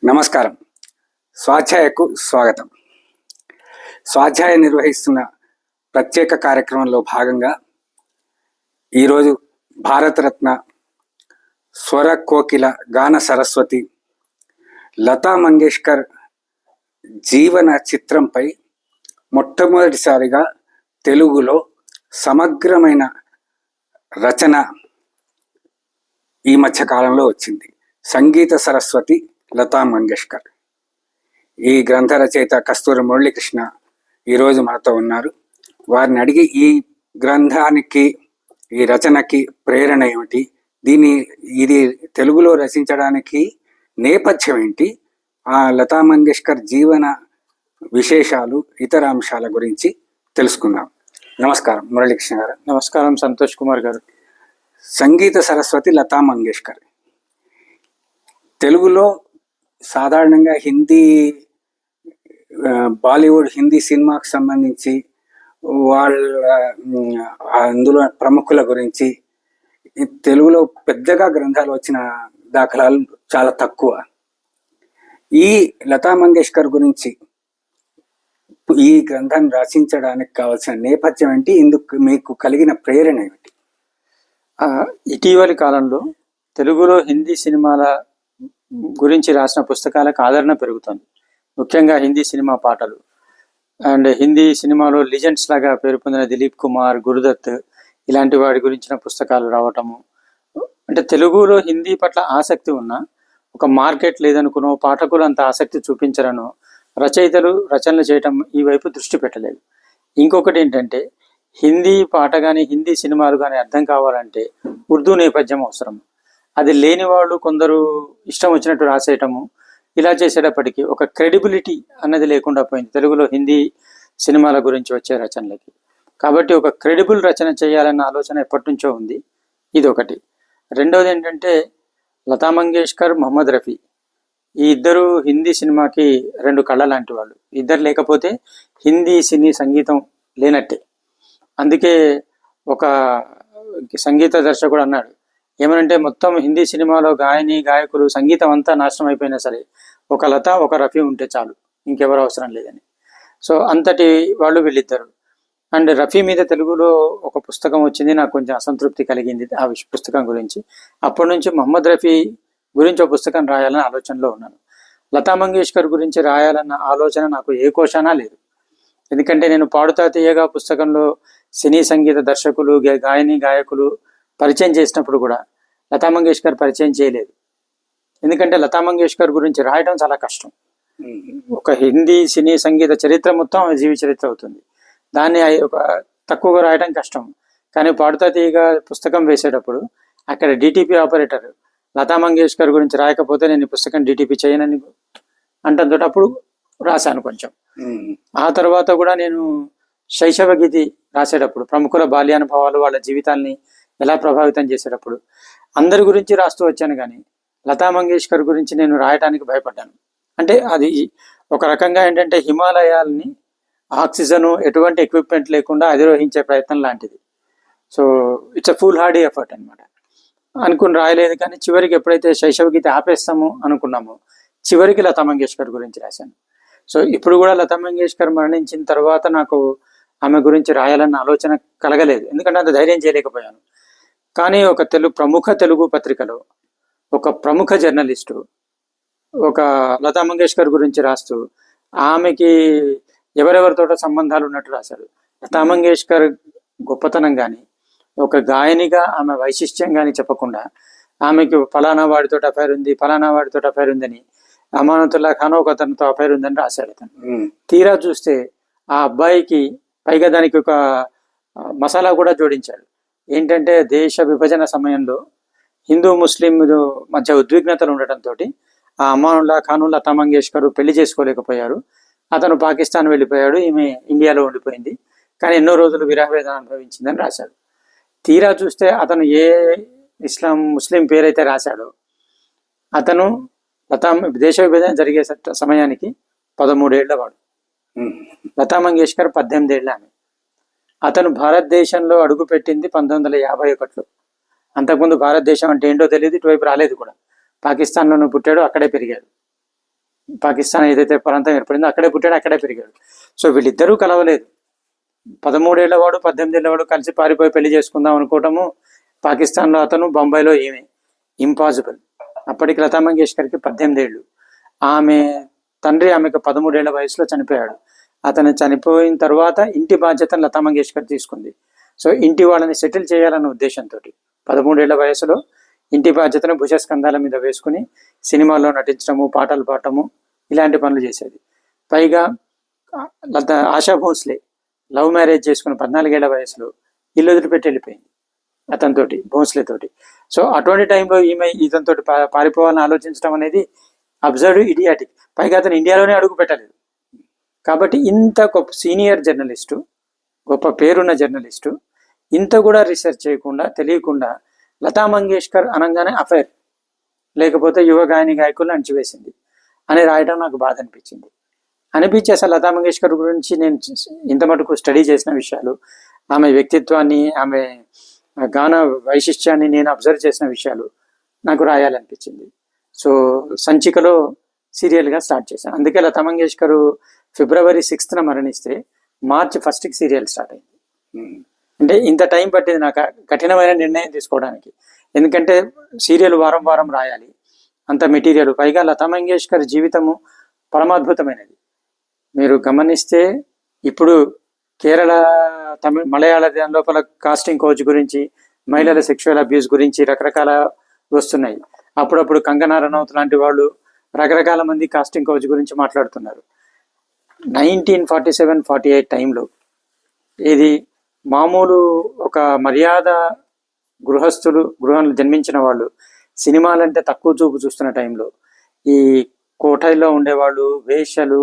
నమస్కారం. స్వాధ్యాయకు స్వాగతం. స్వాధ్యాయ నిర్వహిస్తున్న ప్రత్యేక కార్యక్రమంలో భాగంగా ఈరోజు భారతరత్న స్వర కోకిల గాన సరస్వతి లతా మంగేష్కర్ జీవన చిత్రంపై మొట్టమొదటిసారిగా తెలుగులో సమగ్రమైన రచన ఈ మధ్య కాలంలో వచ్చింది. సంగీత సరస్వతి లతా మంగేష్కర్. ఈ గ్రంథ రచయిత కస్తూరి మురళీకృష్ణ ఈరోజు మనతో ఉన్నారు. వారిని అడిగి ఈ గ్రంథానికి, ఈ రచనకి ప్రేరణ ఏమిటి, ఇది తెలుగులో రచించడానికి నేపథ్యం ఏంటి, ఆ లతా మంగేష్కర్ జీవన విశేషాలు, ఇతర అంశాల గురించి తెలుసుకుందాం. నమస్కారం మురళీకృష్ణ గారు. నమస్కారం సంతోష్ కుమార్ గారు. సంగీత సరస్వతి లతా మంగేష్కర్ తెలుగులో సాధారణంగా బాలీవుడ్ హిందీ సినిమాకు సంబంధించి అందులో ప్రముఖుల గురించి తెలుగులో పెద్దగా గ్రంథాలు వచ్చిన దాఖలాలు చాలా తక్కువ. ఈ లతా మంగేష్కర్ గురించి ఈ గ్రంథాన్ని రచించడానికి కావాల్సిన నేపథ్యం ఏంటి, ఇందుకు మీకు కలిగిన ప్రేరణ ఏమిటి? ఇటీవలి కాలంలో తెలుగులో హిందీ సినిమాల గురించి రాసిన పుస్తకాలకు ఆదరణ పెరుగుతుంది. ముఖ్యంగా హిందీ సినిమా పాటలు అండ్ హిందీ సినిమాలో లిజెండ్స్ లాగా పేరు పొందిన దిలీప్ కుమార్, గురుదత్ ఇలాంటి వాడి గురించిన పుస్తకాలు రావటము, అంటే తెలుగులో హిందీ పట్ల ఆసక్తి ఉన్న ఒక మార్కెట్ లేదనుకునో, పాఠకులు అంత ఆసక్తి చూపించరనో రచయితలు రచనలు చేయటం ఈ వైపు దృష్టి పెట్టలేదు. ఇంకొకటి ఏంటంటే, హిందీ పాట కానీ హిందీ సినిమాలు కానీ అర్థం కావాలంటే ఉర్దూ నేపథ్యం అవసరం. అది లేని వాళ్ళు కొందరు ఇష్టం వచ్చినట్టు రాసేయటము, ఇలా చేసేటప్పటికీ ఒక క్రెడిబిలిటీ అన్నది లేకుండా పోయింది తెలుగులో హిందీ సినిమాల గురించి వచ్చే రచనలకి. కాబట్టి ఒక క్రెడిబుల్ రచన చేయాలన్న ఆలోచన ఎప్పటి నుంచో ఉంది. ఇది ఒకటి. రెండవది ఏంటంటే, లతా మంగేష్కర్, మొహమ్మద్ రఫీ ఈ ఇద్దరు హిందీ సినిమాకి రెండు కళ్ళ లాంటి వాళ్ళు. ఇద్దరు లేకపోతే హిందీ సినీ సంగీతం లేనట్టే. అందుకే ఒక సంగీత దర్శకుడు అన్నాడు ఏమనంటే, మొత్తం హిందీ సినిమాలో గాయకులు సంగీతం అంతా నాశనం అయిపోయినా సరే ఒక లత, ఒక రఫీ ఉంటే చాలు, ఇంకెవరు అవసరం లేదని. సో అంతటి వాళ్ళు వీళ్ళిద్దరు. అండ్ రఫీ మీద తెలుగులో ఒక పుస్తకం వచ్చింది, నాకు కొంచెం అసంతృప్తి కలిగింది ఆ పుస్తకం గురించి. అప్పటి నుంచి మొహమ్మద్ రఫీ గురించి ఒక పుస్తకం రాయాలని ఆలోచనలో ఉన్నాను. లతా మంగేష్కర్ గురించి రాయాలన్న ఆలోచన నాకు ఏ కోశానా లేదు. ఎందుకంటే నేను పాడుతా తీయగా పుస్తకంలో సినీ సంగీత దర్శకులు, గాయకులు పరిచయం చేసినప్పుడు కూడా లతా మంగేష్కర్ పరిచయం చేయలేదు. ఎందుకంటే లతా మంగేష్కర్ గురించి రాయడం చాలా కష్టం. ఒక హిందీ సినీ సంగీత చరిత్ర మొత్తం జీవి చరిత్ర అవుతుంది. దాన్ని ఒక తక్కువగా రాయడం కష్టం. కానీ పాడుతా తీయగా పుస్తకం వేసేటప్పుడు అక్కడ డిటిపి ఆపరేటర్ లతా మంగేష్కర్ గురించి రాయకపోతే నేను ఈ పుస్తకం డిటిపి చేయనని అంటంతో అప్పుడు రాశాను కొంచెం. ఆ తర్వాత కూడా నేను శైశవ గీతి రాసేటప్పుడు ప్రముఖుల బాల్యానుభవాలు, వాళ్ళ జీవితాల్ని ఎలా ప్రభావితం చేసేటప్పుడు అందరి గురించి రాస్తూ వచ్చాను. కానీ లతా మంగేష్కర్ గురించి నేను రాయటానికి భయపడ్డాను. అంటే అది ఒక రకంగా ఏంటంటే, హిమాలయాల్ని ఆక్సిజన్ ఎటువంటి ఎక్విప్మెంట్ లేకుండా అధిరోహించే ప్రయత్నం లాంటిది. So it's a full hardy effort అనమాట. అనుకుని రాయలేదు. కానీ చివరికి ఎప్పుడైతే శైశవ గీత ఆపేస్తామో అనుకున్నామో, చివరికి లతా మంగేష్కర్ గురించి రాశాను. సో ఇప్పుడు కూడా లతా మంగేష్కర్ మరణించిన తర్వాత నాకు ఆమె గురించి రాయాలన్న ఆలోచన కలగలేదు. ఎందుకంటే అంత ధైర్యం చేయలేకపోయాను. కానీ ఒక ప్రముఖ తెలుగు పత్రికలో ఒక ప్రముఖ జర్నలిస్టు ఒక లతా మంగేష్కర్ గురించి రాస్తూ ఆమెకి ఎవరెవరితోటో సంబంధాలు ఉన్నట్టు రాశాడు. లతా మంగేష్కర్ గొప్పతనం కానీ, ఒక గాయనిగా ఆమె వైశిష్ట్యం కానీ చెప్పకుండా ఆమెకి ఫలానా వాడితో అఫైర్ ఉంది, ఫలానా వాడితో అఫైర్ ఉందని, అమానతుల్లా ఖాన్ ఒక అతనితో అఫైర్ ఉందని రాశాడు అతను. తీరా చూస్తే ఆ అబ్బాయికి పైగా దానికి ఒక మసాలా కూడా జోడించాడు. ఏంటంటే, దేశ విభజన సమయంలో హిందూ ముస్లిం మధ్య ఉద్విగ్నతలు ఉండటంతో ఆ అమానుల్లా ఖాన్, లతా మంగేష్కర్ పెళ్లి చేసుకోలేకపోయారు. అతను పాకిస్తాన్ వెళ్ళిపోయాడు, ఈమె ఇండియాలో ఉండిపోయింది. కానీ ఎన్నో రోజులు విరహవేదన అనుభవించిందని రాశాడు. తీరా చూస్తే అతను ఏ ముస్లిం పేరైతే రాశాడో అతను దేశ విభజన జరిగే సమయానికి 13 ఏళ్ల వాడు. లతా మంగేష్కర్ 18 ఏళ్ళ ఆమె. అతను భారతదేశంలో అడుగుపెట్టింది 1951లో. అంతకుముందు భారతదేశం అంటే ఏంటో తెలియదు, ఇటువైపు రాలేదు కూడా. పాకిస్తాన్లోనూ పుట్టాడు, అక్కడే పెరిగాడు. పాకిస్తాన్ ఏదైతే ప్రాంతం ఏర్పడిందో అక్కడే పుట్టాడు, అక్కడే పెరిగాడు. సో వీళ్ళిద్దరూ కలవలేదు. 13 వాడు 18 వాడు కలిసి పారిపోయి పెళ్లి చేసుకుందాం అనుకోవటము పాకిస్తాన్లో అతను, బొంబాయిలో ఈమె, ఇంపాసిబుల్. అప్పటికి లతా మంగేష్కర్కి 18 ఏళ్ళు. ఆమె తండ్రి ఆమెకు 13 ఏళ్ల వయసులో చనిపోయాడు. అతను చనిపోయిన తర్వాత ఇంటి బాధ్యతను లతా మంగేష్కర్ తీసుకుంది. సో ఇంటి వాళ్ళని సెటిల్ చేయాలన్న ఉద్దేశంతో 13 ఏళ్ల వయసులో ఇంటి బాధ్యతను భుజస్కంధాల మీద వేసుకుని సినిమాల్లో నటించడము, పాటలు పాడటము, ఇలాంటి పనులు చేసేది. పైగా ఆశా భోస్లే లవ్ మ్యారేజ్ చేసుకుని 14 ఏళ్ల వయసులో ఇల్లు వదిలిపెట్టి వెళ్ళిపోయింది అతనితోటి, భోస్లేతోటి. సో అటువంటి టైంలో ఈమె ఇతనితోటి పారిపోవాలని ఆలోచించడం అనేది అబ్జర్వ్, ఇడియాటిక్. పైగా అతను ఇండియాలోనే అడుగు పెట్టలేదు. కాబట్టి ఇంత గొప్ప సీనియర్ జర్నలిస్టు, గొప్ప పేరున్న జర్నలిస్టు ఇంత కూడా రీసెర్చ్ చేయకుండా, తెలియకుండా లతా మంగేష్కర్ అనగానే అఫైర్, లేకపోతే యువ గాయని గాయకులు అణచివేసింది అని రాయడం నాకు బాధ అనిపించి అసలు లతా మంగేష్కర్ గురించి నేను ఇంత మటుకు స్టడీ చేసిన విషయాలు, ఆమె వ్యక్తిత్వాన్ని, ఆమె గాన వైశిష్ట్యాన్ని నేను అబ్జర్వ్ చేసిన విషయాలు నాకు రాయాలనిపించింది. సో సంచికలో సీరియల్గా స్టార్ట్ చేశాను. అందుకే లతా మంగేష్కర్ February 6th మరణిస్తే March 1st సీరియల్ స్టార్ట్ అయింది. అంటే ఇంత టైం పట్టింది నాకు కఠినమైన నిర్ణయం తీసుకోవడానికి. ఎందుకంటే సీరియల్ వారం వారం రాయాలి, అంత మెటీరియల్. పైగా లతా మంగేష్కర్ జీవితము పరమాద్భుతమైనది. మీరు గమనిస్తే ఇప్పుడు కేరళ, తమిళ, మలయాళ లోపల కాస్టింగ్ కోచ్ గురించి, మహిళల సెక్షువల్ అబ్యూస్ గురించి రకరకాల వస్తున్నాయి. అప్పుడప్పుడు కంగనా రనౌత్ లాంటి వాళ్ళు రకరకాల మంది కాస్టింగ్ కోచ్ గురించి మాట్లాడుతున్నారు. 1947-48 టైంలో ఇది మామూలు ఒక మర్యాద గృహస్థులు, గృహంలో జన్మించిన వాళ్ళు సినిమాలంటే తక్కువ చూపు చూస్తున్న టైంలో ఈ కోటైల్లో ఉండేవాళ్ళు, వేశ్యలు,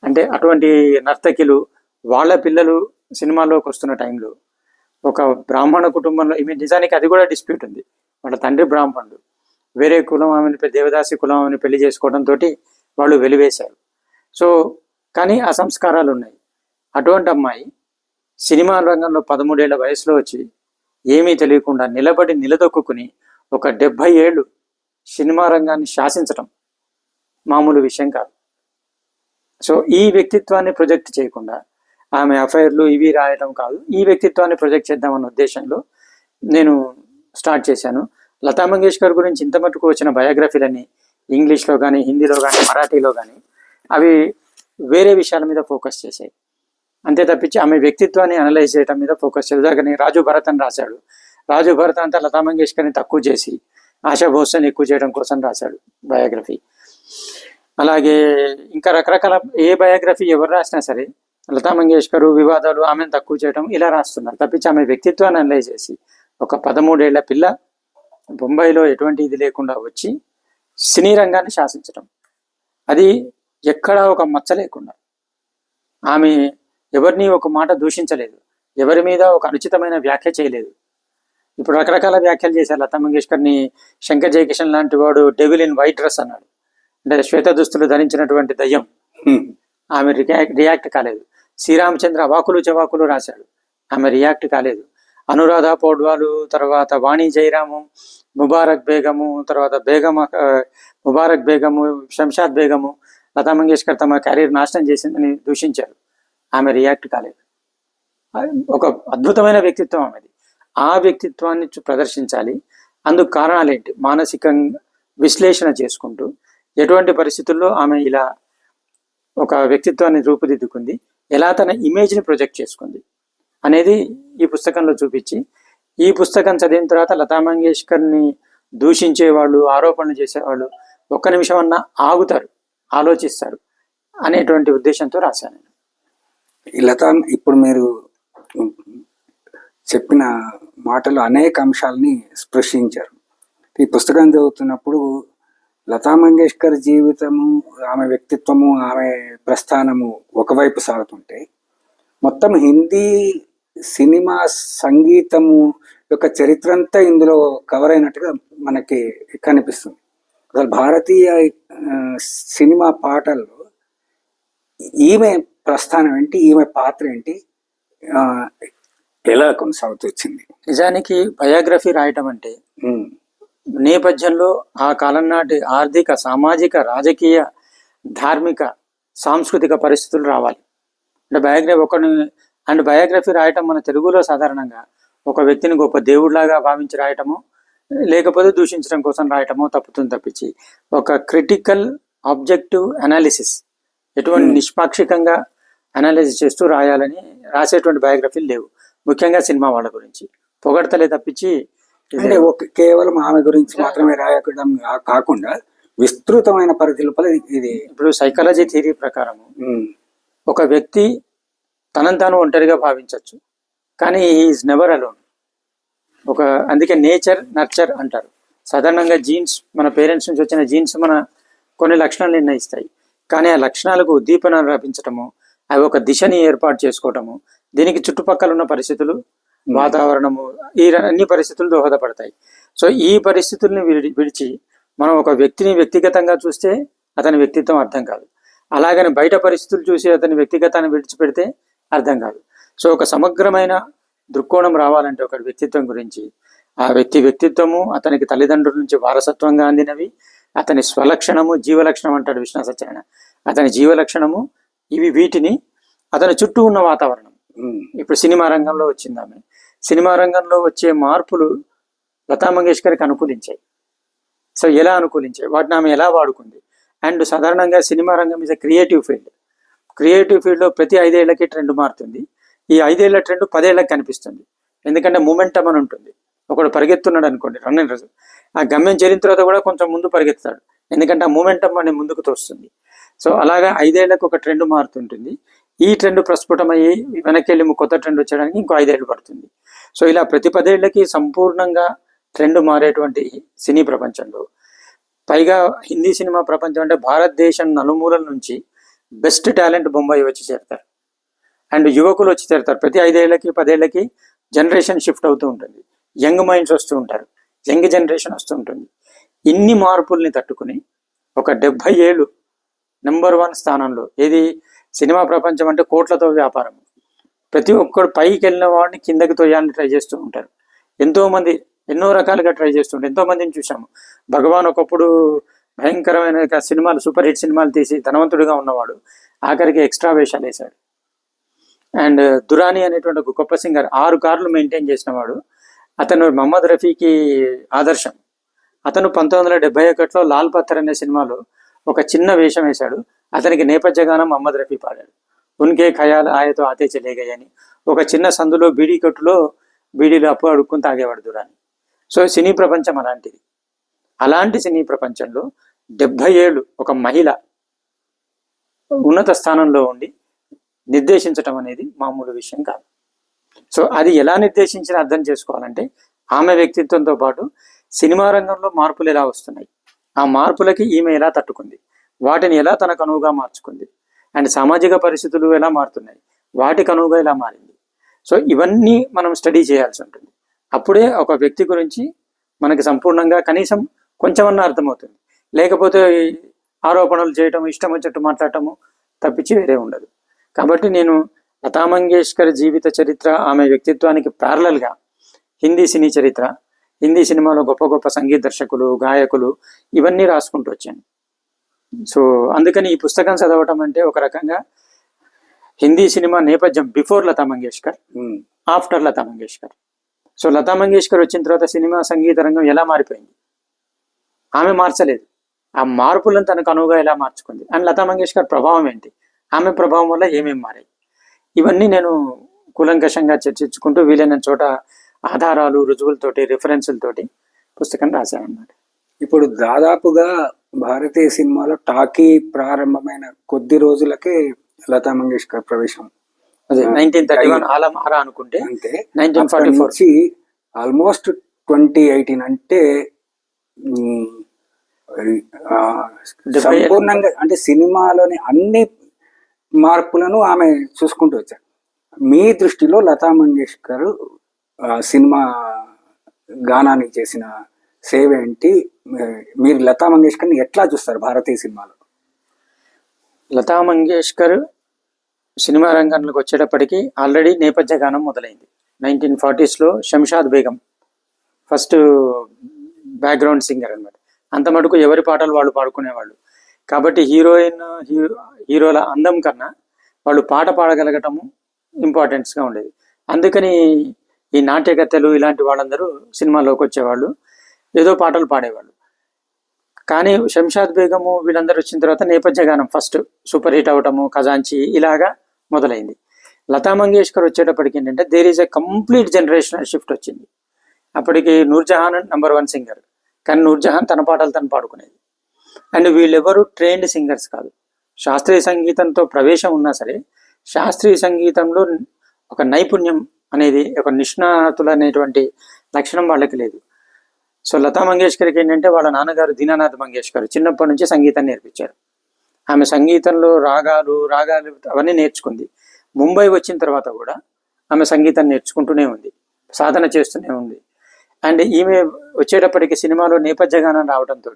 అంటే అటువంటి నర్తకిలు, వాళ్ళ పిల్లలు సినిమాల్లోకి వస్తున్న టైంలో ఒక బ్రాహ్మణ కుటుంబంలో, ఈమె నిజానికి అది కూడా డిస్ప్యూట్ ఉంది. వాళ్ళ తండ్రి బ్రాహ్మణుడు, వేరే కులం ఆమెను, దేవదాసి కులం ఆమెను పెళ్లి చేసుకోవడంతో వాళ్ళు వెలివేశారు. సో కానీ ఆ సంస్కారాలు ఉన్నాయి. అటువంటి అమ్మాయి సినిమా రంగంలో 13 ఏళ్ల వయసులో వచ్చి ఏమీ తెలియకుండా నిలదొక్కుని ఒక 70 ఏళ్ళు సినిమా రంగాన్ని శాసించడం మామూలు విషయం కాదు. సో ఈ వ్యక్తిత్వాన్ని ప్రొజెక్ట్ చేయకుండా ఆమె అఫైర్లు ఇవి రాయడం కాదు, ఈ వ్యక్తిత్వాన్ని ప్రొజెక్ట్ చేద్దామన్న ఉద్దేశంలో నేను స్టార్ట్ చేశాను. లతా మంగేష్కర్ గురించి ఇంత మటుకు వచ్చిన బయోగ్రఫీలన్నీ ఇంగ్లీష్లో కానీ, హిందీలో కానీ, మరాఠీలో కానీ అవి వేరే విషయాల మీద ఫోకస్ చేశాయి. అంతే తప్పించి ఆమె వ్యక్తిత్వాన్ని అనలైజ్ చేయడం మీద ఫోకస్ చేయదు. కానీ రాజు భరత్ అని రాశాడు. రాజు భరత్ అంతా లతా మంగేష్కర్ని తక్కువ చేసి ఆశా భోస్లేని ఎక్కువ చేయడం కోసం రాశాడు బయోగ్రఫీ. అలాగే ఇంకా రకరకాల ఏ బయోగ్రఫీ ఎవరు రాసినా సరే లతా మంగేష్కర్ వివాదాలు, ఆమెను తక్కువ చేయడం ఇలా రాస్తున్నారు. తప్పించి ఆమె వ్యక్తిత్వాన్ని అనలైజ్ చేసి ఒక 13 ఏళ్ల పిల్ల బొంబాయిలో ఎటువంటి ఇది లేకుండా వచ్చి సినీ రంగాన్ని శాసించడం, అది ఎక్కడా ఒక మచ్చ లేకుండా, ఆమె ఎవరిని ఒక మాట దూషించలేదు, ఎవరి మీద ఒక అనుచితమైన వ్యాఖ్య చేయలేదు. ఇప్పుడు రకరకాల వ్యాఖ్యలు చేశారు లతా మంగేష్కర్ని. శంకర్ జయకిషన్ లాంటి వాడు డెవిల్ ఇన్ వైట్ డ్రెస్ అన్నాడు, అంటే శ్వేత దుస్తులు ధరించినటువంటి దయ్యం. ఆమె రియాక్ట్ కాలేదు. శ్రీరామచంద్ర అవాకులు చవాకులు రాశాడు, ఆమె రియాక్ట్ కాలేదు. అనురాధ పౌడ్వాలు, తర్వాత వాణి జయరాము, ముబారక్ బేగము, తర్వాత ముబారక్ బేగము, శంషాద్ బేగము లతా మంగేష్కర్ తమ కెరీర్ నాశనం చేసిందని దూషించారు, ఆమె రియాక్ట్ కాలేదు. ఒక అద్భుతమైన వ్యక్తిత్వం ఆమెది. ఆ వ్యక్తిత్వాన్ని ప్రదర్శించాలి. అందుకు కారణాలు ఏంటి, మానసికంగా విశ్లేషణ చేసుకుంటూ ఎటువంటి పరిస్థితుల్లో ఆమె ఇలా ఒక వ్యక్తిత్వాన్ని రూపుదిద్దుకుంది, ఎలా తన ఇమేజ్ని ప్రొజెక్ట్ చేసుకుంది అనేది ఈ పుస్తకంలో చూపించి, ఈ పుస్తకం చదివిన తర్వాత లతా మంగేష్కర్ని దూషించేవాళ్ళు, ఆరోపణలు చేసేవాళ్ళు ఒక్క నిమిషం అన్నా ఆగుతారు, ఆలోచిస్తారు అనేటువంటి ఉద్దేశంతో రాశాను. లతా, ఇప్పుడు మీరు చెప్పిన మాటలు అనేక అంశాలని స్పృశించారు. ఈ పుస్తకం చదువుతున్నప్పుడు లతా మంగేష్కర్ జీవితము, ఆమె వ్యక్తిత్వము, ఆమె ప్రస్థానము ఒకవైపు సాగుతుంటే, మొత్తం హిందీ సినిమా సంగీతము యొక్క చరిత్ర అంతా ఇందులో కవర్ అయినట్టుగా మనకి కనిపిస్తుంది. అసలు భారతీయ సినిమా పాటల్లో ఈమె ప్రస్థానం ఏంటి, ఈమె పాత్ర ఏంటి, ఎలా కొనసాగుతూ వచ్చింది? నిజానికి బయోగ్రఫీ రాయటం అంటే నేపథ్యంలో ఆ కాలం నాటి ఆర్థిక, సామాజిక, రాజకీయ ధార్మిక సాంస్కృతిక పరిస్థితులు రావాలి. అంటే బయోగ్రఫీ రాయటం మన తెలుగులో సాధారణంగా ఒక వ్యక్తిని గొప్ప దేవుడిలాగా భావించి రాయటము, లేకపోతే దూషించడం కోసం రాయటమో తప్పించి ఒక క్రిటికల్ ఆబ్జెక్టివ్ అనాలిసిస్, ఎటువంటి నిష్పాక్షికంగా అనాలిసిస్ చేస్తూ రాసేటువంటి బయోగ్రఫీలు లేవు. ముఖ్యంగా సినిమా వాళ్ళ గురించి పొగడతలే తప్పించి, అంటే కేవలం ఆమె గురించి మాత్రమే రాయడం కాకుండా విస్తృతమైన పరిధి లోపల ఇది. ఇప్పుడు సైకాలజీ థియరీ ప్రకారం ఒక వ్యక్తి తనను తాను ఒంటరిగా భావించవచ్చు, కానీ ఈజ్ నెవర్ అలోన్. అందుకే నేచర్ నర్చర్ అంటారు. సాధారణంగా జీన్స్, మన పేరెంట్స్ నుంచి వచ్చిన జీన్స్ మన కొన్ని లక్షణాలు నిర్ణయిస్తాయి, కానీ ఆ లక్షణాలకు ఉద్దీపన లభించటము, అవి ఒక దిశని ఏర్పాటు చేసుకోవటము, దీనికి చుట్టుపక్కల ఉన్న పరిస్థితులు, వాతావరణము, ఈ అన్ని పరిస్థితులు దోహదపడతాయి. సో ఈ పరిస్థితుల్ని విడిచి మనం ఒక వ్యక్తిని వ్యక్తిగతంగా చూస్తే అతని వ్యక్తిత్వం అర్థం కాదు. అలాగని బయట పరిస్థితులు చూసి అతని వ్యక్తిగతాన్ని విడిచిపెడితే అర్థం కాదు. సో ఒక సమగ్రమైన దృక్కోణం రావాలంటే ఒక వ్యక్తిత్వం గురించి, ఆ వ్యక్తిత్వము అతనికి తల్లిదండ్రుల నుంచి వారసత్వంగా అందినవి, అతని స్వలక్షణము, జీవలక్షణం అంటాడు విశ్వనాథ సత్యనారాయణ, అతని జీవలక్షణము, వీటిని అతని చుట్టూ ఉన్న వాతావరణం. ఇప్పుడు సినిమా రంగంలో వచ్చింది ఆమె, సినిమా రంగంలో వచ్చే మార్పులు లతా మంగేష్కర్కి అనుకూలించాయి. సో ఎలా అనుకూలించాయి, వాటిని ఆమె ఎలా వాడుకుంది. అండ్ సాధారణంగా సినిమా రంగం is a creative field. Creative ఫీల్డ్లో ప్రతి 5 ఏళ్లకి ట్రెండ్ మారుతుంది. ఈ 5 ఏళ్ల ట్రెండ్ 10 ఏళ్ళకి కనిపిస్తుంది. ఎందుకంటే మూమెంటం అని ఉంటుంది. ఒకడు పరిగెత్తున్నాడు అనుకోండి, రన్నింగ్ రోజు, ఆ గమ్యం చేరిన తర్వాత కూడా కొంచెం ముందు పరిగెత్తాడు, ఎందుకంటే ఆ మూమెంటం అని ముందుకు తోస్తుంది. సో అలాగా 5 ఏళ్లకు ఒక ట్రెండ్ మారుతుంటుంది. ఈ ట్రెండ్ ప్రస్ఫుటమయ్యి వెనక్కి వెళ్ళి కొత్త ట్రెండ్ వచ్చేయడానికి ఇంకో 5 ఏళ్ళు పడుతుంది. సో ఇలా ప్రతి 10 ఏళ్ళకి సంపూర్ణంగా ట్రెండ్ మారేటువంటి సినీ ప్రపంచంలో, పైగా హిందీ సినిమా ప్రపంచం అంటే భారతదేశం నలుమూలల నుంచి బెస్ట్ టాలెంట్ బొంబాయి వచ్చి చేరుతారు, అండ్ యువకులు వచ్చి చేరుతారు. ప్రతి 5 ఏళ్ళకి 10 ఏళ్ళకి జనరేషన్ షిఫ్ట్ అవుతూ ఉంటుంది, యంగ్ మైండ్స్ వస్తూ ఉంటారు, యంగ్ జనరేషన్ వస్తూ ఉంటుంది. ఇన్ని మార్పుల్ని తట్టుకుని ఒక 70 ఏళ్ళు నెంబర్ 1 స్థానంలో, ఏది సినిమా ప్రపంచం అంటే కోట్లతో వ్యాపారం, ప్రతి ఒక్కడు పైకి వెళ్ళిన వాడిని కిందకి తోయాలని ట్రై చేస్తూ ఉంటారు. ఎంతోమంది ఎన్నో రకాలుగా ట్రై చేస్తుంటారు, ఎంతో మందిని చూసాము. భగవాన్ ఒకప్పుడు భయంకరమైన సినిమాలు, సూపర్ హిట్ సినిమాలు తీసి ధనవంతుడిగా ఉన్నవాడు ఆఖరికి ఎక్స్ట్రా వేషాలు వేశాడు. అండ్ దురాని అనేటువంటి ఒక గొప్ప సింగర్ 6 కార్లు మెయింటైన్ చేసిన వాడు, అతను మహమ్మద్ రఫీకి ఆదర్శం. అతను 1971లో లాల్ పత్తర్ అనే సినిమాలో ఒక చిన్న వేషం వేశాడు. అతనికి నేపథ్య గానం మహమ్మద్ రఫీ పాడాడు. ఉన్కే ఖయాల్ ఆయతో ఆతే చలే గయే అని. ఒక చిన్న సందులో బీడీ కొట్టులో బీడీలు అప్పు అడుక్కుని తాగేవాడు దురాని. సో సినీ ప్రపంచం అలాంటిది. అలాంటి సినీ ప్రపంచంలో 70 ఏళ్ళు ఒక మహిళ ఉన్నత స్థానంలో ఉండి నిర్దేశించటం అనేది మామూలు విషయం కాదు. సో అది ఎలా నిర్దేశించినా అర్థం చేసుకోవాలంటే ఆమె వ్యక్తిత్వంతో పాటు సినిమా రంగంలో మార్పులు ఎలా వస్తున్నాయి, ఆ మార్పులకి ఈమె ఎలా తట్టుకుంది, వాటిని ఎలా తనకు అనువుగా మార్చుకుంది, అండ్ సామాజిక పరిస్థితులు ఎలా మారుతున్నాయి, వాటికి అనువుగా ఎలా మారింది. సో ఇవన్నీ మనం స్టడీ చేయాల్సి ఉంటుంది. అప్పుడే ఒక వ్యక్తి గురించి మనకి సంపూర్ణంగా కనీసం కొంచెమన్నా అర్థమవుతుంది. లేకపోతే ఆరోపణలు చేయటం, ఇష్టం వచ్చినట్టు మాట్లాడటము తప్పించి వేరే ఉండదు. కాబట్టి నేను లతా మంగేష్కర్ జీవిత చరిత్ర, ఆమె వ్యక్తిత్వానికి ప్యారలల్గా హిందీ సినీ చరిత్ర, హిందీ సినిమాలో గొప్ప గొప్ప సంగీత దర్శకులు, గాయకులు, ఇవన్నీ రాసుకుంటూ వచ్చాను. సో అందుకని ఈ పుస్తకం చదవటం అంటే ఒక రకంగా హిందీ సినిమా నేపథ్యం, before Lata Mangeshkar, after Lata Mangeshkar. So Lata Mangeshkar వచ్చిన తర్వాత సినిమా సంగీత రంగం ఎలా మారిపోయింది, ఆమె మార్చలేదు, ఆ మార్పులను తనకు అనువుగా ఎలా మార్చుకుంది, అండ్ లతా మంగేష్కర్ ప్రభావం ఏంటి, ఆమె ప్రభావం వల్ల ఏమేమి మారాయి, ఇవన్నీ నేను కూలంకషంగా చర్చించుకుంటూ వీలైన చోట ఆధారాలు, రుజువులతోటి, రిఫరెన్సులతోటి పుస్తకం రాశానన్నమాట. ఇప్పుడు దాదాపుగా భారతీయ సినిమాలో టాకీ ప్రారంభమైన కొద్ది రోజులకే లతా మంగేష్కర్ ప్రవేశం. అదే 1931 ఆలం ఆరా అనుకుంటే, అంటే 1944 ఆల్మోస్ట్ 2018 అంటే సంపూర్ణంగా అంటే సినిమాలోని అన్ని మార్పులను ఆమె చూసుకుంటూ వచ్చారు. మీ దృష్టిలో లతా మంగేష్కర్ సినిమా గానానికి చేసిన సేవ ఏంటి? మీరు లతా మంగేష్కర్ని ఎట్లా చూస్తారు భారతీయ సినిమాలో? లతా మంగేష్కర్ సినిమా రంగంలోకి వచ్చేటప్పటికి ఆల్రెడీ నేపథ్య గానం మొదలైంది. 1940sలో Shamshad Begum first background singer అనమాట. అంత మటుకు ఎవరి పాటలు వాళ్ళు పాడుకునేవాళ్ళు. కాబట్టి హీరోల అందం కన్నా వాళ్ళు పాట పాడగలగటము ఇంపార్టెంట్స్గా ఉండేది. అందుకని ఈ నాట్యకత్తెలు ఇలాంటి వాళ్ళందరూ సినిమాలోకి వచ్చేవాళ్ళు, ఏదో పాటలు పాడేవాళ్ళు. కానీ శంషాద్ బేగము వీళ్ళందరూ వచ్చిన తర్వాత నేపథ్య గానం ఫస్ట్ సూపర్ హిట్ అవటము, ఖజాంచి ఇలాగా మొదలైంది. లతా మంగేష్కర్ వచ్చేటప్పటికి ఏంటంటే there is a complete generational shift వచ్చింది. అప్పటికి నూర్జహాన్ #1 సింగర్, కానీ నూర్జహాన్ తన పాటలు తను పాడుకునేది. అండ్ వీళ్ళెవరు ట్రైన్డ్ సింగర్స్ కాదు. శాస్త్రీయ సంగీతంతో ప్రవేశం ఉన్నా సరే శాస్త్రీయ సంగీతంలో ఒక నైపుణ్యం అనేది, ఒక నిష్ణాతులు అనేటువంటి లక్షణం వాళ్ళకి లేదు. సో లతా మంగేష్కర్కి ఏంటంటే వాళ్ళ నాన్నగారు దీనానాథ్ మంగేష్కర్ చిన్నప్పటి నుంచి సంగీతాన్ని నేర్పించారు. ఆమె సంగీతంలో రాగాలు అవన్నీ నేర్చుకుంది. ముంబై వచ్చిన తర్వాత కూడా ఆమె సంగీతాన్ని నేర్చుకుంటూనే ఉంది, సాధన చేస్తూనే ఉంది. అండ్ ఈమె వచ్చేటప్పటికి సినిమాలో నేపథ్య గానం రావడంతో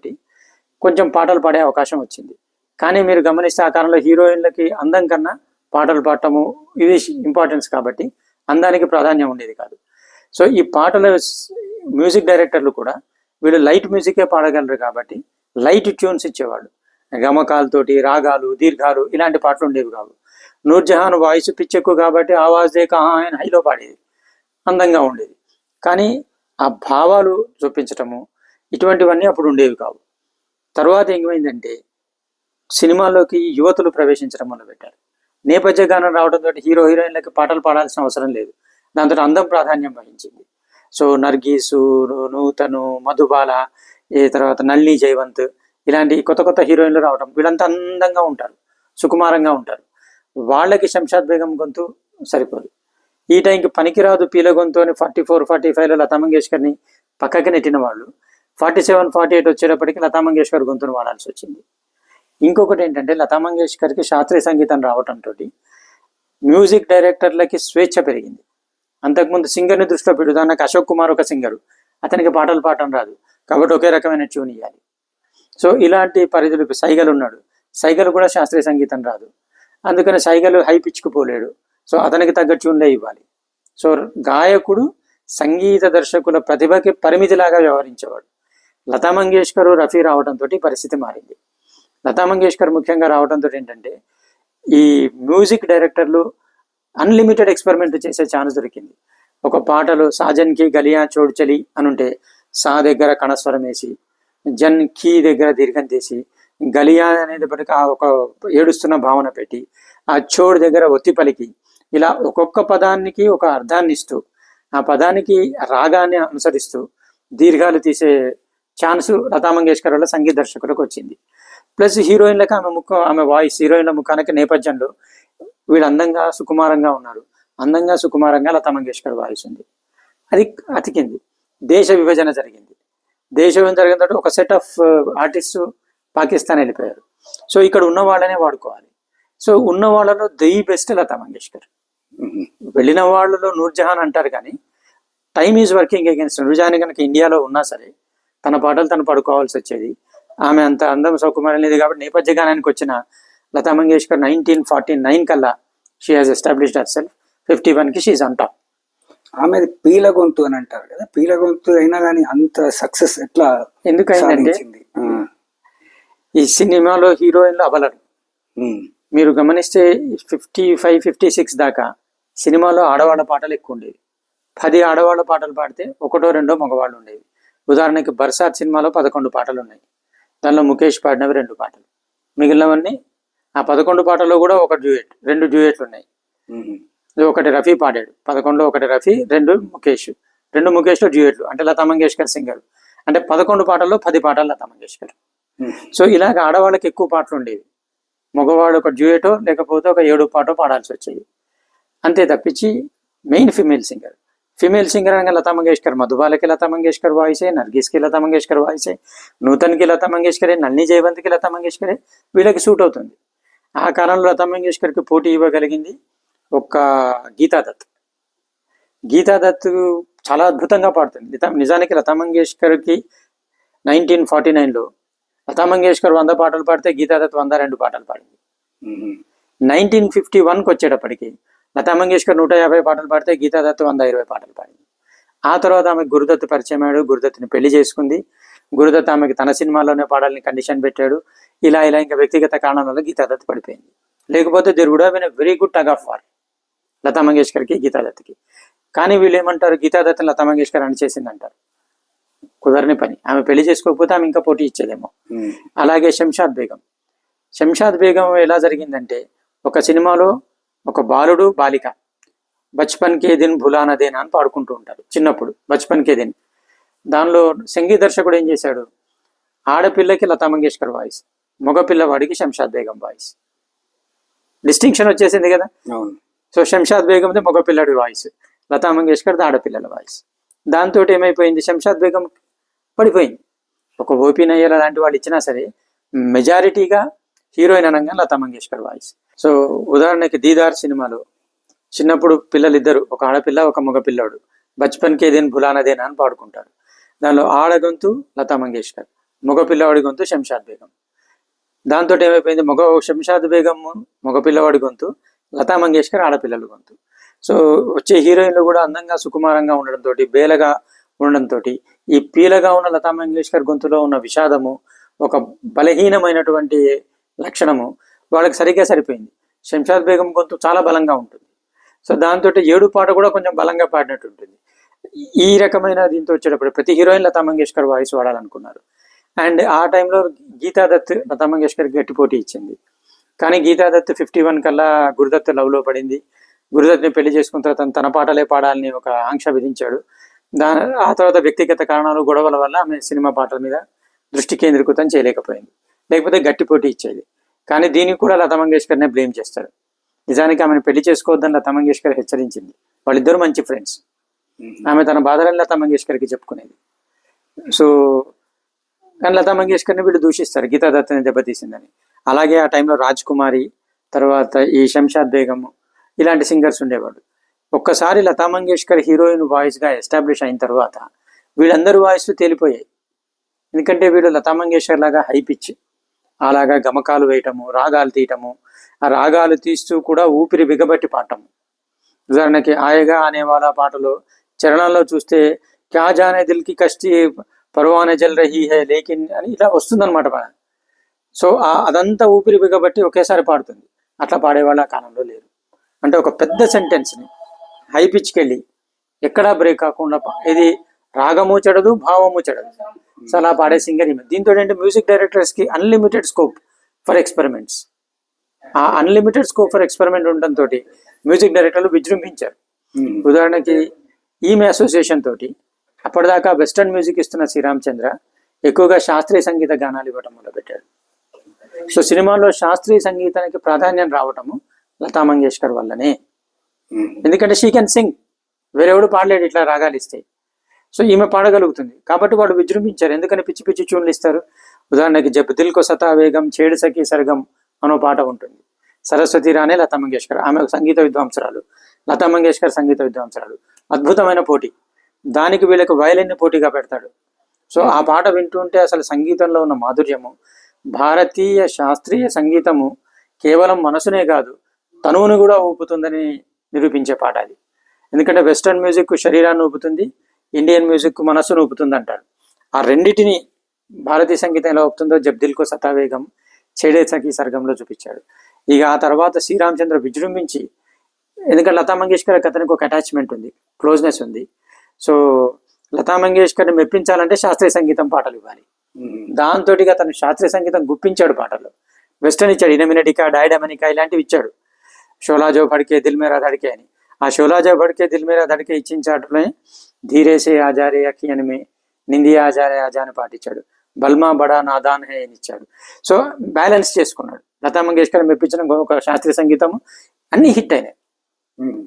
కొంచెం పాటలు పాడే అవకాశం వచ్చింది. కానీ మీరు గమనిస్తే ఆ కాలంలో హీరోయిన్లకి అందం కన్నా పాటలు పాడటము ఇది ఇంపార్టెన్స్ కాబట్టి అందానికి ప్రాధాన్యం ఉండేది కాదు. సో ఈ పాటల మ్యూజిక్ డైరెక్టర్లు కూడా వీళ్ళు లైట్ మ్యూజికే పాడగలరు కాబట్టి లైట్ ట్యూన్స్ ఇచ్చేవాళ్ళు. గమకాలతోటి రాగాలు, దీర్ఘాలు ఇలాంటి పాటలు ఉండేవి కావు. నూర్జహాన్ వాయిస్ పిచ్ ఎక్కువ కాబట్టి ఆవాజ్ దే కహా ఆయన హైలో పాడేది, అందంగా ఉండేది. కానీ ఆ భావాలు చూపించటము ఇటువంటివన్నీ అప్పుడు ఉండేవి కావు. తర్వాత ఏమైందంటే సినిమాల్లోకి యువతులు ప్రవేశించడం మొదలుపెట్టారు. నేపథ్య గానం రావడంతో హీరోయిన్లకి పాటలు పాడాల్సిన అవసరం లేదు, దాంతో అందం ప్రాధాన్యం వహించింది. సో నర్గీసు, నూతను, మధుబాల, ఈ తర్వాత నళిని జయవంత్ ఇలాంటి కొత్త హీరోయిన్లు రావడం, వీళ్ళంతా అందంగా ఉంటారు, సుకుమారంగా ఉంటారు. వాళ్ళకి శంషాద్ బేగం గొంతు సరిపోదు. ఈ టైంకి పనికిరాదు పీల గొంతు అని 44, 45లో లతా మంగేష్కర్ని పక్కకి నెట్టిన వాళ్ళు 47, 48 వచ్చేటప్పటికి లతా మంగేష్కర్ గొంతును వాడాల్సి వచ్చింది. ఇంకొకటి ఏంటంటే లతా మంగేష్కర్కి శాస్త్రీయ సంగీతం రావడంతో మ్యూజిక్ డైరెక్టర్లకి స్వేచ్ఛ పెరిగింది. అంతకుముందు సింగర్ని దృష్టిలో పెట్టి, ఉదాహరణకు అశోక్ కుమార్ ఒక సింగరు, అతనికి పాటలు పాడటం రాదు కాబట్టి ఒకే రకమైన ట్యూన్ ఇవ్వాలి. సో ఇలాంటి పరిధులు, సైగలు ఉన్నాడు, సైగలు కూడా శాస్త్రీయ సంగీతం రాదు, అందుకని సైగలు హై పిచ్కు పోలేడు, సో అతనికి తగ్గ ట్యూన్లే ఇవ్వాలి. సో గాయకుడు సంగీత దర్శకుల ప్రతిభకి పరిమితిలాగా వ్యవహరించేవాడు. లతా మంగేష్కర్, రఫీ రావడంతో పరిస్థితి మారింది. లతా మంగేష్కర్ ముఖ్యంగా రావడంతో ఏంటంటే ఈ మ్యూజిక్ డైరెక్టర్లు అన్లిమిటెడ్ ఎక్స్పెరిమెంట్ చేసే ఛాన్స్ దొరికింది. ఒక పాటలో సాజన్కి గలియా చోడు చలి అనుంటే సా దగ్గర కణస్వరం వేసి, జన్ కీ దగ్గర దీర్ఘం తీసి, గలియా అనేటప్పటికీ ఆ ఒక ఏడుస్తున్న భావన పెట్టి, ఆ చోడు దగ్గర ఒత్తి పలికి, ఇలా ఒక్కొక్క పదానికి ఒక అర్థాన్ని ఇస్తూ, ఆ పదానికి రాగాన్ని అనుసరిస్తూ దీర్ఘాలు తీసే ఛాన్సు లతా మంగేష్కర్ వల్ల సంగీత దర్శకులకు వచ్చింది. ప్లస్ హీరోయిన్లకు ఆమె వాయిస్, హీరోయిన్ల ముఖానికి నేపథ్యంలో వీళ్ళు అందంగా సుకుమారంగా ఉన్నారు, అందంగా సుకుమారంగా లతా మంగేష్కర్ వాయిస్ ఉంది. అది అతికింది. దేశ విభజన జరిగింది. దేశ విభజన జరిగిన తర్వాత ఒక సెట్ ఆఫ్ ఆర్టిస్ట్ పాకిస్తాన్ వెళ్ళిపోయారు. సో ఇక్కడ ఉన్న వాళ్ళనే వాడుకోవాలి. సో ఉన్న వాళ్ళలో ది బెస్ట్ లతా మంగేష్కర్. వెళ్ళిన వాళ్ళలో నూర్జహాన్ అంటారు, కానీ time is working against. Noor Jehan కనుక ఇండియాలో ఉన్నా సరే తన పాటలు తను పడుకోవాల్సి వచ్చేది. ఆమె అంత అందం సౌకుమారం లేదు కాబట్టి నేపథ్య గానానికి వచ్చిన లతా మంగేష్కర్ 1949 కల్లా she has established herself. 51కి షీఈ్ ఆన్ టాప్. ఆమె పీల గొంతు అని అంటారు కదా, పీల గొంతు అయినా కానీ అంత సక్సెస్ ఎట్లా ఎందుకైందంటే ఈ సినిమాలో హీరోయిన్లు అబలరు. మీరు గమనిస్తే 55, 56 దాకా సినిమాలో ఆడవాళ్ళ పాటలు ఎక్కువ ఉండేవి. 10 ఆడవాళ్ళ పాటలు పాడితే 1, 2 మగవాళ్ళు ఉండేవి. ఉదాహరణకి బర్సాత్ సినిమాలో 11 పాటలు ఉన్నాయి, దానిలో ముఖేష్ పాడినవి 2 పాటలు, మిగిలినవన్నీ ఆ 11 పాటల్లో కూడా 2 డ్యూయెట్లు ఉన్నాయి. ఒకటి రఫీ పాడాడు, 11లో 1 రఫీ, 2 ముఖేష్, 2 ముఖేష్లో డ్యూయెట్లు, అంటే లతా మంగేష్కర్ సింగర్. అంటే 11 పాటల్లో 10 పాటలు లతా మంగేష్కర్. సో ఇలాగ ఆడవాళ్ళకి ఎక్కువ పాటలు ఉండేవి, మగవాళ్ళు ఒక డ్యూయెటో లేకపోతే ఒక 7 పాటో పాడాల్సి వచ్చేది. అంతే తప్పించి మెయిన్ ఫీమేల్ సింగర్ అనగా లతా మంగేష్కర్. మధుబాలకి లతా మంగేష్కర్ వాయిసే, నర్గీస్కి లతా మంగేష్కర్ వాయిసే, నూతన్కి లతా మంగేష్కరే, నళిని జయవంత్కి లతా మంగేష్కరే, వీళ్ళకి సూట్ అవుతుంది. ఆ కాలంలో లతా మంగేష్కర్కి పోటీ ఇవ్వగలిగింది ఒక్క గీతాదత్. గీతాదత్ చాలా అద్భుతంగా పాడుతుంది. నిజానికి లతా మంగేష్కర్కి 1949లో లతా మంగేష్కర్ 100 పాటలు పాడితే గీతాదత్ 102 పాటలు పాడింది. 1951కి వచ్చేటప్పటికి లతా మంగేష్కర్ 150 పాటలు పాడితే గీతాదత్ 120 పాటలు పాడింది. ఆ తర్వాత ఆమె గురుదత్ పరిచయం అయ్యాడు, గురుదత్ని పెళ్లి చేసుకుంది. గురుదత్ ఆమెకి తన సినిమాలోనే పాడాలని కండిషన్ పెట్టాడు. ఇలా ఇంకా వ్యక్తిగత కారణాల వల్ల గీతాదత్ పడిపోయింది. లేకపోతే there would have been a very good tug of war Lata మంగేష్కర్కి గీతాదత్కి. కానీ వీళ్ళు ఏమంటారు, గీతాదత్ లతా మంగేష్కర్ అని చేసిందంటారు. కుదరని పని. ఆమె పెళ్లి చేసుకోకపోతే ఆమె ఇంకా పోటీ ఇచ్చేదేమో. అలాగే శంషాద్ బేగం ఎలా జరిగిందంటే, ఒక సినిమాలో ఒక బాలుడు బాలిక బచ్పన్ కే దిన్ భులానా దేనా అని పాడుకుంటూ ఉంటారు చిన్నప్పుడు, బచ్పన్ కే దిన్. దానిలో సంగీత దర్శకుడు ఏం చేశాడు, ఆడపిల్లకి లతా మంగేష్కర్ వాయిస్, మగపిల్లవాడికి శంషాద్ బేగం వాయిస్. డిస్టింక్షన్ వచ్చేసింది కదా. సో శంషాద్ బేగంది మగపిల్లడి వాయిస్, లతా మంగేష్కర్ది ఆడపిల్లల వాయిస్. దాంతో ఏమైపోయింది, శంషాద్ బేగం పడిపోయింది. ఒక ఓపీ నయ్యర్ లాంటి వాళ్ళు ఇచ్చినా సరే మెజారిటీగా హీరోయిన్ అనగా లతా మంగేష్కర్ వాయిస్. సో ఉదాహరణకి దీదార్ సినిమాలో చిన్నప్పుడు పిల్లలిద్దరు, ఒక ఆడపిల్ల ఒక మగపిల్లాడు, బచ్పన్ కే దిన్ భులానా దేనా అని పాడుకుంటారు. దానిలో ఆడ గొంతు లతా మంగేష్కర్, మగపిల్లవాడి గొంతు శంషాద్ బేగం. దాంతో ఏమైపోయింది, శంషాద్ బేగం మగపిల్లవాడి గొంతు, లతా మంగేష్కర్ ఆడపిల్లల గొంతు. సో వచ్చే హీరోయిన్లు కూడా అందంగా సుకుమారంగా ఉండడంతో, బేలగా ఉండడంతో ఈ పీలగా ఉన్న లతా మంగేష్కర్ గొంతులో ఉన్న విషాదము, ఒక బలహీనమైనటువంటి లక్షణము వాళ్ళకి సరిగ్గా సరిపోయింది. శంషాద్ బేగం గొంతు చాలా బలంగా ఉంటుంది. సో దాంతో ఏడు పాట కూడా కొంచెం బలంగా పాడినట్టు ఉంటుంది. ఈ రకమైన దీంతో వచ్చేటప్పుడు ప్రతి హీరోయిన్ లతా మంగేష్కర్ వాయిస్ వాడాలనుకున్నారు. అండ్ ఆ టైంలో గీతాదత్ లతా మంగేష్కర్ గట్టి పోటీ ఇచ్చింది. కానీ గీతాదత్ 51 కల్లా గురుదత్ లవ్లో పడింది. గురుదత్ని పెళ్లి చేసుకున్న తర్వాత తన పాటలే పాడాలని ఒక ఆంక్ష విధించాడు. ఆ తర్వాత వ్యక్తిగత కారణాలు, గొడవల వల్ల ఆమె సినిమా పాటల మీద దృష్టి కేంద్రీకృతం చేయలేకపోయింది. లేకపోతే గట్టి పోటీ ఇచ్చేది. కానీ దీనికి కూడా లతా మంగేష్కర్నే బ్లేమ్ చేస్తాడు. నిజానికి ఆమెను పెళ్లి చేసుకోవద్దని లతా మంగేష్కర్ హెచ్చరించింది. వాళ్ళిద్దరూ మంచి ఫ్రెండ్స్. ఆమె తన బాధలను లతా మంగేష్కర్కి చెప్పుకునేది. సో కానీ లతా మంగేష్కర్ని వీళ్ళు దూషిస్తారు, గీతాదత్ని దెబ్బతీసిందని. అలాగే ఆ టైంలో రాజ్ కుమారి, తర్వాత ఈ శంషాద్ బేగం, ఇలాంటి సింగర్స్ ఉండేవాడు. ఒక్కసారి లతా మంగేష్కర్ హీరోయిన్ వాయిస్గా ఎస్టాబ్లిష్ అయిన తర్వాత వీళ్ళందరూ వాయిస్లు తేలిపోయాయి. ఎందుకంటే వీళ్ళు లతా మంగేష్కర్ లాగా హై పిచ్, అలాగా గమకాలు వేయటము, రాగాలు తీయటము, ఆ రాగాలు తీస్తూ కూడా ఊపిరి బిగబట్టి పాడటము. ఉదాహరణకి ఆయగా అనేవాళ్ళ పాటలో చరణంలో చూస్తే క్యా జానే దిల్ కి కష్టి పర్వానే జల్ రహీ హై లేకిన్ అని ఇలా వస్తుందన్నమాట పాట. సో అదంతా ఊపిరి బిగబట్టి ఒకేసారి పాడుతుంది. అట్లా పాడేవాళ్ళు ఆ కాలంలో లేరు. అంటే ఒక పెద్ద సెంటెన్స్ని హై పిచ్కి వెళ్ళి ఎక్కడా బ్రేక్ కాకుండా ఇది రాగము చెడదు, భావము చెడదు. సో అలా పాడే సింగర్ ఈమె. దీంతో ఏంటి, మ్యూజిక్ డైరెక్టర్స్కి అన్లిమిటెడ్ స్కోప్ ఫర్ ఎక్స్పెరిమెంట్స్. ఆ అన్లిమిటెడ్ స్కోప్ ఫర్ ఎక్స్పెరిమెంట్ ఉండడంతో మ్యూజిక్ డైరెక్టర్లు విజృంభించారు. ఉదాహరణకి ఈమె అసోసియేషన్ తోటి అప్పటిదాకా వెస్టర్న్ మ్యూజిక్ ఇస్తున్న శ్రీరామచంద్ర ఎక్కువగా శాస్త్రీయ సంగీత గానాలు ఇవ్వటం మొదలుపెట్టాడు. సో సినిమాలో శాస్త్రీయ సంగీతానికి ప్రాధాన్యం రావటము లతా మంగేష్కర్ వల్లనే. ఎందుకంటే షీ కెన్ సింగ్, వేరేవాడు పాడలేడు ఇట్లా రాగాలు ఇస్తే. సో ఈమె పాడగలుగుతుంది కాబట్టి వాడు విజృంభించారు. ఎందుకని పిచ్చి పిచ్చి ట్యూన్లు ఇస్తారు. ఉదాహరణకి జబ్ దిల్ కో సతా వేగం చేడు సఖీ సర్గం అనో పాట ఉంటుంది. సరస్వతి రానే లతా మంగేష్కర్, ఆమె సంగీత విద్వాంసరాలు, లతా మంగేష్కర్ సంగీత విద్వాంసరాలు. అద్భుతమైన పోటీ. దానికి వీళ్ళకి వయలిన్ని పోటీగా పెడతాడు. సో ఆ పాట వింటుంటే అసలు సంగీతంలో ఉన్న మాధుర్యము, భారతీయ శాస్త్రీయ సంగీతము కేవలం మనసునే కాదు తనువును కూడా ఊపుతుందని నిరూపించే పాట అది. ఎందుకంటే వెస్టర్న్ మ్యూజిక్ శరీరాన్ని ఊపుతుంది, ఇండియన్ మ్యూజిక్ మనస్సును ఊపుతుంది అంటాడు. ఆ రెండింటిని భారతీయ సంగీతం ఎలా ఊపుతుందో జబ్ దిల్ కో సతా వేగం చేడే సఖీ సర్గంలో చూపించాడు. ఇక ఆ తర్వాత శ్రీరామచంద్ర విజృంభించి, ఎందుకంటే లతా మంగేష్కర్ అతనికి ఒక అటాచ్మెంట్ ఉంది, క్లోజ్నెస్ ఉంది. సో లతా మంగేష్కర్ని మెప్పించాలంటే శాస్త్రీయ సంగీతం పాటలు ఇవ్వాలి. దాంతో అతను శాస్త్రీయ సంగీతం గుప్పించాడు పాటలు. వెస్టర్న్ ఇచ్చాడు, ఇనమినటికా, డైడమనికా ఇలాంటివి ఇచ్చాడు. షోలా జో భడ్కే దిల్ మేరా ధడ్కే అని. ఆ షోలా జో భడ్కే దిల్ మేరా ధడ్కే ఇచ్చిన చాటునే ధీరేసే ఆజారే అఖియన్ మే నింది ఆజారే ఆజా అని పాటించాడు. బల్మా బడా నాదాన్ హే అని ఇచ్చాడు. సో బ్యాలెన్స్ చేసుకున్నాడు. లతా మంగేష్కర్ మెప్పించిన ఒక శాస్త్రీయ సంగీతము అన్ని హిట్ అయినాయి.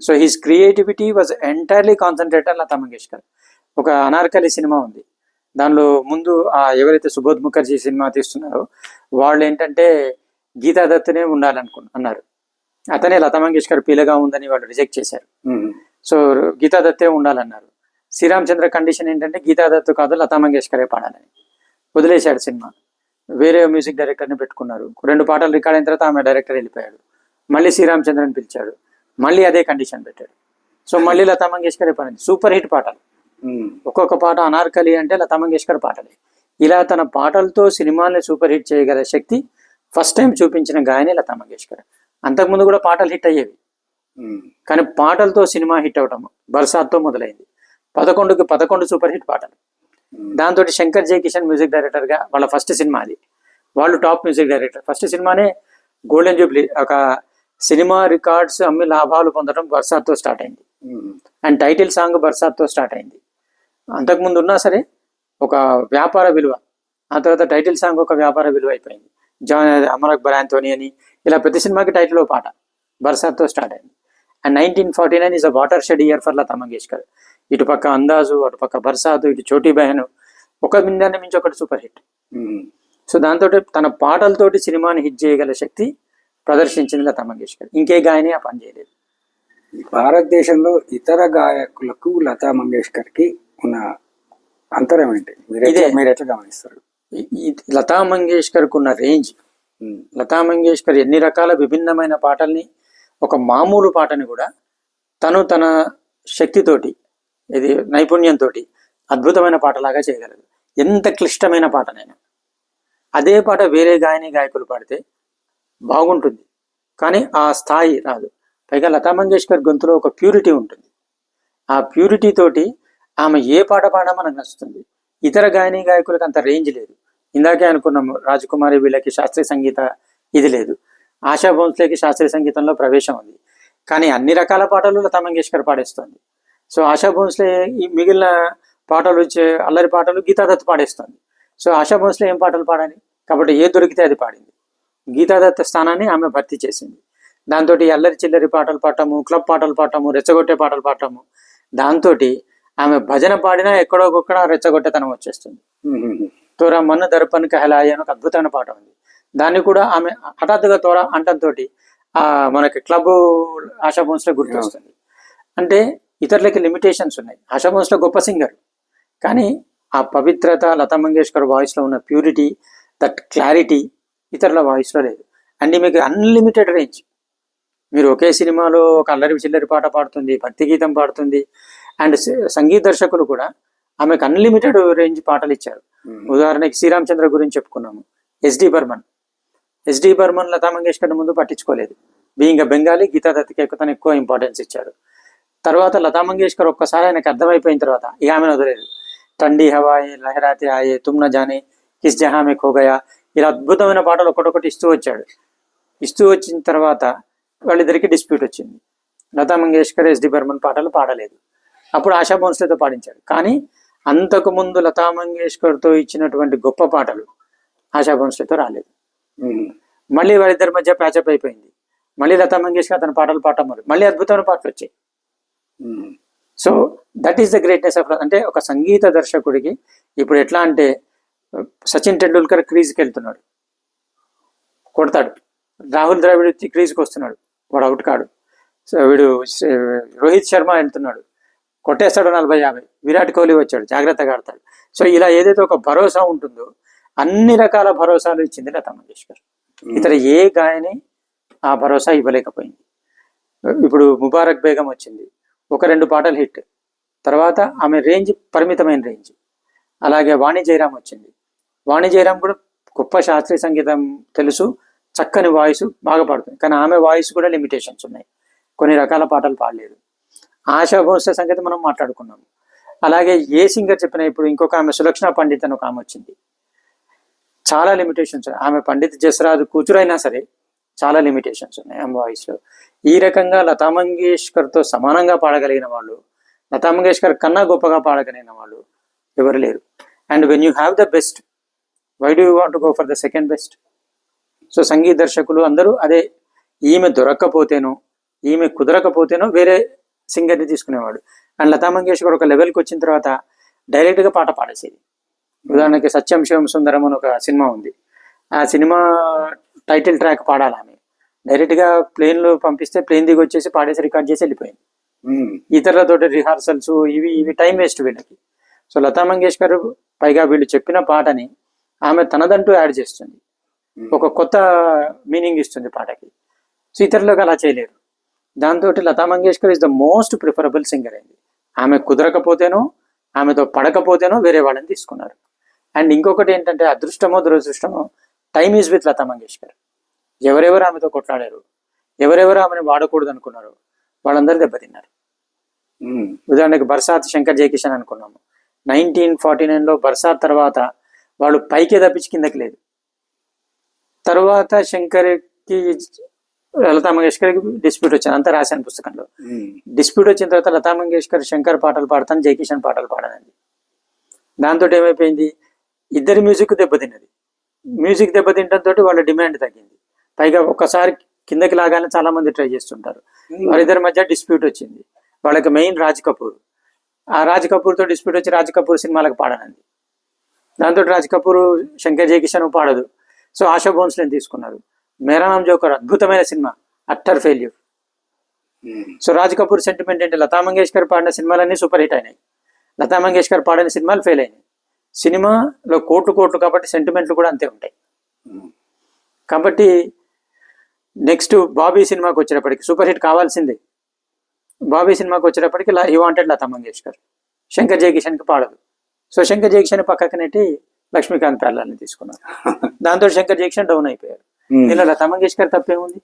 So his creativity was entirely concentrated Lata Mangeshkar. ఒక అనార్కలి సినిమా ఉంది, దానిలో ముందు ఎవరైతే సుబోధ్ ముఖర్జీ సినిమా తీస్తున్నారో వాళ్ళు ఏంటంటే గీతాదత్తునే అన్నారు. అతనే లతా మంగేష్కర్ పీలగా ఉందని వాళ్ళు రిజెక్ట్ చేశారు. సో గీతాదత్తే ఉండాలన్నారు. శ్రీరామచంద్ర కండిషన్ ఏంటంటే గీతాదత్తు కాదు లతా మంగేష్కరే పాడాలని. వదిలేశాడు సినిమా. వేరే మ్యూజిక్ డైరెక్టర్ని పెట్టుకున్నారు. 2 పాటలు రికార్డ్ అయిన తర్వాత ఆమె డైరెక్టర్ వెళ్ళిపోయాడు. మళ్ళీ శ్రీరామచంద్రని పిలిచాడు, మళ్ళీ అదే కండిషన్ పెట్టాడు. సో మళ్ళీ లతా మంగేష్కరే పాడింది. సూపర్ హిట్ పాటలు. ఒక్కొక్క పాట అనార్కలి అంటే లతా మంగేష్కర్ పాటలే. ఇలా తన పాటలతో సినిమాల్ని సూపర్ హిట్ చేయగల శక్తి ఫస్ట్ టైం చూపించిన గాయని లతా మంగేష్కర్. అంతకుముందు కూడా పాటలు హిట్ అయ్యేవి, కానీ పాటలతో సినిమా హిట్ అవటం బర్సాత్తో మొదలైంది. 11కి 11 సూపర్ హిట్ పాటలు. దాంతో శంకర్ జయకిషన్ మ్యూజిక్ డైరెక్టర్గా వాళ్ళ ఫస్ట్ సినిమా అది. వాళ్ళు టాప్ మ్యూజిక్ డైరెక్టర్. ఫస్ట్ సినిమానే గోల్డెన్ జూబ్లీ, ఒక సినిమా రికార్డ్స్ అమ్మి లాభాలు పొందడం బర్సాత్తో స్టార్ట్ అయింది. అండ్ టైటిల్ సాంగ్ బర్సాత్తో స్టార్ట్ అయింది. అంతకుముందు ఉన్నా సరే ఒక వ్యాపార విలువ, ఆ తర్వాత టైటిల్ సాంగ్ ఒక వ్యాపార విలువ అయిపోయింది. అమర్ అక్బర్ ఆంథోనీ అని ఇలా ప్రతి సినిమాకి టైటిల్ ఓ పాట బర్సాత్తో స్టార్ట్ అయింది. And 1949 is a watershed year for Lata Mangeshkar. ఇటు పక్క అందాజు, అటు పక్క బర్సాత్, ఇటు చోటీ బహన్, ఒక మిందాన్ని మించి ఒకటి సూపర్ హిట్. సో దాంతో తన పాటలతోటి సినిమాని హిట్ చేయగల శక్తి ప్రదర్శించింది లతా మంగేష్కర్. ఇంకే గాయని ఆ పని చేయలేదు. భారతదేశంలో ఇతర గాయకులకు లతా మంగేష్కర్కి ఉన్న అంతరం ఏంటి, మీరు ఎట్లా గమనిస్తారు? లతా మంగేష్కర్కు ఉన్న రేంజ్, లతా మంగేష్కర్ ఎన్ని రకాల విభిన్నమైన పాటల్ని, ఒక మామూలు పాటని కూడా తన శక్తితోటి, ఇది నైపుణ్యంతో అద్భుతమైన పాటలాగా చేయగలదు. ఎంత క్లిష్టమైన పాటనైనా అదే పాట వేరే గాయకులు పాడితే బాగుంటుంది, కానీ ఆ స్థాయి రాదు. పైగా లతా మంగేష్కర్ గొంతులో ఒక ప్యూరిటీ ఉంటుంది. ఆ ప్యూరిటీ తోటి ఆమె ఏ పాట పాడా మనకు నచ్చుతుంది. ఇతర గాయకులకు అంత రేంజ్ లేదు. ఇందాకే అనుకున్నాము, రాజకుమారి వీళ్ళకి శాస్త్రీయ సంగీత ఇది లేదు. ఆశా భోంస్లేకి శాస్త్రీయ సంగీతంలో ప్రవేశం ఉంది, కానీ అన్ని రకాల పాటలు లతా మంగేష్కర్ పాడేస్తుంది. సో ఆశా భోంస్లే ఈ మిగిలిన పాటలు వచ్చే అల్లరి పాటలు గీతాదత్ పాడేస్తుంది. సో ఆశా భోంస్లే ఏం పాటలు పాడాలి? కాబట్టి ఏ దొరికితే అది పాడింది. గీతాదత్ స్థానాన్ని ఆమె భర్తీ చేసింది. దాంతో అల్లరి చిల్లరి పాటలు పాడటము, క్లబ్ పాటలు పాడటము, రెచ్చగొట్టే పాటలు పాడటము, దాంతో ఆమె భజన పాడినా ఎక్కడోకొక్కడ రెచ్చగొట్టేతనం వచ్చేస్తుంది. తోరా మన్ను దర్పన్ కహలాయి అని ఒక అద్భుతమైన పాట ఉంది. దాన్ని కూడా ఆమె హఠాత్తుగా తోరా అంటంతో మనకి క్లబ్ ఆశా భోంస్లే గుర్తొస్తుంది. అంటే ఇతరులకి లిమిటేషన్స్ ఉన్నాయి. ఆశా భోంస్లే గొప్ప సింగర్, కానీ ఆ పవిత్రత, లతా మంగేష్కర్ వాయిస్లో ఉన్న ప్యూరిటీ, దట్ క్లారిటీ ఇతరుల వాయిస్లో లేదు. అండ్ మీకు అన్లిమిటెడ్ రేంజ్. మీరు ఒకే సినిమాలో ఒక అల్లరి చిల్లరి పాట పాడుతుంది, భక్తి గీతం పాడుతుంది. అండ్ సంగీత దర్శకులు కూడా ఆమెకు అన్లిమిటెడ్ రేంజ్ పాటలు ఇచ్చారు. ఉదాహరణకి శ్రీరామచంద్ర గురించి చెప్పుకున్నాము. ఎస్డి బర్మన్ లతా మంగేష్కర్ ముందు పట్టించుకోలేదు. బీయింగ్ అ బెంగాలీ, గీతాదత్కి తను ఎక్కువ ఇంపార్టెన్స్ ఇచ్చాడు. తర్వాత లతా మంగేష్కర్ ఒక్కసారి ఆయనకు అర్థమైపోయిన తర్వాత ఇక ఆమెను వదిలేదు. ఠండీ హవాయే, లహరాతే ఆయే, తుమ్ న జానే, కిస్ జహా మే ఖో గయా, ఇలా అద్భుతమైన పాటలు ఒక్కొక్కటి ఇస్తూ వచ్చాడు. ఇస్తూ వచ్చిన తర్వాత వాళ్ళిద్దరికి డిస్ప్యూట్ వచ్చింది. లతా మంగేష్కర్ ఎస్డి బర్మన్ పాటలు పాడలేదు. అప్పుడు ఆశా భోంస్లేతో పాడించాడు. కానీ అంతకుముందు లతా మంగేష్కర్తో ఇచ్చినటువంటి గొప్ప పాటలు ఆశా భోంస్లేతో రాలేదు. మళ్ళీ వాళ్ళిద్దరి మధ్య ప్యాచప్ అయిపోయింది. మళ్ళీ లతా మంగేష్కర్ తన పాటలు పాడటం మళ్ళీ అద్భుతమైన పాటలు వచ్చాయి. So that is the greatness of, అంటే ఒక సంగీత దర్శకుడికి ఇప్పుడు ఎట్లా అంటే, సచిన్ టెండూల్కర్ క్రీజ్కి వెళ్తున్నాడు, కొడతాడు. రాహుల్ ద్రావిడ్ క్రీజ్కి వస్తున్నాడు, వాడు అవుట్ కాడు. సో వీడు రోహిత్ శర్మ వెళ్తున్నాడు, కొట్టేస్తాడు 40-50. విరాట్ కోహ్లీ వచ్చాడు, జాగ్రత్తగా ఆడతాడు. సో ఇలా ఏదైతే ఒక భరోసా ఉంటుందో, అన్ని రకాల భరోసాలు ఇచ్చింది లతా మంగేష్కర్. ఇతర ఏ గాయని ఆ భరోసా ఇవ్వలేకపోయింది. ఇప్పుడు ముబారక్ బేగం వచ్చింది, 1-2 పాటలు హిట్, తర్వాత ఆమె రేంజ్ పరిమితమైన రేంజ్. అలాగే వాణి జయరాం వచ్చింది. వాణి జయరాం కూడా గొప్ప శాస్త్రీయ సంగీతం తెలుసు, చక్కని వాయిస్, బాగా పాడుతుంది. కానీ ఆమె వాయిస్ కూడా లిమిటేషన్స్ ఉన్నాయి, కొన్ని రకాల పాటలు పాడలేదు. ఆశా భోంస్లే సంగతి మనం మాట్లాడుకున్నాము. అలాగే ఏ సింగర్ చెప్పినా, ఇప్పుడు ఇంకొక ఆమె సులక్షణ పండిత్ అని ఒక ఆమె వచ్చింది, చాలా లిమిటేషన్స్. ఆమె పండిత్ జసరాజు కూతురైనా సరే చాలా లిమిటేషన్స్ ఉన్నాయి ఆమె వాయిస్లో. ఈ రకంగా లతా మంగేష్కర్తో సమానంగా పాడగలిగిన వాళ్ళు, లతా మంగేష్కర్ కన్నా గొప్పగా పాడగలిగిన వాళ్ళు ఎవరు లేరు. And when you have the best, why do you want to go for the second best? So సంగీత దర్శకులు అందరూ అదే, ఈమె దొరక్కపోతేనో, ఈమె కుదరకపోతేనో వేరే సింగర్ని తీసుకునేవాడు. అండ్ లతా మంగేష్కర్ ఒక లెవెల్కి వచ్చిన తర్వాత డైరెక్ట్గా పాట పాడేసేది. ఉదాహరణకి సత్యం శివం సుందరం అని ఒక సినిమా ఉంది, ఆ సినిమా టైటిల్ ట్రాక్ పాడాలి ఆమె, డైరెక్ట్గా ప్లేన్లో పంపిస్తే ప్లేన్ దిగి వచ్చేసి పాడేసి రికార్డ్ చేసి వెళ్ళిపోయింది. ఇతరులతో రిహార్సల్స్ ఇవి టైం వేస్ట్ వీళ్ళకి. సో లతా మంగేష్కర్ పైగా వీళ్ళు చెప్పిన పాటని ఆమె తనదంటూ యాడ్ చేస్తుంది, ఒక కొత్త మీనింగ్ ఇస్తుంది పాటకి. సో ఇతరులకు అలా చేయలేరు. దాంతో Lata Mangeshkar is the most preferable singer అయింది. ఆమె కుదరకపోతేనో, ఆమెతో పడకపోతేనో వేరే వాళ్ళని తీసుకున్నారు. అండ్ ఇంకొకటి ఏంటంటే అదృష్టమో దురదృష్టమో, time is with Lata Mangeshkar. ఎవరెవరు ఆమెతో కొట్లాడారు, ఎవరెవరు ఆమెను వాడకూడదు అనుకున్నారు, వాళ్ళందరూ దెబ్బతిన్నారు. ఉదాహరణకు బర్సాత్ శంకర్ జయకిషన్ అనుకున్నాము. 1949లో బర్సాత్ తర్వాత వాళ్ళు పైకే తప్పించి కిందకి లేదు. తర్వాత శంకర్కి లతా మంగేష్కర్కి డిస్ప్యూట్ వచ్చింది, అంతా రాశాను పుస్తకంలో. డిస్ప్యూట్ వచ్చిన తర్వాత లతా మంగేష్కర్ శంకర్ పాటలు పాడతాను, జయకిషన్ పాటలు పాడనండి. దాంతో ఏమైపోయింది, ఇద్దరి మ్యూజిక్ దెబ్బతిన్నది. మ్యూజిక్ దెబ్బతింటంతో వాళ్ళ డిమాండ్ తగ్గింది. పైగా ఒక్కసారి కిందకి లాగానే చాలా మంది ట్రై చేస్తుంటారు. వాళ్ళిద్దరి మధ్య డిస్ప్యూట్ వచ్చింది. వాళ్ళకి మెయిన్ రాజ్ కపూర్. ఆ రాజ్ కపూర్తో డిస్ప్యూట్ వచ్చి రాజ్ కపూర్ సినిమాలకు పాడనంది. దాంతో రాజ్ కపూర్ శంకర్ జయకిషన్ పాడదు. సో ఆశా భోన్స్లేని తీసుకున్నారు. మేరా నామ్ జోకర్ అద్భుతమైన cinema, utter failure. So Raj Kapoor sentiment ఏంటి, లతా మంగేష్కర్ పాడిన సినిమాలన్నీ సూపర్ హిట్ అయినాయి, లతా మంగేష్కర్ పాడిన సినిమాలు ఫెయిల్ అయినాయి. సినిమాలో కోట్లు కాబట్టి సెంటిమెంట్లు కూడా అంతే ఉంటాయి. కాబట్టి నెక్స్ట్ బాబీ సినిమాకి వచ్చేటప్పటికి సూపర్ హిట్ కావాల్సిందే. బాబీ సినిమాకి వచ్చేటప్పటికి హీ వాంటెడ్ లతా మంగేష్కర్, శంకర్ జయకిషన్కి పాడదు. సో శంకర్ జయకిషన్ పక్కకి నెట్టి లక్ష్మీకాంత్ ప్యార్లాల్ని తీసుకున్నారు. దాంతో శంకర్ జయకిషన్ డౌన్ అయిపోయారు. దీనిలో లతా మంగేష్కర్ తప్పేముంది?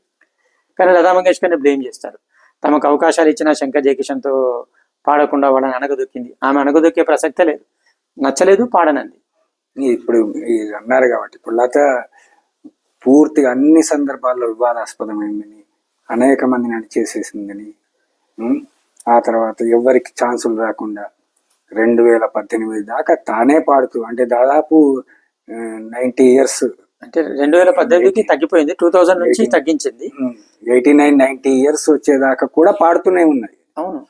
కానీ లతా మంగేష్కర్ని బ్లేమ్ చేస్తారు. తమకు అవకాశాలు ఇచ్చిన శంకర్ జయకిషన్తో పాడకుండా వాళ్ళని అనగదొక్కింది. ఆమె అనగదొక్కే ప్రసక్తే లేదు, నచ్చలేదు, పాడనంది. ఇప్పుడు అన్నారు కాబట్టి ఇప్పుడు లత పూర్తిగా అన్ని సందర్భాల్లో వివాదాస్పదమైందని, అనేక మందిని అణిచేసేసిందని, ఆ తర్వాత ఎవరికి ఛాన్సులు రాకుండా 2018 దాకా తానే పాడుతూ, అంటే దాదాపు 90 years, అంటే 2018కి తగ్గిపోయింది, 2000 నుంచి తగ్గించింది. 89-90 years వచ్చేదాకా కూడా పాడుతూనే ఉన్నది. అవును,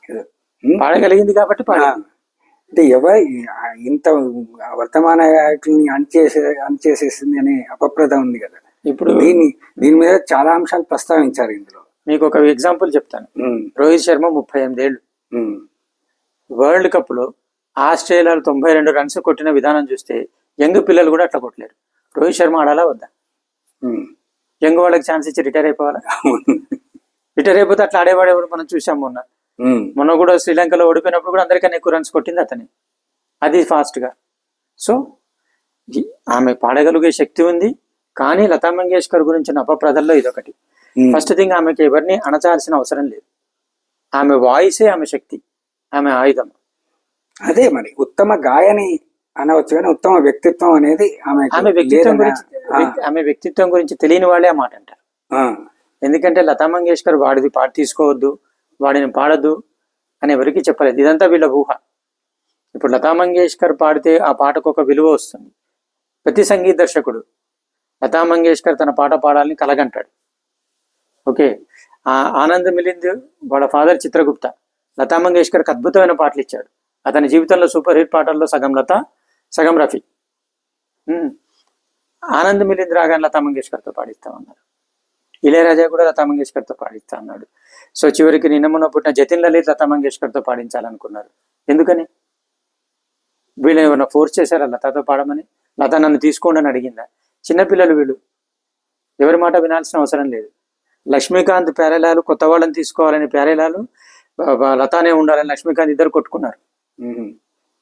పాడగలిగింది కాబట్టి పాడింది. అంటే ఇంత వర్తమాన గాయకుల్ని అణిచేసేసింది అనే అపప్రద ఉంది కదా. ఇప్పుడు దీని మీద చాలా అంశాలు ప్రస్తావించారు ఇందులో. మీకు ఒక ఎగ్జాంపుల్ చెప్తాను. రోహిత్ శర్మ 38 ఏళ్ళు, వరల్డ్ కప్ లో ఆస్ట్రేలియాలో 92 runs కొట్టిన విధానం చూస్తే యంగ్ పిల్లలు కూడా అట్లా కొట్టలేరు. రోహిత్ శర్మ ఆడాలా వద్దా? యంగ్ వాళ్ళకి ఛాన్స్ ఇచ్చి రిటైర్ అయిపోవాలా? రిటైర్ అయిపోతే అట్లా ఆడేవాడు ఎవరు మనం చూసాం. మొన్న కూడా శ్రీలంకలో ఓడిపోయినప్పుడు కూడా అందరికన్నా ఎక్కువ రన్స్ కొట్టింది అతని, అది ఫాస్ట్ గా. సో ఆమె పాడగలిగే శక్తి ఉంది. కానీ లతా మంగేష్కర్ గురించిన అపప్రదల్లో ఇదొకటి. ఫస్ట్ థింగ్, ఆమెకి ఎవరిని అణచాల్సిన అవసరం లేదు. ఆమె వాయిసే ఆమె శక్తి, ఆమె ఆయుధం. అదే మరి ఉత్తమ గాయని అనవచ్చు, కానీ ఉత్తమ వ్యక్తిత్వం అనేది ఆమె వ్యక్తిత్వం గురించి తెలియని వాళ్ళే ఆ మాట అంటారు. ఎందుకంటే లతా మంగేష్కర్ వాడిది పాట తీసుకోవద్దు, వాడిని పాడద్దు అని ఎవరికి చెప్పలేదు. ఇదంతా వీళ్ళ ఊహ. ఇప్పుడు లతా మంగేష్కర్ పాడితే ఆ పాటకు ఒక విలువ వస్తుంది. ప్రతి సంగీత దర్శకుడు లతా మంగేష్కర్ తన పాట పాడాలని కలగంటాడు. ఓకే, ఆనంద్ మిలింద్ వాళ్ళ ఫాదర్ చిత్రగుప్త లతా మంగేష్కర్కి అద్భుతమైన పాటలు ఇచ్చాడు. అతని జీవితంలో సూపర్ హిట్ పాటల్లో సగం లత, సగం రఫీ. ఆనంద్ మిలింద్ రాగానే లతా మంగేష్కర్తో పాడిస్తామన్నారు. ఇళయరాజా కూడా లతా మంగేష్కర్తో పాడిస్తా అన్నాడు. సో చివరికి నిన్న పుట్టిన జతిన్ లలిత్ లతా మంగేష్కర్తో పాడించాలనుకున్నారు. ఎందుకని? వీళ్ళు ఏమన్నా ఫోర్స్ చేశారా లతాతో పాడమని? లత నన్ను తీసుకోండి అని అడిగిందా? చిన్నపిల్లలు వీళ్ళు, ఎవరి మాట వినాల్సిన అవసరం లేదు. లక్ష్మీకాంత్ ప్యారేలాలు కొత్త వాళ్ళని తీసుకోవాలని ప్యారేలాలు, లతానే ఉండాలని లక్ష్మీకాంత్ ఇద్దరు కొట్టుకున్నారు.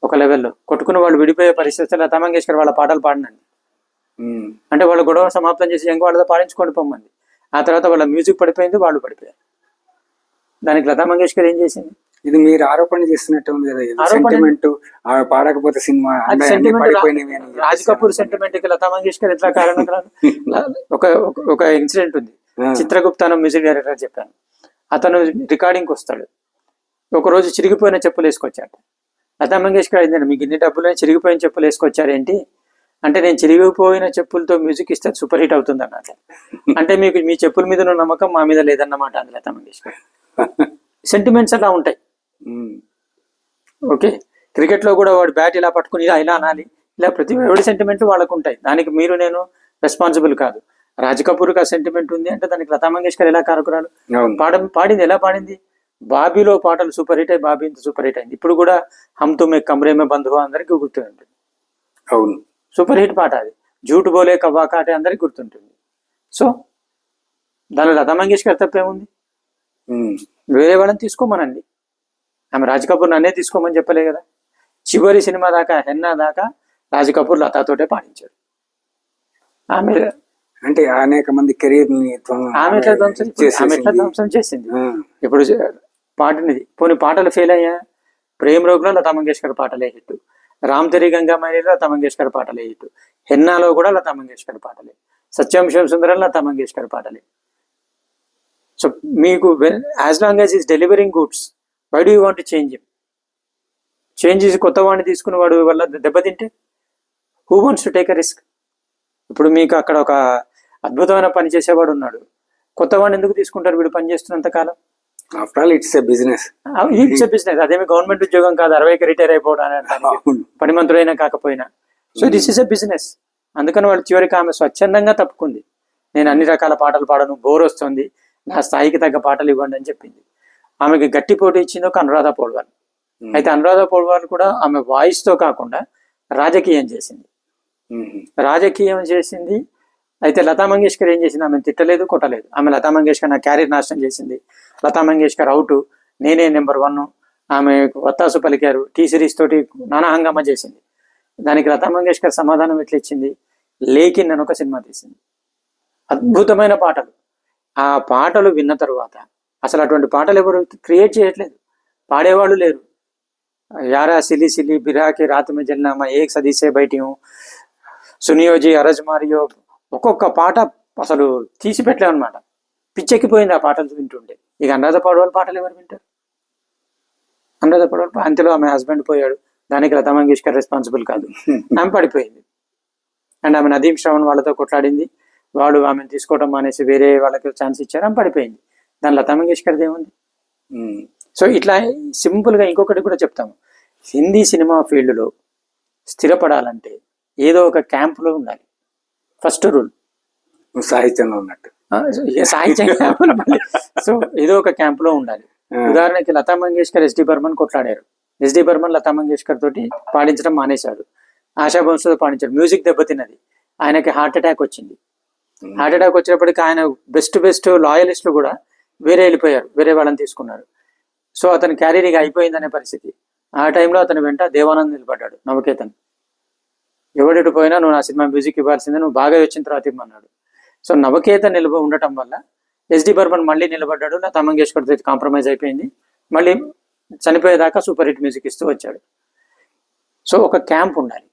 ఒక లెవెల్లో కొట్టుకున్న వాళ్ళు విడిపోయే పరిస్థితి. లతా మంగేష్కర్ వాళ్ళ పాటలు పాడినండి అంటే వాళ్ళ గొడవ సమాప్తం చేసి యంగ్ వాళ్ళతో పాడించుకొని పొమ్మంది. ఆ తర్వాత వాళ్ళ మ్యూజిక్ పడిపోయింది, వాళ్ళు పడిపోయారు. దానికి లతా మంగేష్కర్ ఏం చేసింది? ఇది మీరు ఆరోపణ చేస్తున్నట్టు ఉంది కదా, సెంటిమెంట్ పాడకపోతే సినిమా రాజ్ కపూర్ సెంటిమెంట్ కి లతా మంగేష్కర్ ఎట్లా కారణం? ఒక ఇన్సిడెంట్ ఉంది. చిత్రగుప్త మ్యూజిక్ డైరెక్టర్ చెప్పాను. అతను రికార్డింగ్కి వస్తాడు. ఒకరోజు చిరిగిపోయిన చెప్పులు వేసుకొచ్చాడు. లతా మంగేష్కర్ అయిందండి, మీకు ఇన్ని డబ్బులు చిరిగిపోయిన చెప్పులు వేసుకొచ్చారేంటి అంటే, నేను చిరిగిపోయిన చెప్పులతో మ్యూజిక్ ఇస్తే సూపర్ హిట్ అవుతుంది అన్నమాట. అంటే మీకు మీ చెప్పుల మీద ఉన్న నమ్మకం మా మీద లేదన్నమాట అంది లతా మంగేష్కర్. సెంటిమెంట్స్ అలా ఉంటాయి. ఓకే, క్రికెట్ లో కూడా వాడు బ్యాట్ ఇలా పట్టుకుని ఇలా అనాలి, ఇలా ప్రతి ఎవరి సెంటిమెంట్ వాళ్ళకు ఉంటాయి. దానికి మీరు నేను రెస్పాన్సిబుల్ కాదు. రాజ్ కపూర్కి ఆ సెంటిమెంట్ ఉంది అంటే దానికి లతా మంగేష్కర్ ఎలా కారకురాలు? పాడింది ఎలా పాడింది? బాబీలో పాటలు సూపర్ హిట్ అయ్యి బాబీ ఇంత సూపర్ హిట్ అయింది. ఇప్పుడు కూడా హమ్ తుమ్ ఏక్ కమ్రే మే బంధువా అందరికీ గుర్తుంటుంది. అవును, సూపర్ హిట్ పాట అది. జూట్ బోలే కవ్వా కాటే అందరికి గుర్తుంటుంది. సో దానిలో లతా మంగేష్కర్ తప్పేముంది? వేరే వాళ్ళని తీసుకోమనండి. ఆమె రాజ్ కపూర్ నన్నే తీసుకోమని చెప్పలే కదా. చివరి సినిమా దాకా, హెన్నా దాకా రాజ్ కపూర్ లతాతోటే పాడించాడు. ఆమె అంటే అనేక మంది కెరీర్ ని ఆమె ఎట్లా ధ్వంసం చేసింది. ఇప్పుడు పాటనిది పోనీ పాటలు ఫెయిల్ అయ్యా. ప్రేమ్ రోగ్లో లతా మంగేష్కర్ పాటలే హిట్, రామ్ తెరి గంగామైలో లతా మంగేష్కర్ పాటలే హిట్, హెన్నాలో కూడా లతా మంగేష్కర్ పాటలే, సత్యం శివ సుందరం లతా మంగేష్కర్ పాటలే. సో మీకు as long as is delivering goods, why do you want change him? Change చేసి కొత్త వాడిని తీసుకున్న వాడు వల్ల దెబ్బతింటే who wants to take a risk? ఇప్పుడు మీకు అక్కడ ఒక అద్భుతమైన పని చేసేవాడు ఉన్నాడు, కొత్త వాడిని ఎందుకు తీసుకుంటారు వీడు పని చేస్తున్నంత కాలం? After all it's a business. It's a business. అదేమి గవర్నమెంట్ ఉద్యోగం కాదు, 60కి రిటైర్ అయిపోవడం అని పనిమంతుడైనా కాకపోయినా. So this is a business. అందుకని వాళ్ళు చివరికి ఆమె స్వచ్ఛందంగా తప్పుకుంది. నేను అన్ని రకాల పాటలు పాడను, బోర్ వస్తుంది, నా స్థాయికి తగ్గ పాటలు ఇవ్వండి అని చెప్పింది. ఆమెకి గట్టి పోటీ ఇచ్చింది ఒక అనురాధ పౌడ్వాల్. అయితే అనురాధ పౌడ్వాల్ కూడా ఆమె వాయిస్ తో కాకుండా రాజకీయం చేసింది. అయితే లతా మంగేష్కర్ ఏం చేసింది? ఆమె తిట్టలేదు, కొట్టలేదు. ఆమె లతా మంగేష్కర్ నా క్యారీర్ నాశనం చేసింది, లతా మంగేష్కర్ అవుట్, నేనే నెంబర్ 1, ఆమె వత్తాసు పలికారు, టీ సిరీస్ తోటి నానా హంగామా చేసింది. దానికి లతా మంగేష్కర్ సమాధానం ఎట్లా ఇచ్చింది? లేకిన్ అని ఒక సినిమా తీసింది, అద్భుతమైన పాటలు. ఆ పాటలు విన్న తరువాత అసలు అటువంటి పాటలు ఎవరు క్రియేట్ చేయట్లేదు, పాడేవాళ్ళు లేరు. యారా సిలి సిలి బిరాకి రాత్ మే జల్నామా, ఏక్ సదీసే బయటి సునియోజీ అరజ్ మారియో, ఒక్కొక్క పాట అసలు తీసి పెట్టలేమన్నమాట. పిచ్చెక్కిపోయింది ఆ పాటలు వింటుంటే. ఇక అనురాధ పౌడ్వాల్ పాటలు ఎవరు వింటారు? అనురాధ పౌడ్వాల్ అంతలో ఆమె హస్బెండ్ పోయాడు, దానికి లతా మంగేష్కర్ రెస్పాన్సిబుల్ కాదు, ఆమె పడిపోయింది. అండ్ ఆమె నదీం శ్రవణ్ వాళ్ళతో కొట్లాడింది, వాడు ఆమెను తీసుకోవడం మానేసి వేరే వాళ్ళకి ఛాన్స్ ఇచ్చారు, ఆమె పడిపోయింది. దాని లతా మంగేష్కర్ది ఏముంది? సో ఇట్లా సింపుల్గా ఇంకొకటి కూడా చెప్తాము, హిందీ సినిమా ఫీల్డ్లో స్థిరపడాలంటే ఏదో ఒక క్యాంపులో ఉండాలి. ఫస్ట్ రూల్ సాహిత్యంలో ఉన్నట్టు సాహిత్యం. సో ఏదో ఒక క్యాంపులో ఉండాలి. ఉదాహరణకి లతా మంగేష్కర్ ఎస్డి బర్మన్ కొట్లాడారు. ఎస్డి బర్మన్ లతా మంగేష్కర్ తోటి పాడించడం మానేశాడు, ఆశా భోస్లేతో పాడించాడు. మ్యూజిక్ దెబ్బతిన్నది, ఆయనకి హార్ట్ అటాక్ వచ్చింది. హార్ట్ అటాక్ వచ్చినప్పటికీ ఆయన బెస్ట్ లాయలిస్టులు కూడా వేరే వెళ్ళిపోయారు, వేరే వాళ్ళని తీసుకున్నారు. సో అతని క్యారీర్ ఇక అయిపోయిందనే పరిస్థితి. ఆ టైంలో అతని వెంట దేవానంద్ నిలబడ్డాడు, నవకేతన్. ఎవడెటు పోయినా నువ్వు నా సినిమా మ్యూజిక్ ఇవ్వాల్సిందే, నువ్వు బాగా వచ్చిన తర్వాత ఇమ్మన్నాడు. సో నవకేతన్ ఉండటం వల్ల ఎస్డి బర్మన్ మళ్ళీ నిలబడ్డాడు, లతా మంగేష్కర్ తో కాంప్రమైజ్ అయిపోయింది, మళ్ళీ చనిపోయేదాకా సూపర్ హిట్ మ్యూజిక్ ఇస్తూ వచ్చాడు. సో ఒక క్యాంప్ ఉండాలి.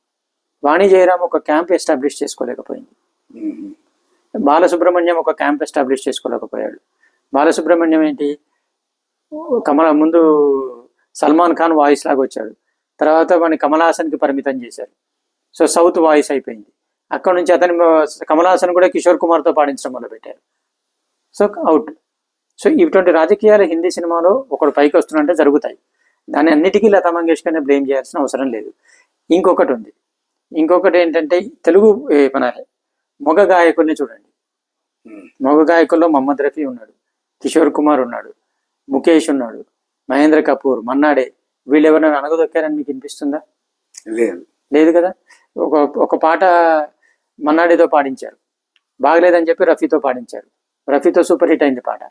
వాణి జయరాం ఒక క్యాంప్ ఎస్టాబ్లిష్ చేసుకోలేకపోయింది, బాలసుబ్రహ్మణ్యం ఒక క్యాంప్ ఎస్టాబ్లిష్ చేసుకోలేకపోయాడు. బాలసుబ్రహ్మణ్యం ఏంటి, ముందు సల్మాన్ ఖాన్ వాయిస్ లాగా వచ్చాడు, తర్వాత వాడిని కమల్ హాసన్కి పరిమితం చేశారు. సో సౌత్ వాయిస్ అయిపోయింది. అక్కడ నుంచి అతని కమల్ హాసన్ కూడా కిషోర్ కుమార్తో పాడించడం మొదలుపెట్టారు. So out. సో ఇటువంటి రాజకీయాలు హిందీ సినిమాలో ఒకడు పైకి వస్తున్నంటే జరుగుతాయి. దాన్ని అన్నిటికీ లతా మంగేష్కర్ని బ్లేమ్ చేయాల్సిన అవసరం లేదు. ఇంకొకటి ఏంటంటే తెలుగు మన మగ గాయకుల్ని చూడండి. మగ గాయకుల్లో మహమ్మద్ రఫీ ఉన్నాడు, కిషోర్ కుమార్ ఉన్నాడు, ముఖేష్ ఉన్నాడు, మహేంద్ర కపూర్, మన్నాడే. వీళ్ళు ఎవరైనా అనగదొక్కారని మీకు అనిపిస్తుందా? లేదు కదా. ఒక పాట మన్నాడేతో పాడించారు, బాగలేదని చెప్పి రఫీతో పాడించారు. రఫీతో సూపర్ హిట్ అయింది పాట.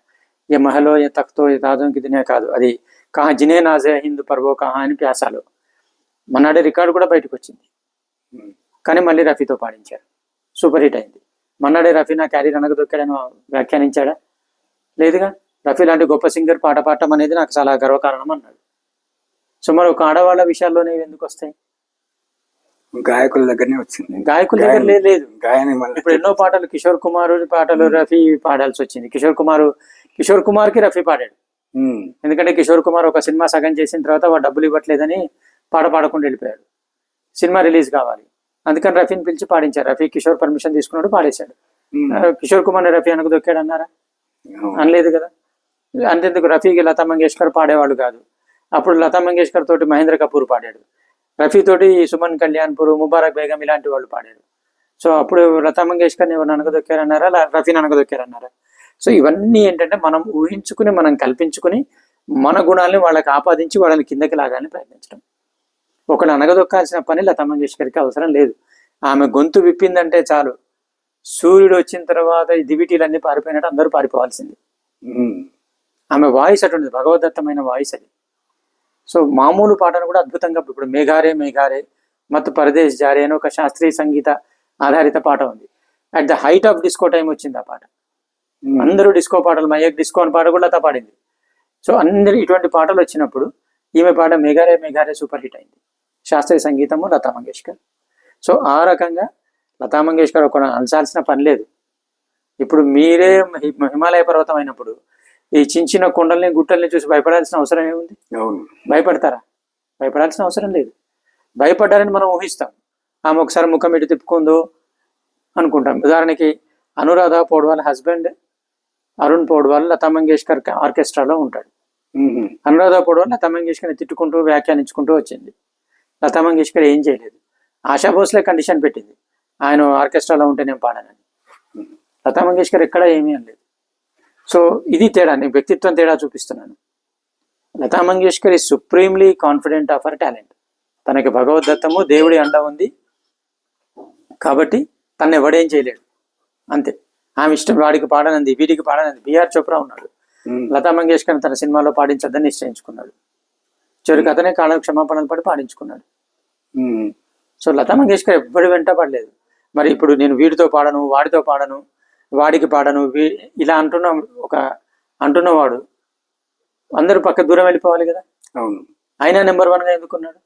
ఏ మహలో ఏ తఖ్తో ఏ తాజోంకి దినే కాదు, అది కహా జినే నాజే హింద్ పర్వో కహా అని ప్యాసాలో. మన్నాడే రికార్డు కూడా బయటకు వచ్చింది, కానీ మళ్ళీ రఫీతో పాడించారు, సూపర్ హిట్ అయింది. మన్నాడే రఫీ నా క్యారీర్ అనగదొక్కాడని వ్యాఖ్యానించాడా? లేదుగా. రఫీ లాంటి గొప్ప సింగర్ పాట పాడటం అనేది నాకు చాలా గర్వకారణం అన్నాడు. సో మరి ఒక ఆడవాళ్ళ విషయాల్లోనే ఎందుకు వస్తాయి? గాయకుల దగ్గరనే వచ్చింది, గాయకుల దగ్గర లేదు. ఇప్పుడు ఎన్నో పాటలు కిషోర్ కుమార్ పాటలు రఫీ పాడాల్సి వచ్చింది. కిషోర్ కుమార్కి రఫీ పాడాడు. ఎందుకంటే కిషోర్ కుమార్ ఒక సినిమా సగం చేసిన తర్వాత వాడు డబ్బులు ఇవ్వట్లేదని పాడకుండా వెళ్ళిపోయాడు. సినిమా రిలీజ్ కావాలి, అందుకని రఫీని పిలిచి పాడించారు. రఫీ కిషోర్ పర్మిషన్ తీసుకున్నాడు, పాడేశాడు. కిషోర్ కుమార్ రఫీ అనకు దొక్కాడు అన్నారా? అనలేదు కదా. అంతెందుకు, రఫీకి లతా మంగేష్కర్ పాడేవాళ్ళు కాదు. అప్పుడు లతా మంగేష్కర్ తోటి మహేంద్ర కపూర్ పాడాడు, రఫీ తోటి సుమన్ కళ్యాణ్పూర్, ముబారక్ బేగం ఇలాంటి వాళ్ళు పాడారు. సో అప్పుడు లతా మంగేష్కర్ని ఎవరు అనగదొక్కారన్నారా, రఫీని అనగదొక్కారన్నారా? సో ఇవన్నీ ఏంటంటే మనం ఊహించుకుని, మనం కల్పించుకుని, మన గుణాలని వాళ్ళకి ఆపాదించి వాళ్ళని కిందకి లాగాలని ప్రయత్నించడం. ఒకడు అనగదొక్కాల్సిన పని లతా మంగేష్కర్కి అవసరం లేదు. ఆమె గొంతు విప్పిందంటే చాలు, సూర్యుడు వచ్చిన తర్వాత ఈ దివిటీలన్నీ పారిపోయినట్టు అందరూ పారిపోవాల్సింది. ఆమె వాయిస్ అటువంటిది, భగవద్దత్తమైన వాయిస్ అది. సో మామూలు పాటను కూడా అద్భుతంగా, ఇప్పుడు మేఘారే మేఘారే మత్ పరదేశ్ జారీ అని ఒక శాస్త్రీయ సంగీత ఆధారిత పాట ఉంది. At the height of disco time వచ్చింది ఆ పాట. అందరూ డిస్కో పాటలు, మయ్యక్ డిస్కో అని పాట కూడా లత పాడింది. సో అందరు ఇటువంటి పాటలు వచ్చినప్పుడు ఈమె పాట మేఘారే మేఘారే సూపర్ హిట్ అయింది. శాస్త్రీయ సంగీతము లతా మంగేష్కర్. సో ఆ రకంగా లతా మంగేష్కర్ ఒక అలసాల్సిన పని లేదు. ఇప్పుడు మీరే హిమాలయ పర్వతం అయినప్పుడు ఈ చిన్న కొండల్ని గుట్టల్ని చూసి భయపడాల్సిన అవసరం ఏముంది? భయపడతారా? భయపడాల్సిన అవసరం లేదు. భయపడ్డారని మనం ఊహిస్తాం. ఆమె ఒకసారి ముఖం ఇటు తిప్పుకుందో అనుకుంటాం. ఉదాహరణకి అనురాధ పౌడ్వాల్ హస్బెండ్ అరుణ్ పౌడ్వాల్ లతా మంగేష్కర్ ఆర్కెస్ట్రాలో ఉంటాడు. అనురాధ పౌడ్వాల్ లతా మంగేష్కర్ని తిట్టుకుంటూ వ్యాఖ్యానించుకుంటూ వచ్చింది. లతా మంగేష్కర్ ఏం చేయలేదు. ఆశా భోస్లే కండిషన్ పెట్టింది, ఆయన ఆర్కెస్ట్రాలో ఉంటే నేను పాడానని. లతా మంగేష్కర్ ఎక్కడ ఏమీ అనలేదు. సో ఇది తేడా, నేను వ్యక్తిత్వం తేడా చూపిస్తున్నాను. Lata Mangeshkar is supremely confident of her talent. తనకి భగవద్దత్తము, దేవుడి అండ ఉంది కాబట్టి తను ఎవడేం చేయలేడు, అంతే. ఆమె ఇష్టం, వాడికి పాడనంది, వీడికి పాడనంది. బిఆర్ చోప్రా ఉన్నాడు, లతా మంగేష్కర్ తన సినిమాలో పాడించద్దని నిశ్చయించుకున్నాడు. చివరికి అతనే కాళ్ళ క్షమాపణలు పడి పాడించుకున్నాడు. సో లతా మంగేష్కర్ ఎవ్వడి వెంట పడలేదు. మరి ఇప్పుడు నేను వీడితో పాడను, వాడితో పాడను, వాడికి పాడను, ఇలా అంటున్నవాడు అందరూ పక్క దూరం వెళ్ళిపోవాలి కదా. అవును. అయినా నెంబర్ 1 గా ఎందుకున్నాడు?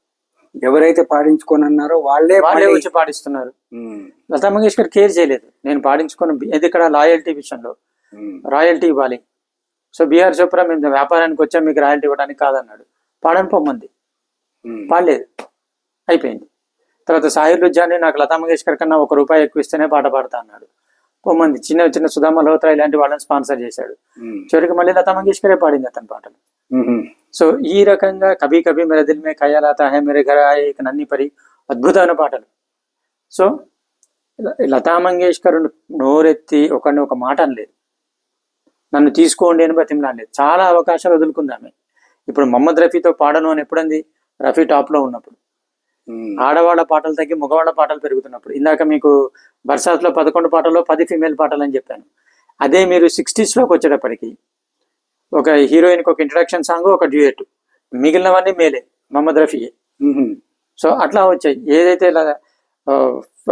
ఎవరైతే పాడించుకోనన్నారో వాళ్ళే వచ్చి పాడిస్తున్నారు. లతా మంగేష్కర్ కేర్ చేయలేదు, నేను పాడించుకోను. ఇది ఇక్కడ లాయల్టీ విషయంలో రాయల్టీ ఇవ్వాలి. సో బిఆర్ చోప్రా మేము వ్యాపారానికి వచ్చాం, మీకు రాయల్టీ ఇవ్వడానికి కాదన్నాడు. పాడని పొమ్మంది, పాడలేదు, అయిపోయింది. తర్వాత సాహిర్ లుజ్జాని నాకు లతా మంగేష్కర్ కన్నా ₹1 ఎక్కువ ఇస్తేనే పాట పాడతా అన్నాడు. పొమ్మంది. చిన్న సుధా మల్హోత్రా ఇలాంటి వాళ్ళని స్పాన్సర్ చేశాడు. చివరికి మళ్ళీ లతా మంగేష్కరే పాడింది అతని పాటలు. సో ఈ రకంగా కభీ కభీ మేరే దిల్ మే ఖయాల్ ఆతా హై మేరే ఘర్ ఆయే ఏక్ నన్నీ పరి అద్భుతమైన పాటలు. సో లతా మంగేష్కర్ నోరెత్తి ఒక మాట అనలేదు, నన్ను తీసుకోండి అని బతిమలాడలేదు. చాలా అవకాశాలు వదులుకుంది ఆమె. ఇప్పుడు మహమ్మద్ రఫీతో పాడను అని ఎప్పుడంది? రఫీ టాప్ లో ఉన్నప్పుడు. ఆడవాళ్ళ పాటలు తగ్గి మగవాళ్ళ పాటలు పెరుగుతున్నప్పుడు. ఇందాక మీకు బర్సాత్లో 11 పాటల్లో 10 ఫీమేల్ పాటలు అని చెప్పాను. అదే మీరు 60s లోకి వచ్చేటప్పటికి ఒక హీరోయిన్కి ఒక ఇంట్రడక్షన్ సాంగ్, ఒక డ్యూయట్, మిగిలినవన్నీ మేలే, మహమ్మద్ రఫీయే. సో అట్లా వచ్చాయి. ఏదైతే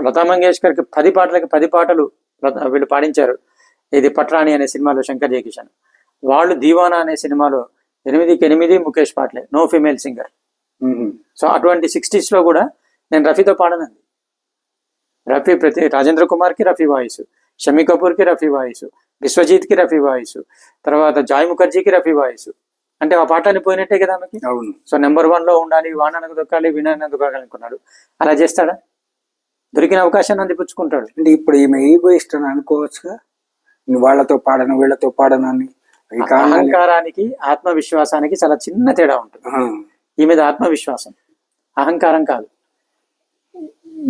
లతా మంగేష్కర్కి 10 పాటలకి 10 పాటలు వీళ్ళు పాడించారు. ఇది పట్రాణి అనే సినిమాలో శంకర్ జయకిషన్, వాళ్ళు దీవానా అనే సినిమాలో 8కి 8 ముఖేష్ పాటలే, నో ఫీమేల్ సింగర్. సో అటువంటి 60s లో కూడా నేను రఫీతో పాడనంది. రఫీ రాజేంద్ర కుమార్కి రఫీ వాయిస్, షమీ కపూర్కి రఫీ వాయిస్, విశ్వజిత్కి రఫీ వాయిస్, తర్వాత జాయ్ ముఖర్జీకి రఫీ వాయిస్. అంటే ఆ పాటని పోయినట్టే కదా ఆమెకి. అవును. సో నెంబర్ 1 లో ఉండాలి, వానకు దొక్కాలి, వినకు దొక్కాలి అనుకున్నాడు. అలా చేస్తాడా? దొరికిన అవకాశాన్ని అందిపుచ్చుకుంటాడు. అంటే ఇప్పుడు ఈమె ఈగోయిస్ట్ అని అనుకోవచ్చుగా, వాళ్ళతో పాడను వీళ్ళతో పాడను అని. అహంకారానికి ఆత్మవిశ్వాసానికి చాలా చిన్న తేడా ఉంటుంది. ఈ మీద ఆత్మవిశ్వాసం, అహంకారం కాదు.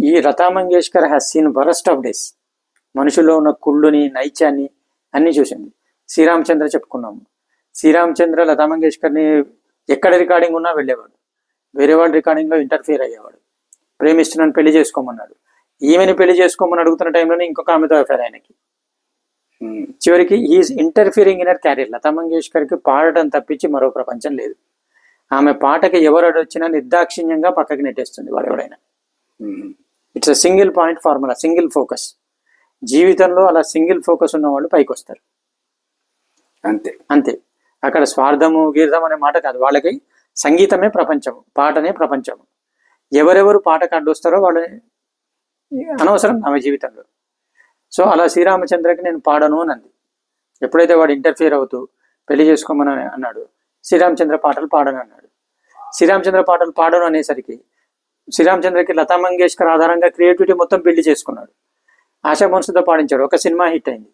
ఈ Lata Mangeshkar has seen worst of days. మనుషుల్లో ఉన్న కుళ్ళుని, నైత్యాన్ని అన్ని చూసింది. శ్రీరామచంద్ర చెప్పుకున్నాము. శ్రీరామచంద్ర లతా మంగేష్కర్ని ఎక్కడ రికార్డింగ్ ఉన్నా వెళ్ళేవాడు, వేరే వాడి రికార్డింగ్లో ఇంటర్ఫియర్ అయ్యేవాడు. ప్రేమిస్తున్నాను, పెళ్లి చేసుకోమన్నాడు. ఈమెని పెళ్లి చేసుకోమని అడుగుతున్న టైంలోనే ఇంకొక ఆమెతో అఫేర్ ఆయనకి. చివరికి is interfering in her career. Lata మంగేష్కర్కి పాడటం తప్పించి మరో ప్రపంచం లేదు. ఆమె పాటకి ఎవరు వచ్చినా నిర్దాక్షిణ్యంగా పక్కకి నెట్టేస్తుంది వాడు ఎవడైనా. It's a single point formula, single focus. జీవితంలో అలా సింగిల్ ఫోకస్ ఉన్న వాళ్ళు పైకి వస్తారు, అంతే అంతే. అక్కడ స్వార్థము గీర్ధం అనే మాట కాదు. వాళ్ళకి సంగీతమే ప్రపంచము, పాటనే ప్రపంచము. ఎవరెవరు పాటకు అడ్డొస్తారో వాళ్ళని అనవసరం ఆమె జీవితంలో. సో అలా శ్రీరామచంద్రకి నేను పాడను అని అంది. ఎప్పుడైతే వాడు ఇంటర్ఫియర్ అవుతూ పెళ్లి చేసుకోమని అన్నాడు, శ్రీరామచంద్ర పాటలు పాడను అన్నాడు. శ్రీరామచంద్ర పాటలు పాడను అనేసరికి శ్రీరామచంద్రకి లతా మంగేష్కర్ ఆధారంగా క్రియేటివిటీ మొత్తం బిల్డ్ చేసుకున్నాడు. ఆశా భోన్స్తో పాడించాడు, ఒక సినిమా హిట్ అయింది,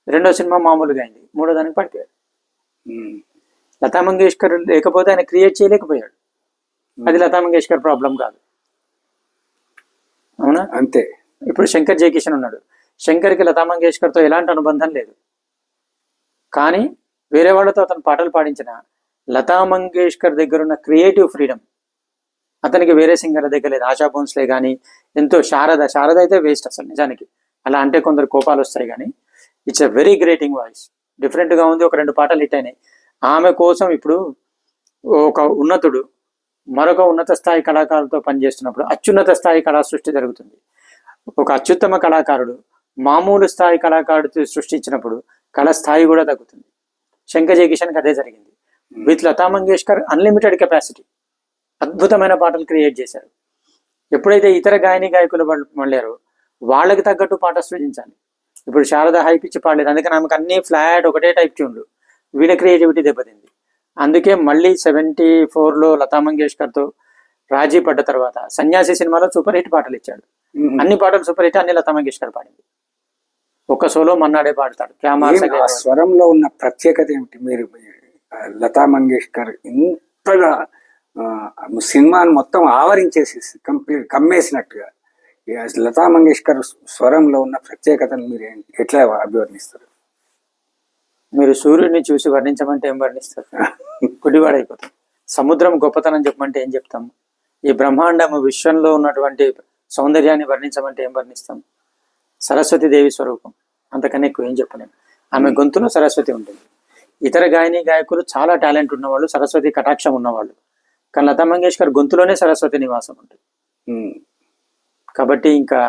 2వ సినిమా మామూలుగా అయింది, 3వ దానికి పడిపోయాడు. లతా మంగేష్కర్ లేకపోతే ఆయన క్రియేట్ చేయలేకపోయాడు. అది లతా మంగేష్కర్ ప్రాబ్లం కాదు, అవునా? అంతే. ఇప్పుడు శంకర్ జయకిషన్ ఉన్నాడు. శంకర్కి లతా మంగేష్కర్తో ఎలాంటి అనుబంధం లేదు, కానీ వేరే వాళ్ళతో అతను పాటలు పాడించిన లతా మంగేష్కర్ దగ్గర ఉన్న క్రియేటివ్ ఫ్రీడమ్ అతనికి వేరే సింగర్ల దగ్గర లేదు. ఆశా భోన్స్లే కానీ, ఎంతో శారద అయితే వేస్ట్ అసలు నిజానికి. అలా అంటే కొందరు కోపాలు వస్తాయి, కానీ it's a very grating voice. డిఫరెంట్గా ఉంది, ఒక 2 పాటలు హిట్ అయినాయి. ఆమె కోసం ఇప్పుడు ఒక ఉన్నతుడు మరొక ఉన్నత స్థాయి కళాకారులతో పనిచేస్తున్నప్పుడు అత్యున్నత స్థాయి కళా సృష్టి జరుగుతుంది. ఒక అత్యుత్తమ కళాకారుడు మామూలు స్థాయి కళాకారుడు సృష్టించినప్పుడు కళ స్థాయి కూడా తగ్గుతుంది. శంకర్ జయకిషన్కి అదే జరిగింది. With Lata Mangeshkar unlimited capacity, అద్భుతమైన పాటలు క్రియేట్ చేశారు. ఎప్పుడైతే ఇతర గాయకులు మళ్ళారో వాళ్ళకి తగ్గట్టు పాట సృజించాలి. ఇప్పుడు శారద హై పిచ్చి పాడలేదు, అందుకని ఆమెకు అన్ని ఫ్లాట్ ఒకటే టైప్ ట్యూన్లు, వీళ్ళ క్రియేటివిటీ దెబ్బతింది. అందుకే మళ్ళీ 74లో లతా మంగేష్కర్తో రాజీ పడ్డ తర్వాత సన్యాసి సినిమాలో సూపర్ హిట్ పాటలు ఇచ్చాడు. అన్ని పాటలు సూపర్ హిట్, అన్ని లతా మంగేష్కర్ పాడింది. ఒక సోలో మన్నాడే పాడతాడు. స్వరంలో ఉన్న ప్రత్యేకత ఏమిటి? మీరు లతా మంగేష్కర్ ఇంతగా సినిమాను మొత్తం ఆవరించేసి కమ్మేసినట్టుగా లతా మంగేష్కర్ స్వరంలో ఉన్న ప్రత్యేకతను మీరు ఎట్లా అభివర్ణిస్తారు? మీరు సూర్యుడిని చూసి వర్ణించమంటే ఏం వర్ణిస్తారు? గుడివాడైపోతాం. సముద్రం గొప్పతనం చెప్పమంటే ఏం చెప్తాం? ఈ బ్రహ్మాండము విశ్వంలో ఉన్నటువంటి సౌందర్యాన్ని వర్ణించమంటే ఏం వర్ణిస్తాం? సరస్వతి దేవి స్వరూపం, అంతకన్నా ఎక్కువ ఏం చెప్పలేము. ఆమె గొంతులో సరస్వతి ఉంటుంది. ఇతర గాయకులు చాలా టాలెంట్ ఉన్నవాళ్ళు, సరస్వతి కటాక్షం ఉన్నవాళ్ళు. కానీ లతా మంగేష్కర్ గొంతులోనే సరస్వతి నివాసం ఉంటుంది. కాబట్టి ఇంకా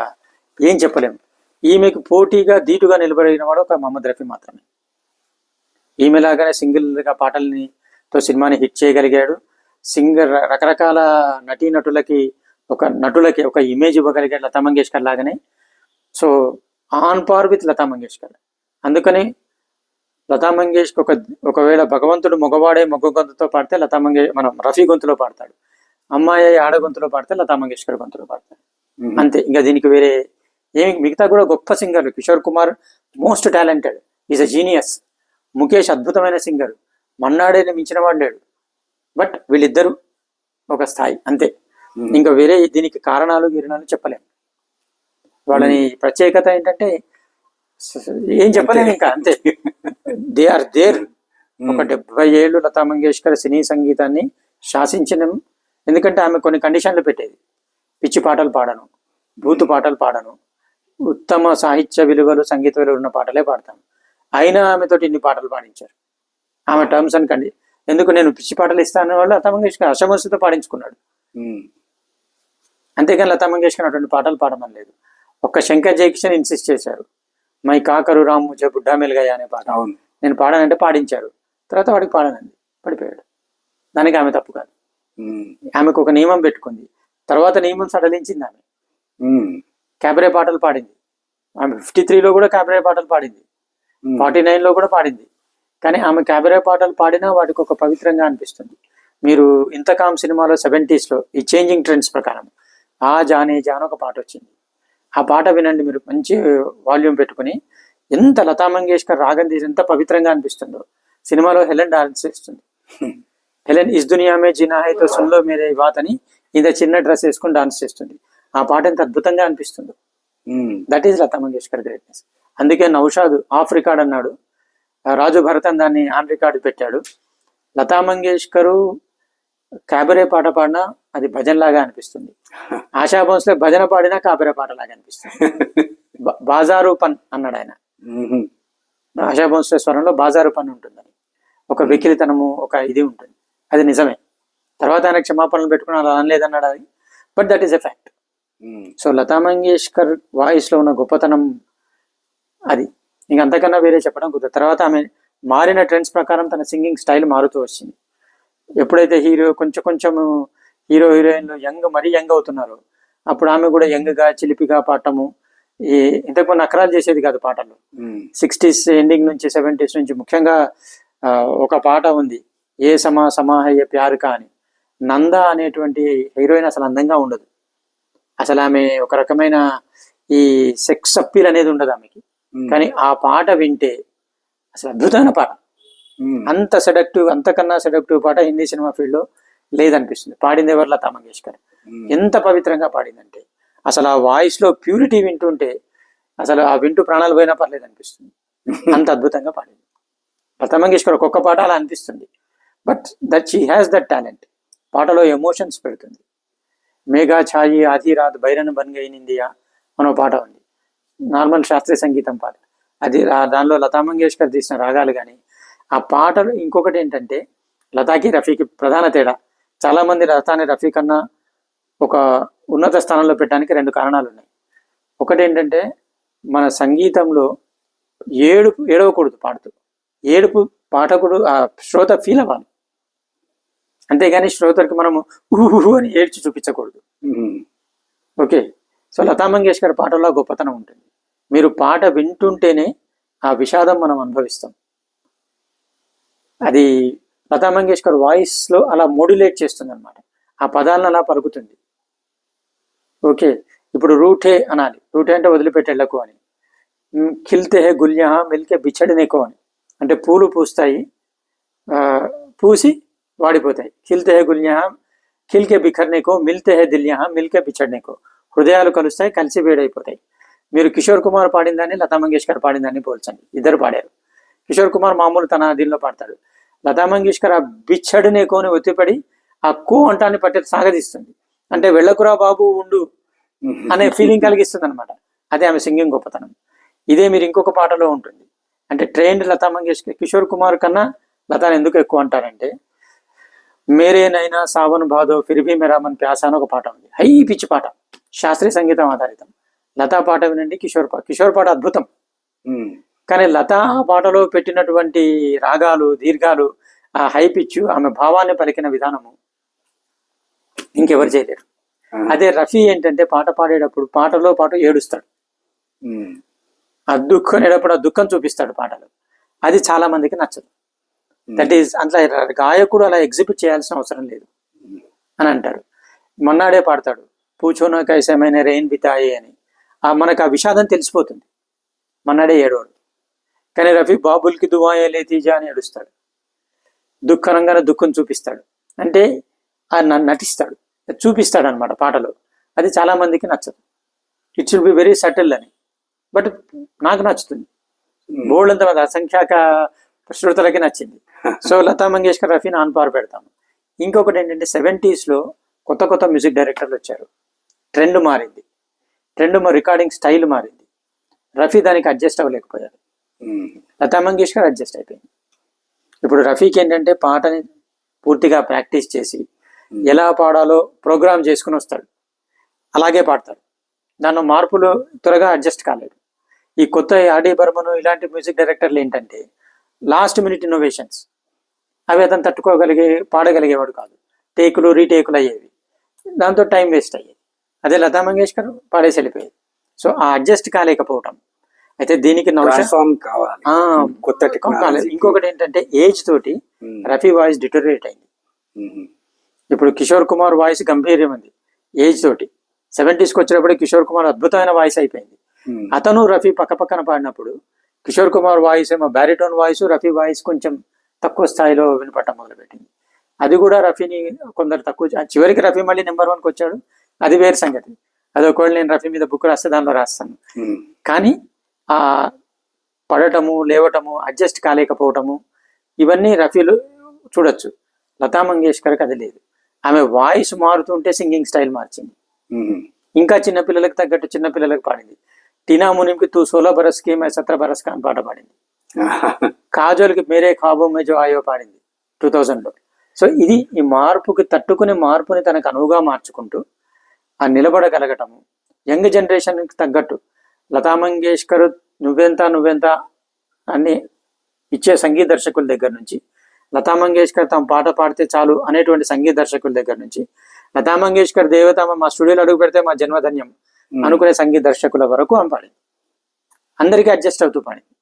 ఏం చెప్పలేము. ఈమెకు పోటీగా ధీటుగా నిలబడిన వాడు ఒక మహమ్మద్ రఫీ మాత్రమే. ఈమెలాగానే సింగిల్గా పాటలతో సినిమాని హిట్ చేయగలిగాడు. రకరకాల నటీనటులకి ఒక ఇమేజ్ ఇవ్వగలిగాడు లతా మంగేష్కర్ లాగానే. So on par with Lata Mangeshkar. అందుకని లతా మంగేష్కర్ ఒకవేళ భగవంతుడు మగవాడే మగ గొంతుతో పాడితే మనం రఫీ గొంతులో పాడతాడు, అమ్మాయి ఆడ గొంతులో పాడితే లతా మంగేష్కర్ గొంతులో పాడతాడు. అంతే, ఇంకా దీనికి వేరే ఏమి. మిగతా కూడా గొప్ప సింగర్లు. Kishore Kumar most talented, is a genius. Mukesh అద్భుతమైన సింగర్, మన్నాడేని మించిన వాడు లేడు. బట్ వీళ్ళిద్దరూ ఒక స్థాయి, అంతే. ఇంకా వేరే దీనికి కారణాలు చెప్పలేము. వాళ్ళని ప్రత్యేకత ఏంటంటే ఏం చెప్పలేము ఇంకా, అంతే. They are there. ఒక 70 ఏళ్ళు లతా మంగేష్కర్ సినీ సంగీతాన్ని శాసించిన. ఎందుకంటే ఆమె కొన్ని కండిషన్లు పెట్టేది. పిచ్చి పాటలు పాడను, బూతు పాటలు పాడను, ఉత్తమ సాహిత్య విలువలు సంగీత విలువలు ఉన్న పాటలే పాడతాను. అయినా ఆమెతోటి ఇన్ని పాటలు పాడించారు. ఆమె టర్మ్స్ అండ్ కండి ఎందుకు నేను పిచ్చి పాటలు ఇస్తాను వాళ్ళు లతా మంగేష్కర్ అశమస్సుతో పాడించుకున్నాడు. అంతేగాని లతా మంగేష్కర్ అటువంటి పాటలు పాడమని లేదు. ఒక్క శంకర్ జయకిషన్ ఇన్సిస్ట్ చేశారు, మై కాకరు రామ్ ముజే బుడ్డా మిల్గయా అనే పాట నేను పాడానంటే పాడించారు. తర్వాత వాడికి పాడనండి, పడిపోయాడు. దానికి ఆమె తప్పు కాదు. ఆమెకు ఒక నియమం పెట్టుకుంది, తర్వాత నియమం సడలించింది. ఆమె క్యాబరే పాటలు పాడింది. ఆమె 53లో కూడా క్యాబరే పాటలు పాడింది, 49లో కూడా పాడింది. కానీ ఆమె క్యాబరే పాటలు పాడినా వాటికి ఒక పవిత్రంగా అనిపిస్తుంది. మీరు ఇంతకాం సినిమాలో 70sలో ఈ చేంజింగ్ ట్రెండ్స్ ప్రకారం ఆ జానే జాన్ ఒక పాట వచ్చింది. ఆ పాట వినండి మీరు, మంచి వాల్యూమ్ పెట్టుకుని. ఎంత లతా మంగేష్కర్ రాగం తీసి ఎంత పవిత్రంగా అనిపిస్తుందో. సినిమాలో హెలెన్ డాన్స్ చేస్తుంది. Helen is Duniya May Jena high తో సున్ లో మేరే బాత్ అని ఇంత చిన్న డ్రెస్ వేసుకుని డాన్స్ చేస్తుంది. ఆ పాట ఎంత అద్భుతంగా అనిపిస్తుందో. That is Lata Mangeshkar greatness. అందుకే నౌషాద్ ఆఫ్ రికార్డ్ అన్నాడు, రాజు భరతన్ దాన్ని ఆన్ రికార్డు పెట్టాడు. లతా మంగేష్కరు క్యాబరే పాట పాడినా అది భజన్ లాగా అనిపిస్తుంది. ఆశా భోస్లే భజన పాడినా క్యాబరే పాట లాగా అనిపిస్తుంది. బాజారు పన్ అన్నాడు ఆయన. ఆశా భోస్లే స్వరంలో బాజారు పన్ ఉంటుందని, ఒక వెకిలితనము, ఒక ఇది ఉంటుంది. అది నిజమే. తర్వాత ఆయన క్షమాపణలు పెట్టుకుని అలా అనలేదన్నాడు అది. But that is a fact. So Lata Mangeshkar voice లో ఉన్న గొప్పతనం అది. ఇంకంతకన్నా వేరే చెప్పడం కుదరదు. తర్వాత ఆమె మారిన ట్రెండ్స్ ప్రకారం తన సింగింగ్ స్టైల్ మారుతూ వచ్చింది. ఎప్పుడైతే కొంచెం హీరో హీరోయిన్లు మరీ యంగ్ అవుతున్నారు, అప్పుడు ఆమె కూడా యంగ్గా చిలిపిగా పాడటము. ఇంతకు నకరాలు చేసేది కాదు పాటలు. 60s ఎండింగ్ నుంచి 70s నుంచి ముఖ్యంగా ఒక పాట ఉంది, ఏ సమాహయ్య ప్యార్ కా అని. నంద అనేటువంటి హీరోయిన్ అసలు అందంగా ఉండదు. అసలు ఆమె ఒక రకమైన ఈ సెక్స్ అప్పీల్ అనేది ఉండదు ఆమెకి. కానీ ఆ పాట వింటే అసలు అద్భుతమైన పాట. అంత సెడక్టివ్, అంతకన్నా సెడక్టివ్ పాట హిందీ సినిమా ఫీల్డ్ లో లేదనిపిస్తుంది. పాడింది ఎవరు? లతా మంగేష్కర్. ఎంత పవిత్రంగా పాడిందంటే అసలు ఆ వాయిస్ లో ప్యూరిటీ వింటుంటే అసలు ఆ వింటూ ప్రాణాలు పోయినా పర్లేదు అనిపిస్తుంది. అంత అద్భుతంగా పాడింది లతా మంగేష్కర్. ఒక్కొక్క పాట అలా అనిపిస్తుంది. But that she has that talent. పాటలో ఎమోషన్స్ పెడుతుంది. మేఘా ఛాయి ఆధీ రాత్ బైరన్ బన్ గయి నిందియా అనో పాట ఉంది, నార్మల్ శాస్త్రీయ సంగీతం పాట. అది దానిలో లతా మంగేష్కర్ తీసిన రాగాలు కానీ ఆ పాటలు. ఇంకొకటి ఏంటంటే లతాకి రఫీకి ప్రధాన తేడా, చాలా మంది లతాని రఫీ కన్నా ఒక ఉన్నత స్థానంలో పెట్టడానికి 2 కారణాలు ఉన్నాయి. ఒకటి ఏంటంటే మన సంగీతంలో ఏడవకూడదు పాడుతూ. ఏడుపు పాఠకుడు ఆ శ్రోత ఫీల్ అవ్వాలి, అంతేగాని శ్రోతకి మనము ఊహు అని ఏడ్చి చూపించకూడదు. ఓకే, సో లతా మంగేష్కర్ పాటల్లో గొప్పతనం ఉంటుంది. మీరు పాట వింటుంటేనే ఆ విషాదం మనం అనుభవిస్తాం. అది లతా మంగేష్కర్ వాయిస్లో అలా మోడ్యులేట్ చేస్తుంది అనమాట, ఆ పదాలను అలా పలుకుతుంది. ఓకే, ఇప్పుడు రూఠే అనాలి, రూఠే అంటే వదిలిపెట్టేళ్లకు అని. ఖిల్తే హే గుల్యా మిల్కే బిచ్చడినేకో అని, అంటే పూలు పూస్తాయి, పూసి వాడిపోతాయి. ఖిల్తే హే గుల్యా ఖిల్కే బిఖర్నేకో, మిల్తే హే దిల్యా మిల్కే బిచ్చడినేకో, హృదయాలు కలుస్తాయి, కలిసి వేడైపోతాయి. మీరు కిషోర్ కుమార్ పాడిందాన్ని లతా మంగేష్కర్ పాడిందాన్ని పోల్చండి, ఇద్దరు పాడారు. కిషోర్ కుమార్ మామూలు తన దీనిలో పాడతాడు, లతా మంగేష్కర్ ఆ బిచ్చడినేకోని ఒత్తిపడి ఆ కో అంటాన్ని పట్టి సాగదీస్తుంది, అంటే వెళ్ళకురా బాబు ఉండు అనే ఫీలింగ్ కలిగిస్తుంది అనమాట. అదే ఆమె సింగింగ్ గొప్పతనం. ఇదే మీరు ఇంకొక పాటలో ఉంటుంది, అంటే ట్రైన్డ్ లతా మంగేష్కర్ కిషోర్ కుమార్ కన్నా లతాని ఎందుకు ఎక్కువ అంటారంటే, మేరే నైనా సావన్ బాదో ఫిర్భీ మేరా మన్ ప్యాసా అని ఒక పాట ఉంది, హై పిచ్చి పాట, శాస్త్రీయ సంగీతం ఆధారితం. లతా పాట వినండి, కిషోర్ పాట అద్భుతం. కానీ లతా పాటలో పెట్టినటువంటి రాగాలు, దీర్ఘాలు, ఆ హై పిచ్, ఆమె భావాన్ని పలికిన విధానము ఇంకెవరు చేయలేరు. అదే రఫీ ఏంటంటే పాట పాడేటప్పుడు పాటలో పాటు ఏడుస్తాడు, ఆ దుఃఖం అనేటప్పుడు ఆ దుఃఖం చూపిస్తాడు పాటలో. అది చాలా మందికి నచ్చదు. దట్ ఈస్ అట్లా గాయకుడు అలా ఎగ్జిబిట్ చేయాల్సిన అవసరం లేదు అని అంటారు. మొన్నాడే పాడతాడు పూచోనా కైసమైన రెయిన్ బితాయి అని, మనకు ఆ విషాదం తెలిసిపోతుంది, మొన్నాడే ఏడవాడు. కానీ రఫీ బాబుల్కి దువాయే లేతీజా అని ఏడుస్తాడు, దుఃఖరంగానే దుఃఖం చూపిస్తాడు, అంటే ఆ నటిస్తాడు, చూపిస్తాడు అనమాట పాటలో. అది చాలా మందికి నచ్చదు, it should be very subtle అని. బట్ నాకు నచ్చుతుంది, బోల్డ్ అంత మంది అసంఖ్యాక శ్రోతలకి నచ్చింది. సో లతా మంగేష్కర్ రఫీని ఆన్ పార్ పెడతాము. ఇంకొకటి ఏంటంటే 70s కొత్త మ్యూజిక్ డైరెక్టర్లు వచ్చారు, ట్రెండ్ మారింది, రికార్డింగ్ స్టైల్ మారింది. రఫీ దానికి అడ్జస్ట్ అవ్వలేకపోయారు, లతా మంగేష్కర్ అడ్జస్ట్ అయిపోయింది. ఇప్పుడు రఫీకి ఏంటంటే పాటని పూర్తిగా ప్రాక్టీస్ చేసి ఎలా పాడాలో ప్రోగ్రామ్ చేసుకుని వస్తాడు, అలాగే పాడతాడు. దానిలో మార్పులు త్వరగా అడ్జస్ట్ కాలేదు. ఈ కొత్త ఆర్డి బర్మన్ ఇలాంటి మ్యూజిక్ డైరెక్టర్లు ఏంటంటే లాస్ట్ మినిట్ ఇన్నోవేషన్స్, అవి అతను పాడగలిగేవాడు కాదు, టేకులు రీటేకులు అయ్యేవి, దాంతో టైం వేస్ట్ అయ్యేది. అదే లతా మంగేష్కర్ పాడేసి వెళ్ళిపోయేది. సో ఆ అడ్జస్ట్ కాలేకపోవటం. అయితే దీనికి ఇంకొకటి ఏంటంటే ఏజ్ తోటి రఫీ వాయిస్ డిటోరియేట్ అయింది. ఇప్పుడు కిషోర్ కుమార్ వాయిస్ గంభీర్యం ఉంది, ఏజ్ తోటి 70s వచ్చేటప్పుడు కిషోర్ కుమార్ అద్భుతమైన వాయిస్ అయిపోయింది. అతను రఫీ పక్కన పాడినప్పుడు కిషోర్ కుమార్ వాయిస్ ఏమో బ్యారిటోన్ వాయిస్, రఫీ వాయిస్ కొంచెం తక్కువ స్థాయిలో వినపడటం మొదలుపెట్టింది. అది కూడా రఫీని కొందరు తక్కువ, చివరికి రఫీ మళ్ళీ నెంబర్ 1కి వచ్చాడు, అది వేరే సంగతి. అదొకవేళ నేను రఫీ మీద బుక్ రాస్తే దానిలో రాస్తాను. కానీ ఆ పడటము, లేవటము, అడ్జస్ట్ కాలేకపోవటము, ఇవన్నీ రఫీలు చూడొచ్చు. లతా మంగేష్కర్కి అది లేదు. ఆమె వాయిస్ మారుతుంటే సింగింగ్ స్టైల్ మార్చింది. ఇంకా చిన్నపిల్లలకు తగ్గట్టు చిన్నపిల్లలకు పాడింది. టీనా మునింకి తూ 16 బరస్కి మే 17 బరస్కా అని పాట పాడింది. కాజోల్కి మేరే ఖాబో మే జో ఆయో పాడింది 2000లో. సో ఇది ఈ మార్పుకి తట్టుకునే మార్పుని తనకు అనువుగా మార్చుకుంటూ ఆ నిలబడగలగటము, యంగ్ జనరేషన్కి తగ్గట్టు లతా మంగేష్కర్ నువ్వెంత అన్ని ఇచ్చే సంగీత దర్శకుల దగ్గర నుంచి, లతా మంగేష్కర్ తమ పాట పాడితే చాలు అనేటువంటి సంగీత దర్శకుల దగ్గర నుంచి, లతా మంగేష్కర్ దేవత మా స్టూడియోలో అడుగు పెడితే మా జన్మధన్యం అనుకునే సంగీత దర్శకుల వరకు ఆమె పాడింది. అందరికీ అడ్జస్ట్ అవుతూ పాడింది,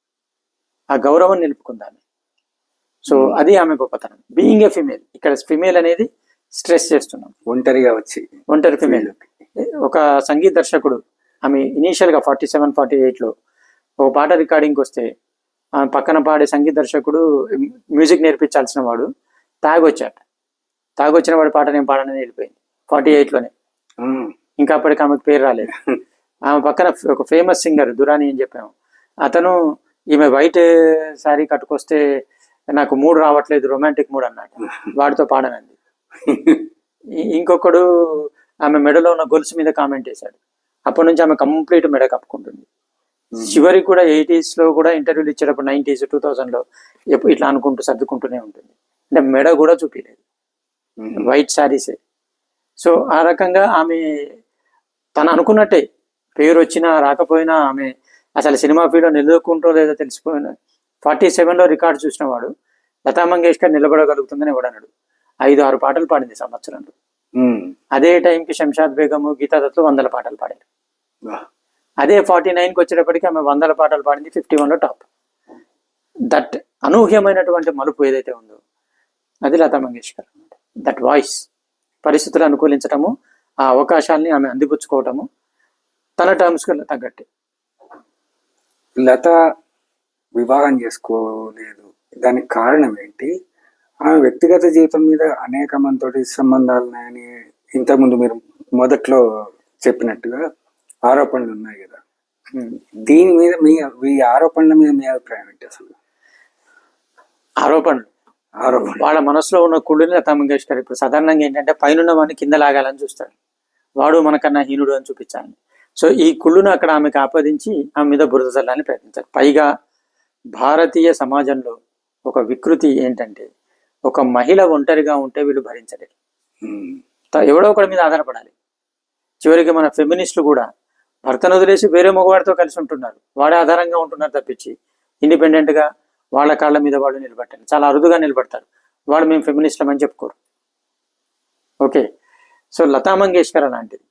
ఆ గౌరవం నిలుపుకుందాన్ని. సో అది ఆమె గొప్పతనం. బీయింగ్ ఏ ఫిమేల్, ఇక్కడ ఫిమేల్ అనేది స్ట్రెస్ చేస్తున్నాం, ఒంటరి ఫిమేల్. ఒక సంగీత దర్శకుడు ఆమె ఇనీషియల్గా 47-48లో ఒక పాట రికార్డింగ్కి వస్తే ఆమె పక్కన పాడే సంగీత దర్శకుడు మ్యూజిక్ నేర్పించాల్సిన వాడు తాగొచ్చిన వాడి పాట నేను పాడనని వెళ్ళిపోయింది 48లోనే. ఇంకా అప్పటికి ఆమెకు పేరు రాలేదు. ఆమె పక్కన ఒక ఫేమస్ సింగర్ దురాని అని చెప్పాము, అతను ఈమె వైట్ శారీ కట్టుకొస్తే నాకు మూడ్ రావట్లేదు, రొమాంటిక్ మూడ్ అన్నాడు, వాడితో పాడనంది. ఇంకొకడు ఆమె మెడలో ఉన్న గొలుసు మీద కామెంట్ చేశాడు. అప్పటి నుంచి ఆమె కంప్లీట్ మెడ కప్పుకుంటుంది. చివరికి కూడా 80sలో కూడా ఇంటర్వ్యూలు ఇచ్చేటప్పుడు 90s 2000లో ఇట్లా అనుకుంటూ సర్దుకుంటూనే ఉంటుంది, అంటే మెడ కూడా చూపించలేదు. వైట్ శారీసే. సో ఆ రకంగా ఆమె తను అనుకున్నట్టే పేరు వచ్చినా రాకపోయినా ఆమె అసలు సినిమా ఫీల్డ్లో నిలదొక్కుంటో లేదో తెలిసిపోయిన 47లో రికార్డు చూసిన వాడు లతా మంగేష్కర్ నిలబడగలుగుతుందని ఎవడన్నాడు. 5-6 పాటలు పాడింది సంవత్సరంలో. అదే టైంకి శంషాద్ బేగము, గీతా దత్తులు 100 పాటలు పాడారు. అదే 49కి వచ్చేటప్పటికి ఆమె 100 పాటలు పాడింది, 51లో టాప్. దట్ అనూహ్యమైనటువంటి మలుపు ఏదైతే ఉందో అది లతా మంగేష్కర్. దట్ వాయిస్, పరిస్థితులు అనుకూలించటము, ఆ అవకాశాలని ఆమె అందిపుచ్చుకోవటము, తన టర్మ్స్కి తగ్గట్టు. లత వివాహం చేసుకోలేదు, దానికి కారణం ఏంటి? ఆమె వ్యక్తిగత జీవితం మీద అనేక మందితోటి సంబంధాలు ఉన్నాయని ఇంతకుముందు మీరు మొదట్లో చెప్పినట్టుగా ఆరోపణలు ఉన్నాయి కదా. దీని మీద ఈ ఆరోపణల మీద మీ అభిప్రాయం ఏంటి? అసలు ఆరోపణలు వాళ్ళ మనసులో ఉన్న కుళ్ళుని లతా మంగేష్కర్ ఇప్పుడు సాధారణంగా ఏంటంటే పైన వాడిని కింద లాగాలని చూస్తాడు, వాడు మనకన్నా హీనుడు అని చూపించాలని. సో ఈ కుళ్ళును అక్కడ ఆమెకు ఆపాదించి ఆమె మీద బురద చల్లాలని ప్రయత్నించారు. పైగా భారతీయ సమాజంలో ఒక వికృతి ఏంటంటే ఒక మహిళ ఒంటరిగా ఉంటే వీళ్ళు భరించలేరు, ఎవడో ఒకటి మీద ఆధారపడాలి. చివరికి మన ఫెమినిస్టులు కూడా భర్తను వదిలేసి వేరే మగవాడితో కలిసి ఉంటున్నారు, వాడే ఆధారంగా ఉంటున్నారు తప్పించి ఇండిపెండెంట్గా వాళ్ళ కాళ్ళ మీద వాళ్ళు నిలబట్టారు. చాలా అరుదుగా నిలబడతారు, వాళ్ళు మేము ఫెమినిస్టులం అని చెప్పుకోరు. ఓకే, సో లతా మంగేష్కర్ అలాంటిది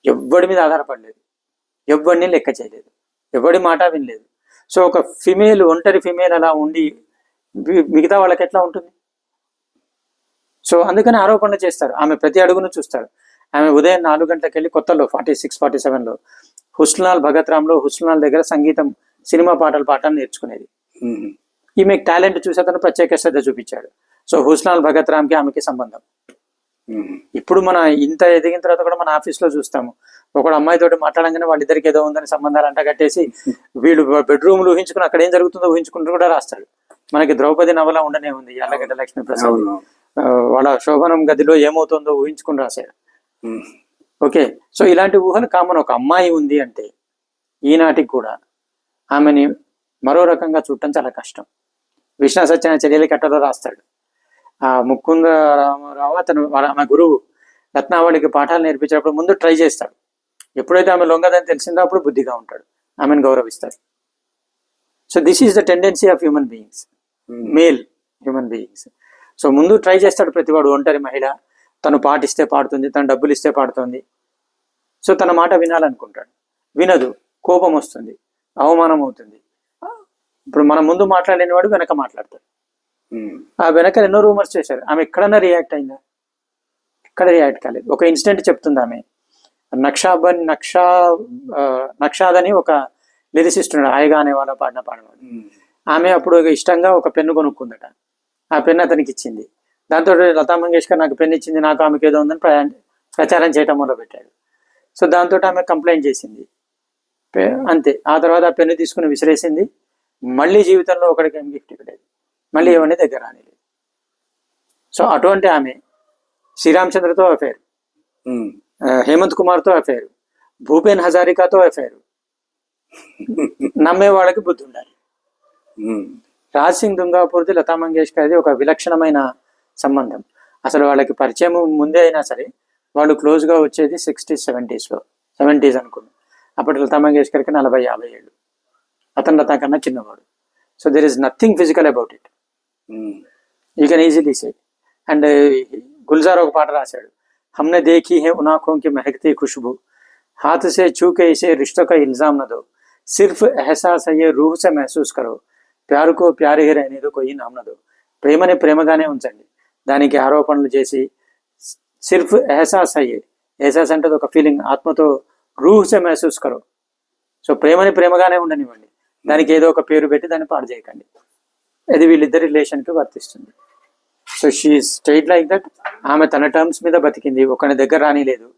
ఎవ్వడి మీద ఆధారపడలేదు, ఎవ్వడిని లెక్క చేయలేదు, ఎవడి మాట వినలేదు. సో ఒక ఫిమేల్, ఒంటరి ఫిమేల్ అలా ఉండి మిగతా వాళ్ళకి ఎట్లా ఉంటుంది? సో అందుకని ఆరోపణలు చేస్తారు, ఆమె ప్రతి అడుగును చూస్తారు. ఆమె ఉదయం 4 గంటలకు వెళ్ళి కొత్తలో 46-47లో హుస్నాల్ భగత్రామ్లో హుస్నాల్ దగ్గర సంగీతం, సినిమా పాటలు పాడటం నేర్చుకునేది. ఈమె టాలెంట్ చూసి అతను ప్రత్యేక శ్రద్ధ చూపించాడు. సో హుస్నాల్ భగత్రామ్కి ఆమెకి సంబంధం. ఇప్పుడు మన ఇంత ఎదిగిన తర్వాత కూడా మన ఆఫీస్లో చూస్తాము, ఒకడు అమ్మాయితోటి మాట్లాడంగానే వాళ్ళిద్దరికి ఏదో ఉందని సంబంధాలు అంట కట్టేసి వీళ్ళు బెడ్రూమ్లు ఊహించుకుని అక్కడ ఏం జరుగుతుందో ఊహించుకుంటూ కూడా రాస్తాడు. మనకి ద్రౌపది నవల ఉండనే ఉంది, యార్లగడ్డ లక్ష్మీప్రసాద్, వాళ్ళ శోభనం గదిలో ఏమవుతుందో ఊహించుకుని రాశాడు. ఓకే, సో ఇలాంటి ఊహలు కామన్. ఒక అమ్మాయి ఉంది అంటే ఈనాటికి కూడా ఆమెని మరో రకంగా చూడటం చాలా కష్టం. విష్ణు సత్యనారాయణ చర్యల కట్టలో రాస్తాడు, ఆ ముకుంద రామారావు అతను ఆమె గురువు రత్నావళికి పాఠాలు నేర్పించేటప్పుడు ముందు ట్రై చేస్తాడు. ఎప్పుడైతే ఆమె లొంగదని తెలిసిందో అప్పుడు బుద్ధిగా ఉంటాడు, ఆమెను గౌరవిస్తాడు. So this is the tendency of human beings, male human beings. So ముందు ట్రై చేస్తాడు ప్రతివాడు. ఒంటరి మహిళ, తను పాటిస్తే పాడుతుంది, తను డబ్బులు ఇస్తే పాడుతుంది. సో తన మాట వినాలనుకుంటాడు, వినదు, కోపం వస్తుంది, అవమానం అవుతుంది. ఇప్పుడు మన ముందు మాట్లాడలేని వాడు వెనక మాట్లాడతాడు. ఆ వెనక ఎన్నో రూమర్స్ చేశారు, ఆమె ఎక్కడన్నా రియాక్ట్ అయిందా? ఎక్కడ రియాక్ట్ కాలేదు. ఒక ఇన్సిడెంట్ చెప్తుంది ఆమె. నక్షాద్ అని ఒక లిరిసిస్ట్ ఉన్నాడు, హాయిగా అనే వాళ్ళ పాడినవాడు. ఆమె అప్పుడు ఇష్టంగా ఒక పెన్ను కొనుక్కుందట, ఆ పెన్ను అతనికి ఇచ్చింది. దాంతో లతా మంగేష్కర్ నాకు పెన్ను ఇచ్చింది, నాకు ఆమెకి ఏదో ఉందని ప్రచారం చేయటం మొదలుపెట్టాడు. సో దాంతో ఆమె కంప్లైంట్ చేసింది, అంతే. ఆ తర్వాత ఆ పెన్ను తీసుకుని విసిరేసింది. మళ్ళీ జీవితంలో ఒకడికి ఏం గిఫ్ట్ ఇవ్వలేదు, మళ్ళీ ఎవరిని దగ్గర రానిలేదు. సో అటువంటి ఆమె శ్రీరామచంద్రతో అఫేర్, హేమంత్ కుమార్తో అఫేర్, భూపేన్ హజారికాతో అఫేర్. నమ్మే వాళ్ళకి బుద్ధి ఉండాలి. రాజ్ సింగ్ దుంగాపూర్ది లతా మంగేష్కర్ది ఒక విలక్షణమైన సంబంధం. అసలు వాళ్ళకి పరిచయం ముందే అయినా సరే వాళ్ళు క్లోజ్గా వచ్చేది 60s, 70s అనుకున్నాం. అప్పటి లతా మంగేష్కర్కి 40-50 ఏళ్ళు, అతను లతా కన్నా చిన్నవాడు. So there is nothing physical about it, you can easily say. And Gulzar ఒక పాట రాశాడు, हमने देखी है उन आंखों की महकती खुशबू, हाथ से छू के इसे रिश्तों का इल्जाम न दो, सिर्फ एहसास है ये रूह से महसूस करो, ప్యారు కో ప్యారు హీ रहने दो कोई नाम न दो. ప్రేమని ప్రేమగానే ఉంచండి, దానికి ఆరోపణలు చేసి సిర్ఫ్ ఎహసాస్ అయ్యే, ఎహసాస్ అంటే ఒక ఫీలింగ్, ఆత్మతో రూహ్ సే మహసూస్ కరో. సో ప్రేమని ప్రేమగానే ఉండనివ్వండి, దానికి ఏదో ఒక పేరు పెట్టి దాన్ని పాడు చేయకండి. అది వీళ్ళిద్దరి రిలేషన్కి వర్తిస్తుంది. So she state like that. ఆమె తన టర్మ్స్ మీద బతికింది, ఒకరి దగ్గర రానిలేదు,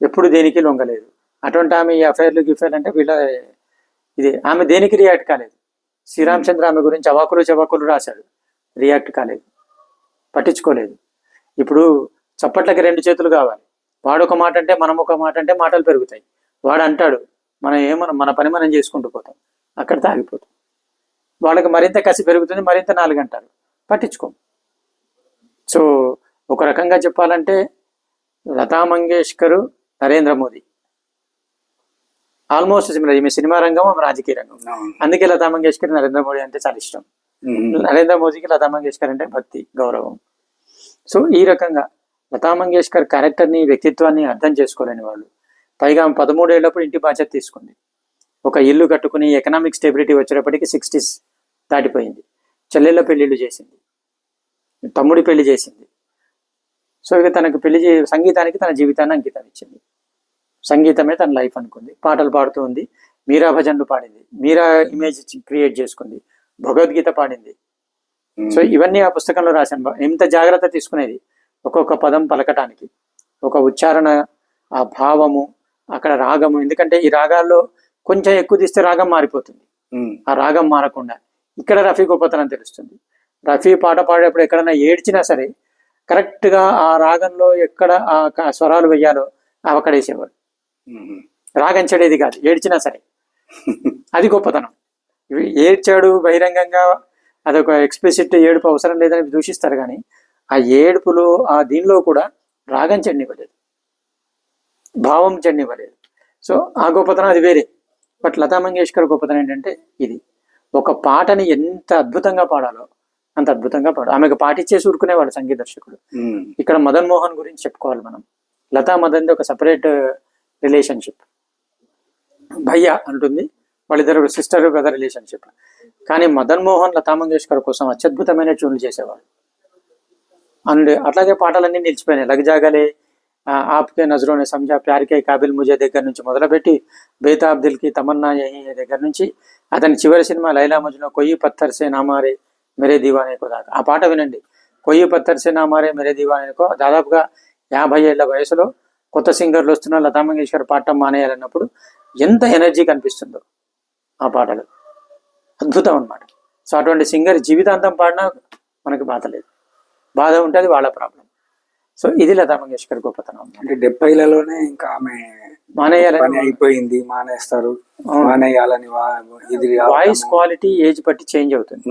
ఎప్పుడు దేనికి లొంగలేదు. అటువంటి ఆమె ఈ అఫైర్లు గిఫైర్లు అంటే వీళ్ళ ఇదే. ఆమె దేనికి రియాక్ట్ కాలేదు. శ్రీరామచంద్ర ఆమె గురించి అవాకులు చవాకులు రాశాడు, రియాక్ట్ కాలేదు, పట్టించుకోలేదు. ఇప్పుడు చప్పట్లకి 2 చేతులు కావాలి. వాడు ఒక మాట అంటే మనం ఒక మాట అంటే మాటలు పెరుగుతాయి. వాడు అంటాడు, మన పని మనం చేసుకుంటూ పోతాం, అక్కడ తాగిపోతాం. వాళ్ళకి మరింత కసి పెరుగుతుంది, మరింత 4 గంటలు పట్టించుకోం. సో ఒక రకంగా చెప్పాలంటే లతా మంగేష్కర్, నరేంద్ర మోదీ ఆల్మోస్ట్ సిమిలర్. ఈమె సినిమా రంగం, ఆమె రాజకీయ రంగం. అందుకే లతా మంగేష్కర్ నరేంద్ర మోడీ అంటే చాలా ఇష్టం. నరేంద్ర మోదీకి లతా మంగేష్కర్ అంటే భక్తి, గౌరవం. సో ఈ రకంగా లతా మంగేష్కర్ క్యారెక్టర్ని, వ్యక్తిత్వాన్ని అర్థం చేసుకోలేని వాళ్ళు. పైగా 13 ఏళ్ళప్పుడు ఇంటి బాధ్యత తీసుకుంది. ఒక ఇల్లు కట్టుకుని ఎకనామిక్ స్టెబిలిటీ వచ్చేటప్పటికి 60s దాటిపోయింది. చెల్లెళ్ళ పెళ్లిళ్ళు చేసింది, తమ్ముడి పెళ్లి చేసింది. సో ఇక తనకు సంగీతానికి తన జీవితాన్ని అంకితం ఇచ్చింది. సంగీతమే తన లైఫ్ అనుకుంది. పాటలు పాడుతూ ఉంది, మీరా భజన్లు పాడింది, మీరా ఇమేజ్ క్రియేట్ చేసుకుంది, భగవద్గీత పాడింది. సో ఇవన్నీ ఆ పుస్తకంలో రాశాను. ఎంత జాగ్రత్త తీసుకునేది ఒక్కొక్క పదం పలకటానికి, ఒక ఉచ్చారణ, ఆ భావము, అక్కడ రాగము. ఎందుకంటే ఈ రాగాల్లో కొంచెం ఎక్కువ తీస్తే రాగం మారిపోతుంది. ఆ రాగం మారకుండా ఇక్కడ రఫీ గొప్పతనం తెలుస్తుంది. రఫీ పాట పాడేటప్పుడు ఎక్కడైనా ఏడ్చినా సరే కరెక్ట్గా ఆ రాగంలో ఎక్కడ ఆ స్వరాలు వెయ్యాలో అక్కడ వేసేవాడు. రాగం చెడేది కాదు, ఏడ్చినా సరే. అది గొప్పతనం. ఏడ్చాడు బహిరంగంగా, అదొక ఎక్స్ప్లిసిట్ ఏడుపు అవసరం లేదని దూషిస్తారు, కానీ ఆ ఏడుపులో ఆ దీనిలో కూడా రాగం చెండివ్వలేదు, భావం చెండివ్వలేదు. సో ఆ గొప్పతనం అది వేరే. బట్ లతా మంగేష్కర్ గొప్పతనం ఏంటంటే ఇది, ఒక పాటని ఎంత అద్భుతంగా పాడాలో అంత అద్భుతంగా పాడు. ఆమెకు పాటిచ్చేసి ఊరుకునేవాడు సంగీత దర్శకుడు. ఇక్కడ మదన్ మోహన్ గురించి చెప్పుకోవాలి మనం. లతా మదన్ది ఒక సపరేట్ రిలేషన్షిప్. భయ్య అంటుంది, వాళ్ళిద్దరు సిస్టర్ బ్రదర్ రిలేషన్షిప్. కానీ మదన్ మోహన్ లతా మంగేష్కర్ కోసం అత్యద్భుతమైన ట్యూన్లు చేసేవాడు. అండ్ అట్లాగే పాటలన్నీ నిలిచిపోయినాయి. లగ్ జాగలే, ఆప్కే నజరోనే సంజా, ప్యార్కే కాబిల్ ముజే దగ్గర నుంచి మొదలుపెట్టి బేతాబ్ దిల్ కి తమన్నా యహీ దగ్గర నుంచి అతని చివరి సినిమా లైలా మజ్ను, కొయ్యి పత్తర్ సే నామారే మెరే దీవానేకో దాకా. ఆ పాట వినండి, కొయ్యి పత్తర్ సే నామారే మెరే దీవానేకో. దాదాపుగా 50 ఏళ్ల వయసులో కొత్త సింగర్లు వస్తున్న లతా మంగేష్కర్ పాడటం మానేయాలన్నప్పుడు ఎంత ఎనర్జీ కనిపిస్తుందో ఆ పాటలు. అద్భుతం అన్నమాట. సో అటువంటి సింగర్ జీవితాంతం పాడినా మనకి బాధ లేదు. బాధ ఉంటే అది వాళ్ళ ప్రాబ్లం. సో ఇది లతా మంగేష్కర్ గొప్పతనం. అంటే 70లలోనే ఇంకా ఆమె మానేయాలని అయిపోయింది, మానేస్తారు, మానేయాలని. ఇది వాయిస్ క్వాలిటీ ఏజ్ బట్టి చేంజ్ అవుతుంది.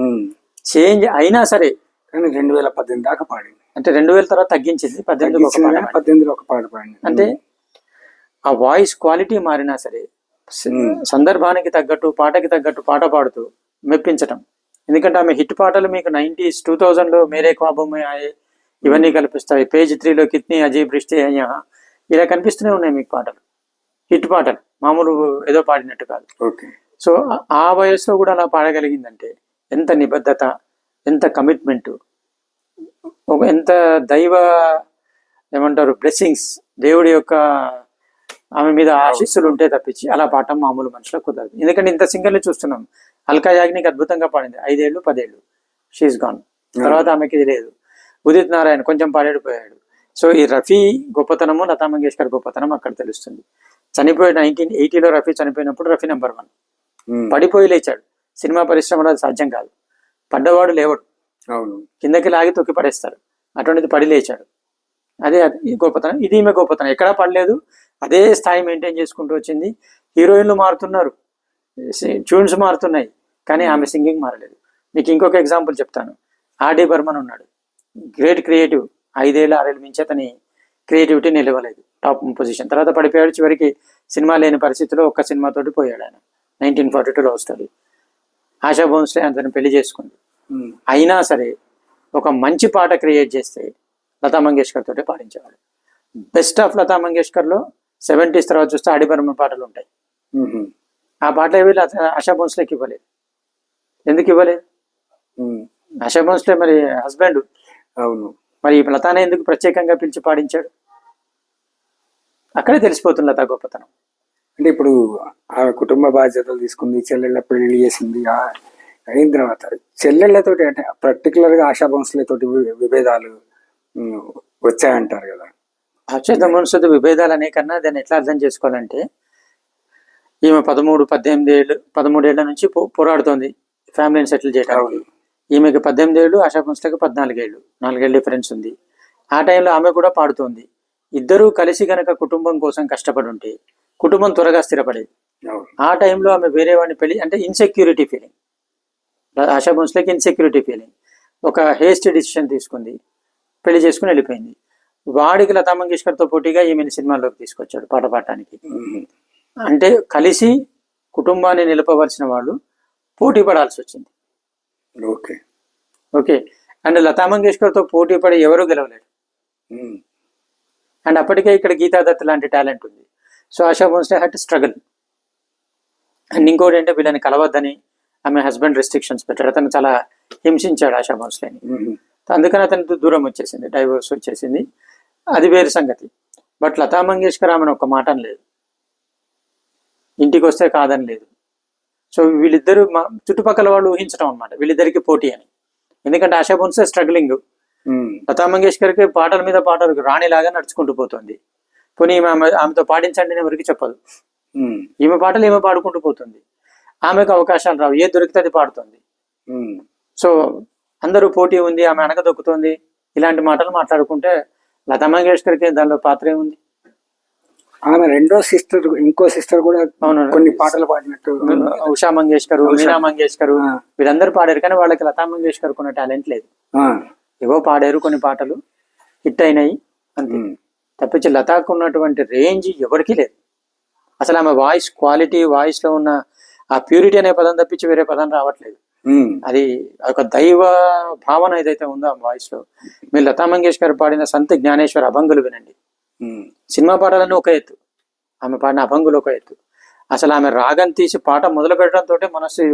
చేంజ్ అయినా సరే కానీ 2018 దాకా పాడింది. అంటే 2000 తర్వాత తగ్గించింది, 18లో ఒక పాట పాడింది. అంటే ఆ వాయిస్ క్వాలిటీ మారినా సరే సందర్భానికి తగ్గట్టు, పాటకి తగ్గట్టు పాట పాడుతూ మెప్పించటం. ఎందుకంటే ఆమె హిట్ పాటలు మీకు 90s 2000లో మేరే ఖ్వాబోं में आए ఇవన్నీ కనిపిస్తాయి. పేజ్ 3లో కిత్నీ అజీబ్ రిష్తే హై యహా ఇలా కనిపిస్తూనే ఉన్నాయి మీకు పాటలు, హిట్ పాటలు, మామూలు ఏదో పాడినట్టు కాదు. సో ఆ వయసులో కూడా అలా పాడగలిగిందంటే ఎంత నిబద్ధత, ఎంత కమిట్మెంటు, ఎంత దైవ ఏమంటారు బ్లెస్సింగ్స్, దేవుడి యొక్క ఆమె మీద ఆశీస్సులు ఉంటే తప్పించి అలా పాడటం మామూలు మనుషులకు కుదరదు. ఎందుకంటే ఇంత సింగర్ని చూస్తున్నాం. అల్కా యాగ్నిక్ అద్భుతంగా పాడింది, 5 ఏళ్ళు 10 ఏళ్ళు, షీఈస్ గాన్. తర్వాత ఆమెకి ఇది లేదు. ఉదిత్ నారాయణ కొంచెం పాడాడు, పోయాడు. సో ఈ రఫీ గొప్పతనము, లతా మంగేష్కర్ గొప్పతనం అక్కడ తెలుస్తుంది. చనిపోయి 1980లో రఫీ చనిపోయినప్పుడు రఫీ నెంబర్ 1. పడిపోయి లేచాడు. సినిమా పరిశ్రమలో అది సాధ్యం కాదు. పడ్డవాడు లేవడు, కిందకి లాగి తొక్కి పడేస్తాడు. అటువంటిది పడి లేచాడు. అదే గొప్పతనం. ఇది ఈమె గొప్పతనం. ఎక్కడా పడలేదు, అదే స్థాయి మెయింటైన్ చేసుకుంటూ వచ్చింది. హీరోయిన్లు మారుతున్నారు, ట్యూన్స్ మారుతున్నాయి, కానీ ఆమె సింగింగ్ మారలేదు. మీకు ఇంకొక ఎగ్జాంపుల్ చెప్తాను. ఆర్డి బర్మన్ ఉన్నాడు, గ్రేట్ క్రియేటివ్. 5 ఏళ్ళు 6 ఏళ్ళు మించి అతని క్రియేటివిటీ నిలవలేదు, టాప్ పొజిషన్. తర్వాత పడిపోయాడు. చివరికి సినిమా లేని పరిస్థితిలో ఒక్క సినిమాతోటి పోయాడు ఆయన. 1942లో వస్తుంది. ఆశా భోన్స్లే అతను పెళ్లి చేసుకుంది. అయినా సరే ఒక మంచి పాట క్రియేట్ చేస్తే లతా మంగేష్కర్ తోటి పాడించేవాడు. బెస్ట్ ఆఫ్ లతా మంగేష్కర్లో 70s తర్వాత చూస్తే ఆర్డి బర్మన్ పాటలు ఉంటాయి. ఆ పాటలు ఏవి ఆశా భోన్స్లేకి ఇవ్వలేదు. ఎందుకు ఇవ్వలేదు? ఆశా భోన్స్లే మరి హస్బెండ్. అవును. మరి లతానే ఎందుకు ప్రత్యేకంగా పిలిచి పాడించాడు? అక్కడే తెలిసిపోతుంది లతా గొప్పతనం. అంటే ఇప్పుడు ఆ కుటుంబ బాధ్యతలు తీసుకుంది, చెల్లెళ్ళ పెళ్లి చేసింది. అయిన తర్వాత చెల్లెళ్ళతోటి అంటే పర్టికులర్గా ఆశా భోన్స్లేతోటి విభేదాలు వచ్చాయంటారు కదా. ఆశా భోన్స్లేతో విభేదాలు అనే కన్నా దాన్ని ఎట్లా అర్థం చేసుకోవాలంటే, ఈమె 13 ఏళ్ల నుంచి పోరాడుతోంది ఫ్యామిలీని సెటిల్ చేయడానికి. ఈమెకి 18 ఏళ్ళు, ఆశా భోన్స్లేకి 14 ఏళ్ళు, 4 ఏళ్ళ డిఫరెన్స్ ఉంది. ఆ టైంలో ఆమె కూడా పాడుతోంది. ఇద్దరూ కలిసి గనక కుటుంబం కోసం కష్టపడి ఉంటే కుటుంబం త్వరగా స్థిరపడేది. ఆ టైంలో ఆమె వేరే వాడిని పెళ్లి అంటే ఇన్సెక్యూరిటీ ఫీలింగ్. ఆశా భోన్స్లేకి ఇన్సెక్యూరిటీ ఫీలింగ్. ఒక హేస్ట్ డిసిషన్ తీసుకుంది. పెళ్లి చేసుకుని వెళ్ళిపోయింది. వాడికి లతా మంగేష్కర్తో పోటీగా ఈమెను సినిమాల్లోకి తీసుకొచ్చాడు పాట పాడటానికి. అంటే కలిసి కుటుంబాన్ని నిలపవలసిన వాళ్ళు పోటీ పడాల్సి వచ్చింది. Okay okay. అండ్ లతా మంగేష్కర్తో పోటీ పడి ఎవరూ గెలవలేరు. అండ్ అప్పటికే ఇక్కడ గీతాదత్ లాంటి టాలెంట్ ఉంది. So ASHA Bhonsle had to struggle. And ఇంకోటి అంటే వీళ్ళని కలవద్దని ఆమె హస్బెండ్ రెస్ట్రిక్షన్స్ పెట్టాడు. అతను చాలా హింసించాడు ఆశా భోంస్లేని. అందుకని అతనికి దూరం వచ్చేసింది, డైవోర్స్ వచ్చేసింది. అది వేరు సంగతి. బట్ లతా మంగేష్కర్ ఆమెను ఒక్క మాట లేదు, ఇంటికి వస్తే కాదని లేదు. సో వీళ్ళిద్దరు చుట్టుపక్కల వాళ్ళు ఊహించడం అనమాట వీళ్ళిద్దరికి పోటీ అని. ఎందుకంటే ఆశా భోంస్లే స్ట్రగ్లింగ్, లతా మంగేష్కర్కి పాటల మీద పాటలు రాణిలాగా నడుచుకుంటూ పోతుంది. పోనీ ఆమెతో పాటించండి అని ఎవరికి చెప్పదు. ఈమె పాటలు ఈమె పాడుకుంటూ పోతుంది. ఆమెకు అవకాశాలు రావు, ఏది దొరికితే అది పాడుతుంది. సో అందరూ పోటీ ఉంది, ఆమె అనగదొక్కుతుంది, ఇలాంటి మాటలు మాట్లాడుకుంటే లతా మంగేష్కర్కి దానిలో పాత్ర ఏముంది? ఆమె రెండో సిస్టర్, ఇంకో సిస్టర్ కూడా కొన్ని పాటలు పాడినట్టు. ఉషా మంగేష్కర్, మీనా మంగేష్కర్ వీళ్ళందరూ పాడారు, కానీ వాళ్ళకి లతా మంగేష్కర్ కొన్న టాలెంట్ లేదు. ఏవో పాడారు, కొన్ని పాటలు హిట్ అయినాయి అంతే. తప్పించి లతాకు ఉన్నటువంటి రేంజ్ ఎవరికీ లేదు. అసలు ఆమె వాయిస్ క్వాలిటీ, వాయిస్ లో ఉన్న ఆ ప్యూరిటీ అనే పదం తప్పించి వేరే పదం రావట్లేదు. అది ఒక దైవ భావన ఏదైతే ఉందో ఆ వాయిస్ లో. మీరు లతా మంగేష్కర్ పాడిన సంత జ్ఞానేశ్వర్ అభంగులు వినండి. సినిమా పాటలన్నీ ఒక ఎత్తు, ఆమె పాడిన అభంగులు ఒక ఎత్తు. అసలు ఆమె రాగం తీసి పాట మొదలు పెట్టడంతో మనసు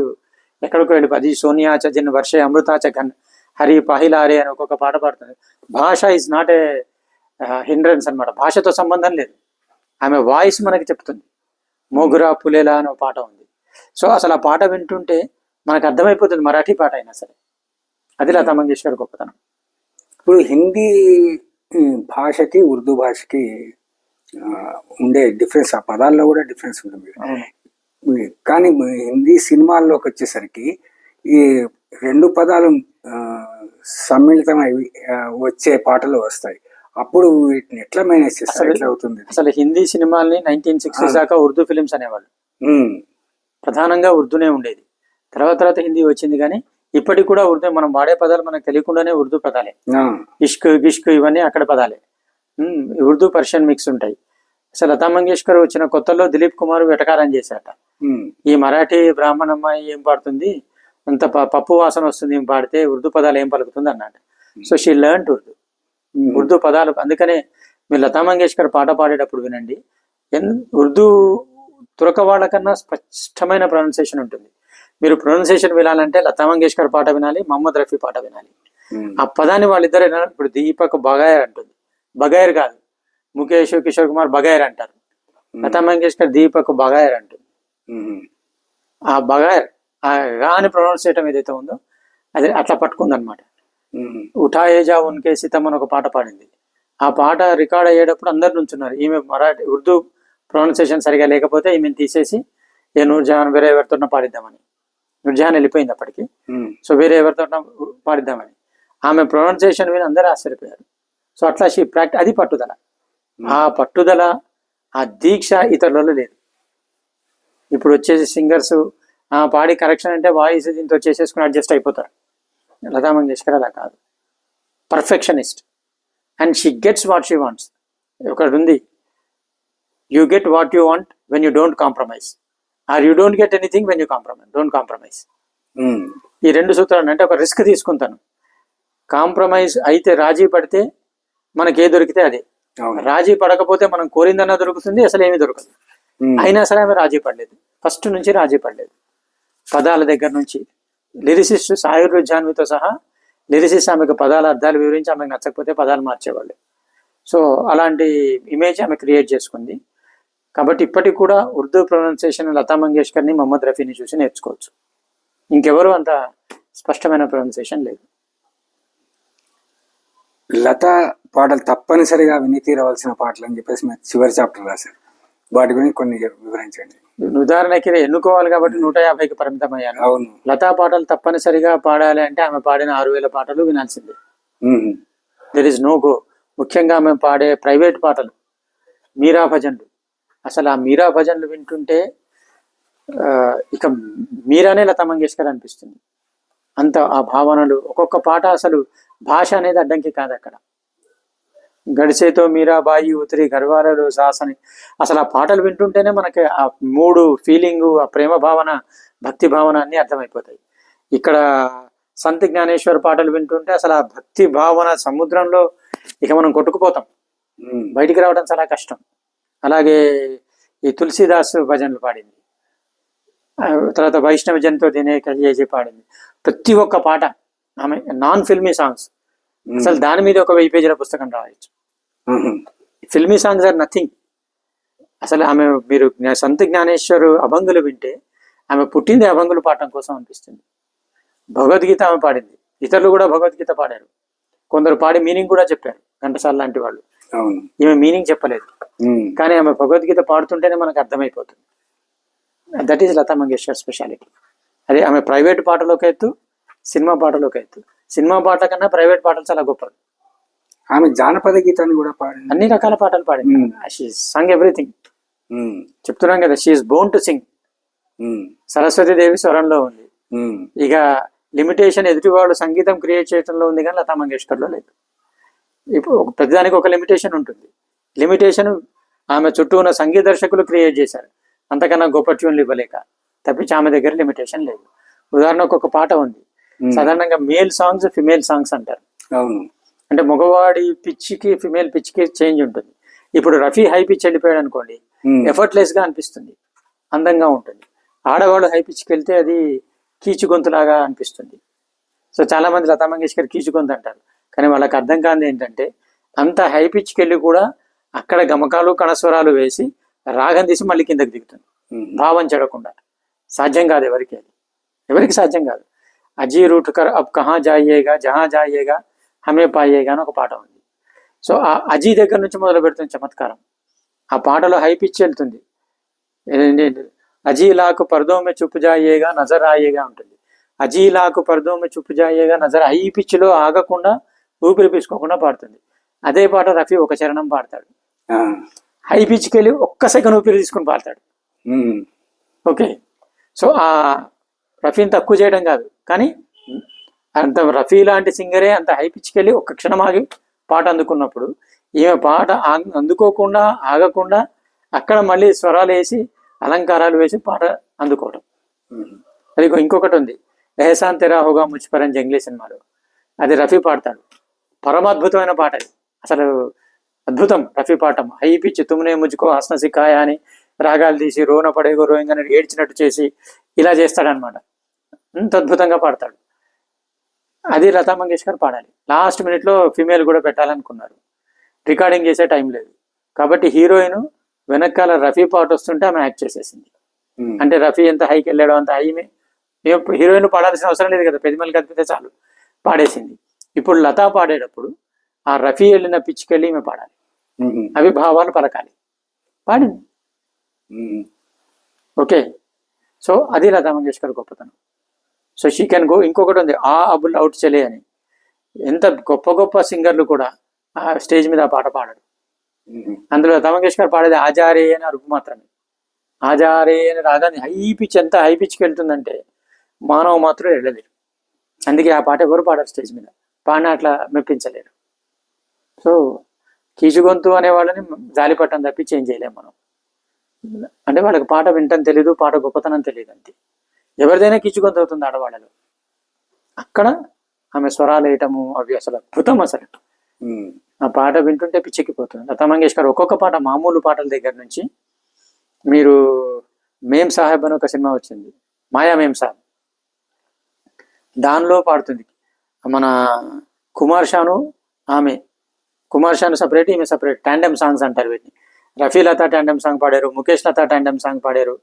ఎక్కడికి వెళ్ళి, అది సోనియాచ జిన్ వర్షే అమృతాచ ఘన్ హరి పహిలారే అని ఒక్కొక్క పాట పాడుతుంది. భాష ఇస్ నాట్ ఏ హిండ్రన్స్ అనమాట, భాషతో సంబంధం లేదు. ఆమె వాయిస్ మనకి చెప్తుంది. మోగురా పులేలా అనే ఒక పాట ఉంది. సో అసలు ఆ పాట వింటుంటే మనకు అర్థమైపోతుంది, మరాఠీ పాట అయినా సరే. అది లతా మంగేష్కర్ గొప్పతనం. ఇప్పుడు హిందీ భాషకి ఉర్దూ భాషకి ఉండే డిఫరెన్స్, ఆ పదాల్లో కూడా డిఫరెన్స్ ఉంటుంది. కానీ హిందీ సినిమాల్లోకి వచ్చేసరికి ఈ రెండు పదాలు సమ్మిళితమై వచ్చే పాటలు వస్తాయి. అప్పుడు వీటిని ఎట్లా మేనేజ్ చేస్తారు, ఎట్లా అవుతుంది? అసలు హిందీ సినిమాల్ని 1960s దాకా ఉర్దూ ఫిలిమ్స్ అనేవాళ్ళు. ప్రధానంగా ఉర్దూనే ఉండేది. తర్వాత హిందీ వచ్చింది, కానీ ఇప్పటికి కూడా ఉర్దూ మనం వాడే పదాలు మనకు తెలియకుండానే ఉర్దూ పదాలే. ఇష్క్ గిష్క్ ఇవన్నీ అక్కడ పదాలే. ఉర్దూ పర్షియన్ మిక్స్ ఉంటాయి. అసలు లతా మంగేష్కర్ వచ్చిన కొత్తలో దిలీప్ కుమార్ వెటకారం చేశాట. ఈ మరాఠీ బ్రాహ్మణ అమ్మాయి ఏం పాడుతుంది, అంత పప్పు వాసన వస్తుంది ఏం పాడితే, ఉర్దూ పదాలు ఏం పలుకుతుంది అన్నట్టు. సో షీ లెర్న్ ఉర్దూ పదాలు. అందుకనే మీరు లతా మంగేష్కర్ పాట పాడేటప్పుడు వినండి, ఉర్దూ తురక వాళ్ళ కన్నా స్పష్టమైన ప్రొనౌన్సియేషన్ ఉంటుంది. మీరు ప్రొనౌన్సియేషన్ వినాలంటే లతా మంగేష్కర్ పాట వినాలి, మహమ్మద్ రఫీ పాట వినాలి. ఆ పదాన్ని వాళ్ళిద్దరు, ఇప్పుడు దీపక్ బగైర్ అంటుంది, బగైర్ కాదు, ముఖేష్ కిషోర్ కుమార్ బగైర్ అంటారు. లతా మంగేష్కర్ దీపక్ బగైర్ అంటుంది. ఆ బగైర్ ఆ రాని ప్రొనౌన్స్ చేయటం ఏదైతే ఉందో అది అట్లా పట్టుకుందనమాట. ఉఠాయే జా ఉన్కే సితమ్ అని ఒక పాట పాడింది. ఆ పాట రికార్డ్ అయ్యేటప్పుడు అందరు నుంచున్నారు. ఈమె మరాఠీ ఉర్దూ ప్రొనౌన్సియేషన్ సరిగా లేకపోతే ఈమెను తీసేసి ఏ నూర్జహాన్ వేరే ఎవరితో పాడిద్దామని, నూర్జహాన్ వెళ్ళిపోయింది అప్పటికి. సో వేరే ఎవరితో పాడిద్దామని ఆమె ప్రొనౌన్సియేషన్ విని అందరూ ఆశ్చర్యపోయారు. సో అట్లా అది పట్టుదల. ఆ పట్టుదల, ఆ దీక్ష ఇతరులలో లేదు. ఇప్పుడు వచ్చేసి సింగర్స్ పాడి కరెక్షన్ అంటే వాయిస్ దీంతో చేసేసుకుని అడ్జస్ట్ అయిపోతారు. లతా మంగేష్కర్ అలా కాదు, perfectionist. And she gets what she wants. ఒకటి ఉంది, you get what you want when you don't compromise, or you don't get anything when you don't compromise. ఈ రెండు సూత్రాలు. అంటే ఒక రిస్క్ తీసుకుంటాను, కాంప్రమైజ్ అయితే రాజీ పడితే మనకి ఏ దొరికితే అదే, రాజీ పడకపోతే మనం కోరిందన్నా దొరుకుతుంది, అసలు ఏమీ దొరకదు. అయినా సరే ఆమె రాజీ పడలేదు, ఫస్ట్ నుంచి రాజీ పడలేదు. పదాల దగ్గర నుంచి లిరిసిస్ట్ సాయుర్ జాన్వితో సహా లిరిసిస్ట్ ఆమెకు పదాల అర్థాలు వివరించి ఆమెకు నచ్చకపోతే పదాలు మార్చేవాళ్ళు. సో అలాంటి ఇమేజ్ ఆమె క్రియేట్ చేసుకుంది. కాబట్టి ఇప్పటికి కూడా ఉర్దూ ప్రొనౌన్సియేషన్ లతా మంగేష్కర్ని, మహమ్మద్ రఫీని చూసి నేర్చుకోవచ్చు. ఇంకెవరు అంత స్పష్టమైన ప్రొనౌన్సియేషన్ లేదు. లతా పాటలు తప్పనిసరిగా విని తీరవలసిన పాటలు అని చెప్పేసి మీరు చివరి చాప్టర్ రాశారు. వాటి గురించి కొన్ని వివరించండి. ఉదాహరణకి ఎన్నుకోవాలి కాబట్టి 150కి పరిమితం అయ్యాను. అవును, లతా పాటలు తప్పనిసరిగా పాడాలి అంటే ఆమె పాడిన 6000 పాటలు వినాల్సిందే. There is no go. ముఖ్యంగా ఆమె పాడే ప్రైవేట్ పాటలు, మీరా భజన్లు. అసలు ఆ మీరా భజన్లు వింటుంటే ఇక మీరానే లతా మంగేష్కర్ అనిపిస్తుంది. అంత ఆ భావనలు, ఒక్కొక్క పాట అసలు భాష అనేది అడ్డంకి కాదు అక్కడ. గడిచేతో మీరాబాయి ఉతిరి గర్వాలలో సాసని, అసలు ఆ పాటలు వింటుంటేనే మనకి ఆ మూడు ఫీలింగు, ఆ ప్రేమ భావన, భక్తి భావన అన్నీ అర్థమైపోతాయి. ఇక్కడ సంత్ జ్ఞానేశ్వర్ పాటలు వింటుంటే అసలు ఆ భక్తి భావన సముద్రంలో ఇక మనం కొట్టుకుపోతాం, బయటికి రావడం చాలా కష్టం. అలాగే ఈ తులసిదాస్ భజనలు పాడింది, తర్వాత వైష్ణవ జంతో దినే కలియేజీ పాడింది. ప్రతి ఒక్క పాట ఆమె నాన్ ఫిల్మీ సాంగ్స్, అసలు దాని మీద ఒక 1000 పేజీల పుస్తకం రాయొచ్చు. Filmy songs are nothing. అసలు ఆమె మీరు సంత్ జ్ఞానేశ్వర్ అభంగులు వింటే ఆమె పుట్టింది అభంగులు పాడటం కోసం అనిపిస్తుంది. భగవద్గీత ఆమె పాడింది, ఇతరులు కూడా భగవద్గీత పాడారు, కొందరు పాడి మీనింగ్ కూడా చెప్పారు, ఘంటసాల లాంటి వాళ్ళు. ఈమె మీనింగ్ చెప్పలేదు, కానీ ఆమె భగవద్గీత పాడుతుంటేనే మనకు అర్థమైపోతుంది. That is Lata Mangeshkar speciality. అదే ఆమె ప్రైవేట్ పాటలోకి ఎత్తు, సినిమా పాటలోకి ఎత్తు. సినిమా పాటల కన్నా ప్రైవేట్ పాటలు చాలా గొప్పవి. ఆమె జానపద గీతాన్ని కూడా పాడింది, అన్ని రకాల పాటలు పాడింది. She sung everything. చెప్తున్నాం కదా, she is born to sing. Saraswati Devi స్వరంలో ఉంది. ఇక లిమిటేషన్ ఎదుటివాడు సంగీతం క్రియేట్ చేయడంలో ఉంది, కానీ లతా మంగేష్కర్లో లేదు. ఇప్పుడు ఒక పెద్దదానికి ఒక లిమిటేషన్ ఉంటుంది. లిమిటేషన్ ఆమె చుట్టూ ఉన్న సంగీత దర్శకులు క్రియేట్ చేశారు, అంతకన్నా గొప్ప ట్యూన్లు ఇవ్వలేక. తప్పించి ఆమె దగ్గర లిమిటేషన్ లేదు. ఉదాహరణకు ఒక పాట ఉంది, సాధారణంగా మేల్ సాంగ్స్ ఫిమేల్ సాంగ్స్ అంటారు. అవును, అంటే మగవాడి పిచ్చికి ఫిమేల్ పిచ్చికి చేంజ్ ఉంటుంది. ఇప్పుడు రఫీ హై పిచ్ వెళ్ళిపోయాడు అనుకోండి, ఎఫర్ట్లెస్ గా అనిపిస్తుంది, అందంగా ఉంటుంది. ఆడవాళ్ళు హై పిచ్కి వెళ్తే అది కీచు గొంతులాగా అనిపిస్తుంది. సో చాలా మంది లతా మంగేష్కర్ కీచు గొంతు అంటారు, కానీ వాళ్ళకి అర్థం కాదు ఏంటంటే అంత హై పిచ్కి వెళ్ళి కూడా అక్కడ గమకాలు కణస్వరాలు వేసి రాగం తీసి మళ్ళీ కిందకి దిగుతుంది, భావం చెడకుండా. సాధ్యం కాదు ఎవరికి, అది ఎవరికి సాధ్యం కాదు. అజీ రూట్ కర్ అబ్ కహా జాయేగా జహా జాయేగా హమే పాయేగా అని ఒక పాట ఉంది. సో ఆ అజీ దగ్గర నుంచి మొదలు పెడుతుంది చమత్కారం. ఆ పాటలో హై పిచ్ వెళ్తుంది, అజీ లాకు పర్దో మే చుప్ జాయేగా నజర్ ఆయేగా ఉంటుంది. అజీ లాకు పర్దో మే చుప్ జాయేగా నజర్, హై పిచ్లో ఆగకుండా ఊపిరి పీసుకోకుండా పాడుతుంది. అదే పాట రఫీ ఒక చరణం పాడతాడు, హై పిచ్కి వెళ్ళి ఒక్క సెకండ్ ఊపిరి తీసుకుని పాడతాడు. ఓకే, సో ఆ రఫీని తక్కువ చేయడం కాదు, కానీ అంత రఫీ లాంటి సింగరే అంత హై పిచ్కి వెళ్ళి ఒక్క క్షణం ఆగి పాట అందుకున్నప్పుడు, ఈమె పాట అందుకోకుండా ఆగకుండా అక్కడ మళ్ళీ స్వరాలు వేసి అలంకారాలు వేసి పాట అందుకోవడం. అది ఇంకొకటి ఉంది, ఎహసాన్ తెరా హోగా ముజ్ పర్ అని జంగ్లీ సినిమాలో, అది రఫీ పాడతాడు. పరమాద్భుతమైన పాట అది, అసలు అద్భుతం రఫీ పాఠం. హై పిచ్ తుమ్నే ముజ్కో హస్న సిఖాయా అని రాగాలు తీసి రోన పడేగో రోయింగ్ అని ఏడ్చినట్టు చేసి ఇలా చేస్తాడనమాట. అంత అద్భుతంగా పాడతాడు. అది లతా మంగేష్కర్ పాడాలి. లాస్ట్ మినిట్లో ఫీమేల్ కూడా పెట్టాలనుకున్నారు, రికార్డింగ్ చేసే టైం లేదు కాబట్టి హీరోయిన్ వెనకాల రఫీ పాట వస్తుంటే ఆమె యాక్ట్ చేసేసింది. అంటే రఫీ ఎంత హైకి వెళ్ళాడో అంత హైమే, హీరోయిన్ పాడాల్సిన అవసరం లేదు కదా, పెద్దమల్లి కదిపితే చాలు, పాడేసింది. ఇప్పుడు లతా పాడేటప్పుడు ఆ రఫీ వెళ్ళిన పిచ్చికి వెళ్ళి ఈమె పాడాలి, అవి భావాలు పలకాలి, పాడింది. ఓకే, సో అది లతా మంగేష్కర్ గొప్పతనం. So she can go. ఇంకొకటి ఉంది, ఆ అబుల్ అవుట్ చలే అని. ఎంత గొప్ప గొప్ప సింగర్లు కూడా ఆ స్టేజ్ మీద ఆ పాట పాడరు. అందులో లతా మంగేష్కర్ పాడేది ఆజారే అని అరుపు మాత్రమే. ఆజారే అని రాగానే హై పిచ్, ఎంత హై పిచ్కి వెళ్తుందంటే మానవ మాత్రం వెళ్ళలేరు. అందుకే ఆ పాట ఎవరు పాడారు స్టేజ్ మీద, పాడిన అట్లా మెప్పించలేరు. సో కీచుగొంతు అనే వాళ్ళని జాలిపట్టం తప్పి చేంజ్ చేయలేము మనం. అంటే వాళ్ళకి పాట వింటం తెలీదు, పాట గొప్పతనం తెలియదు, అంతే. ఎవరిదైనా కీచుగొంతు అవుతుంది ఆడవాళ్ళలో. అక్కడ ఆమె స్వరాలు వేయటము అవి అసలు అద్భుతం. అసలు ఆ పాట వింటుంటే పిచ్చెక్కిపోతుంది. లతా మంగేష్కర్ ఒక్కొక్క పాట, మామూలు పాటల దగ్గర నుంచి, మీరు మేం సాహెబ్ అని ఒక సినిమా వచ్చింది, మాయా మేం సాహెబ్, దానిలో పాడుతుంది. మన కుమార్ షాను ఆమె, కుమార్ షాను సపరేట్, ఈమె సపరేట్, టాండెమ్ సాంగ్స్ అంటారు వీటిని. రఫీ లతా టాండెమ్ సాంగ్ పాడారు, ముఖేష్ లతా టాండెమ్ సాంగ్ పాడారు.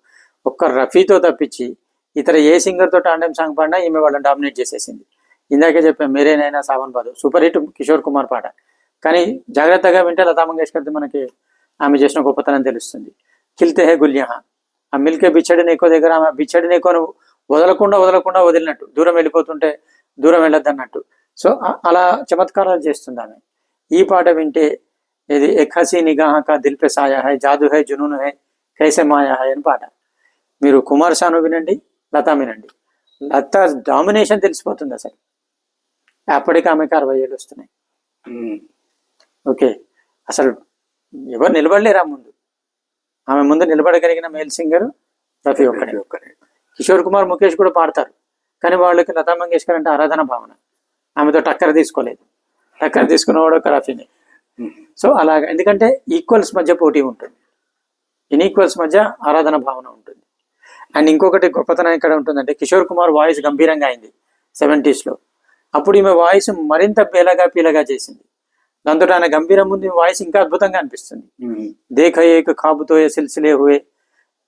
ఒక్క రఫీతో తప్పించి ఇతర ఏ సింగర్తో టాండెమ్ సాంగ్ పాడినా ఈమె వాళ్ళని డామినేట్ చేసేసింది. ఇందాకే చెప్పాం, మేరేనైనా సావన్ బాదు సూపర్ హిట్ కిషోర్ కుమార్ పాట, కానీ జాగ్రత్తగా వింటే లతా మంగేష్కర్ది మనకి ఆమె చేసిన గొప్పతనం తెలుస్తుంది. ఖిల్తే హే గుల్యహా, ఆ మిల్కే బిచ్చడి నేకో దగ్గర ఆమె బిచ్చడి నేకోను వదలకుండా వదిలినట్టు, దూరం వెళ్ళిపోతుంటే దూరం వెళ్ళొద్దు అన్నట్టు. సో అలా చమత్కారాలు చేస్తుంది ఆమె. ఈ పాట వింటే ఇది ఎక్ హసీ నిగాహ కా దిల్ పే సాయా హై, జాదు హై జునూన్ హై, కైసే మాయా హై అని పాట. మీరు కుమార్ షాను వినండి, లతా వినండి, లతా డామినేషన్ తెలిసిపోతుంది అసలు. అప్పటికి ఆమెకి 60 ఏళ్ళు వస్తున్నాయి. ఓకే, అసలు ఎవరు నిలబడలేరు ఆ ముందు. ఆమె ముందు నిలబడగలిగిన మేల్ సింగర్ రఫీ ఒక్కడే. కిషోర్ కుమార్, ముఖేష్ కూడా పాడతారు, కానీ వాళ్ళకి లతా మంగేష్కర్ అంటే ఆరాధన భావన. ఆమెతో టక్కర తీసుకోలేదు, టక్కర తీసుకున్నవాడు ఒక రఫీనే. సో అలాగా, ఎందుకంటే ఈక్వల్స్ మధ్య పోటీ ఉంటుంది, ఇన్ఈక్వల్స్ మధ్య ఆరాధన భావన ఉంటుంది. అండ్ ఇంకొకటి గొప్పతనం ఎక్కడ ఉంటుందంటే, కిషోర్ కుమార్ వాయిస్ గంభీరంగా అయింది 70s లో. అప్పుడు ఈమె వాయిస్ మరింత పీలగా చేసింది. దాంతో ఆయన గంభీరం ముందు వాయిస్ ఇంకా అద్భుతంగా అనిపిస్తుంది. దేఖ ఏక్ ఖాబుతో సిల్సిలే హుయే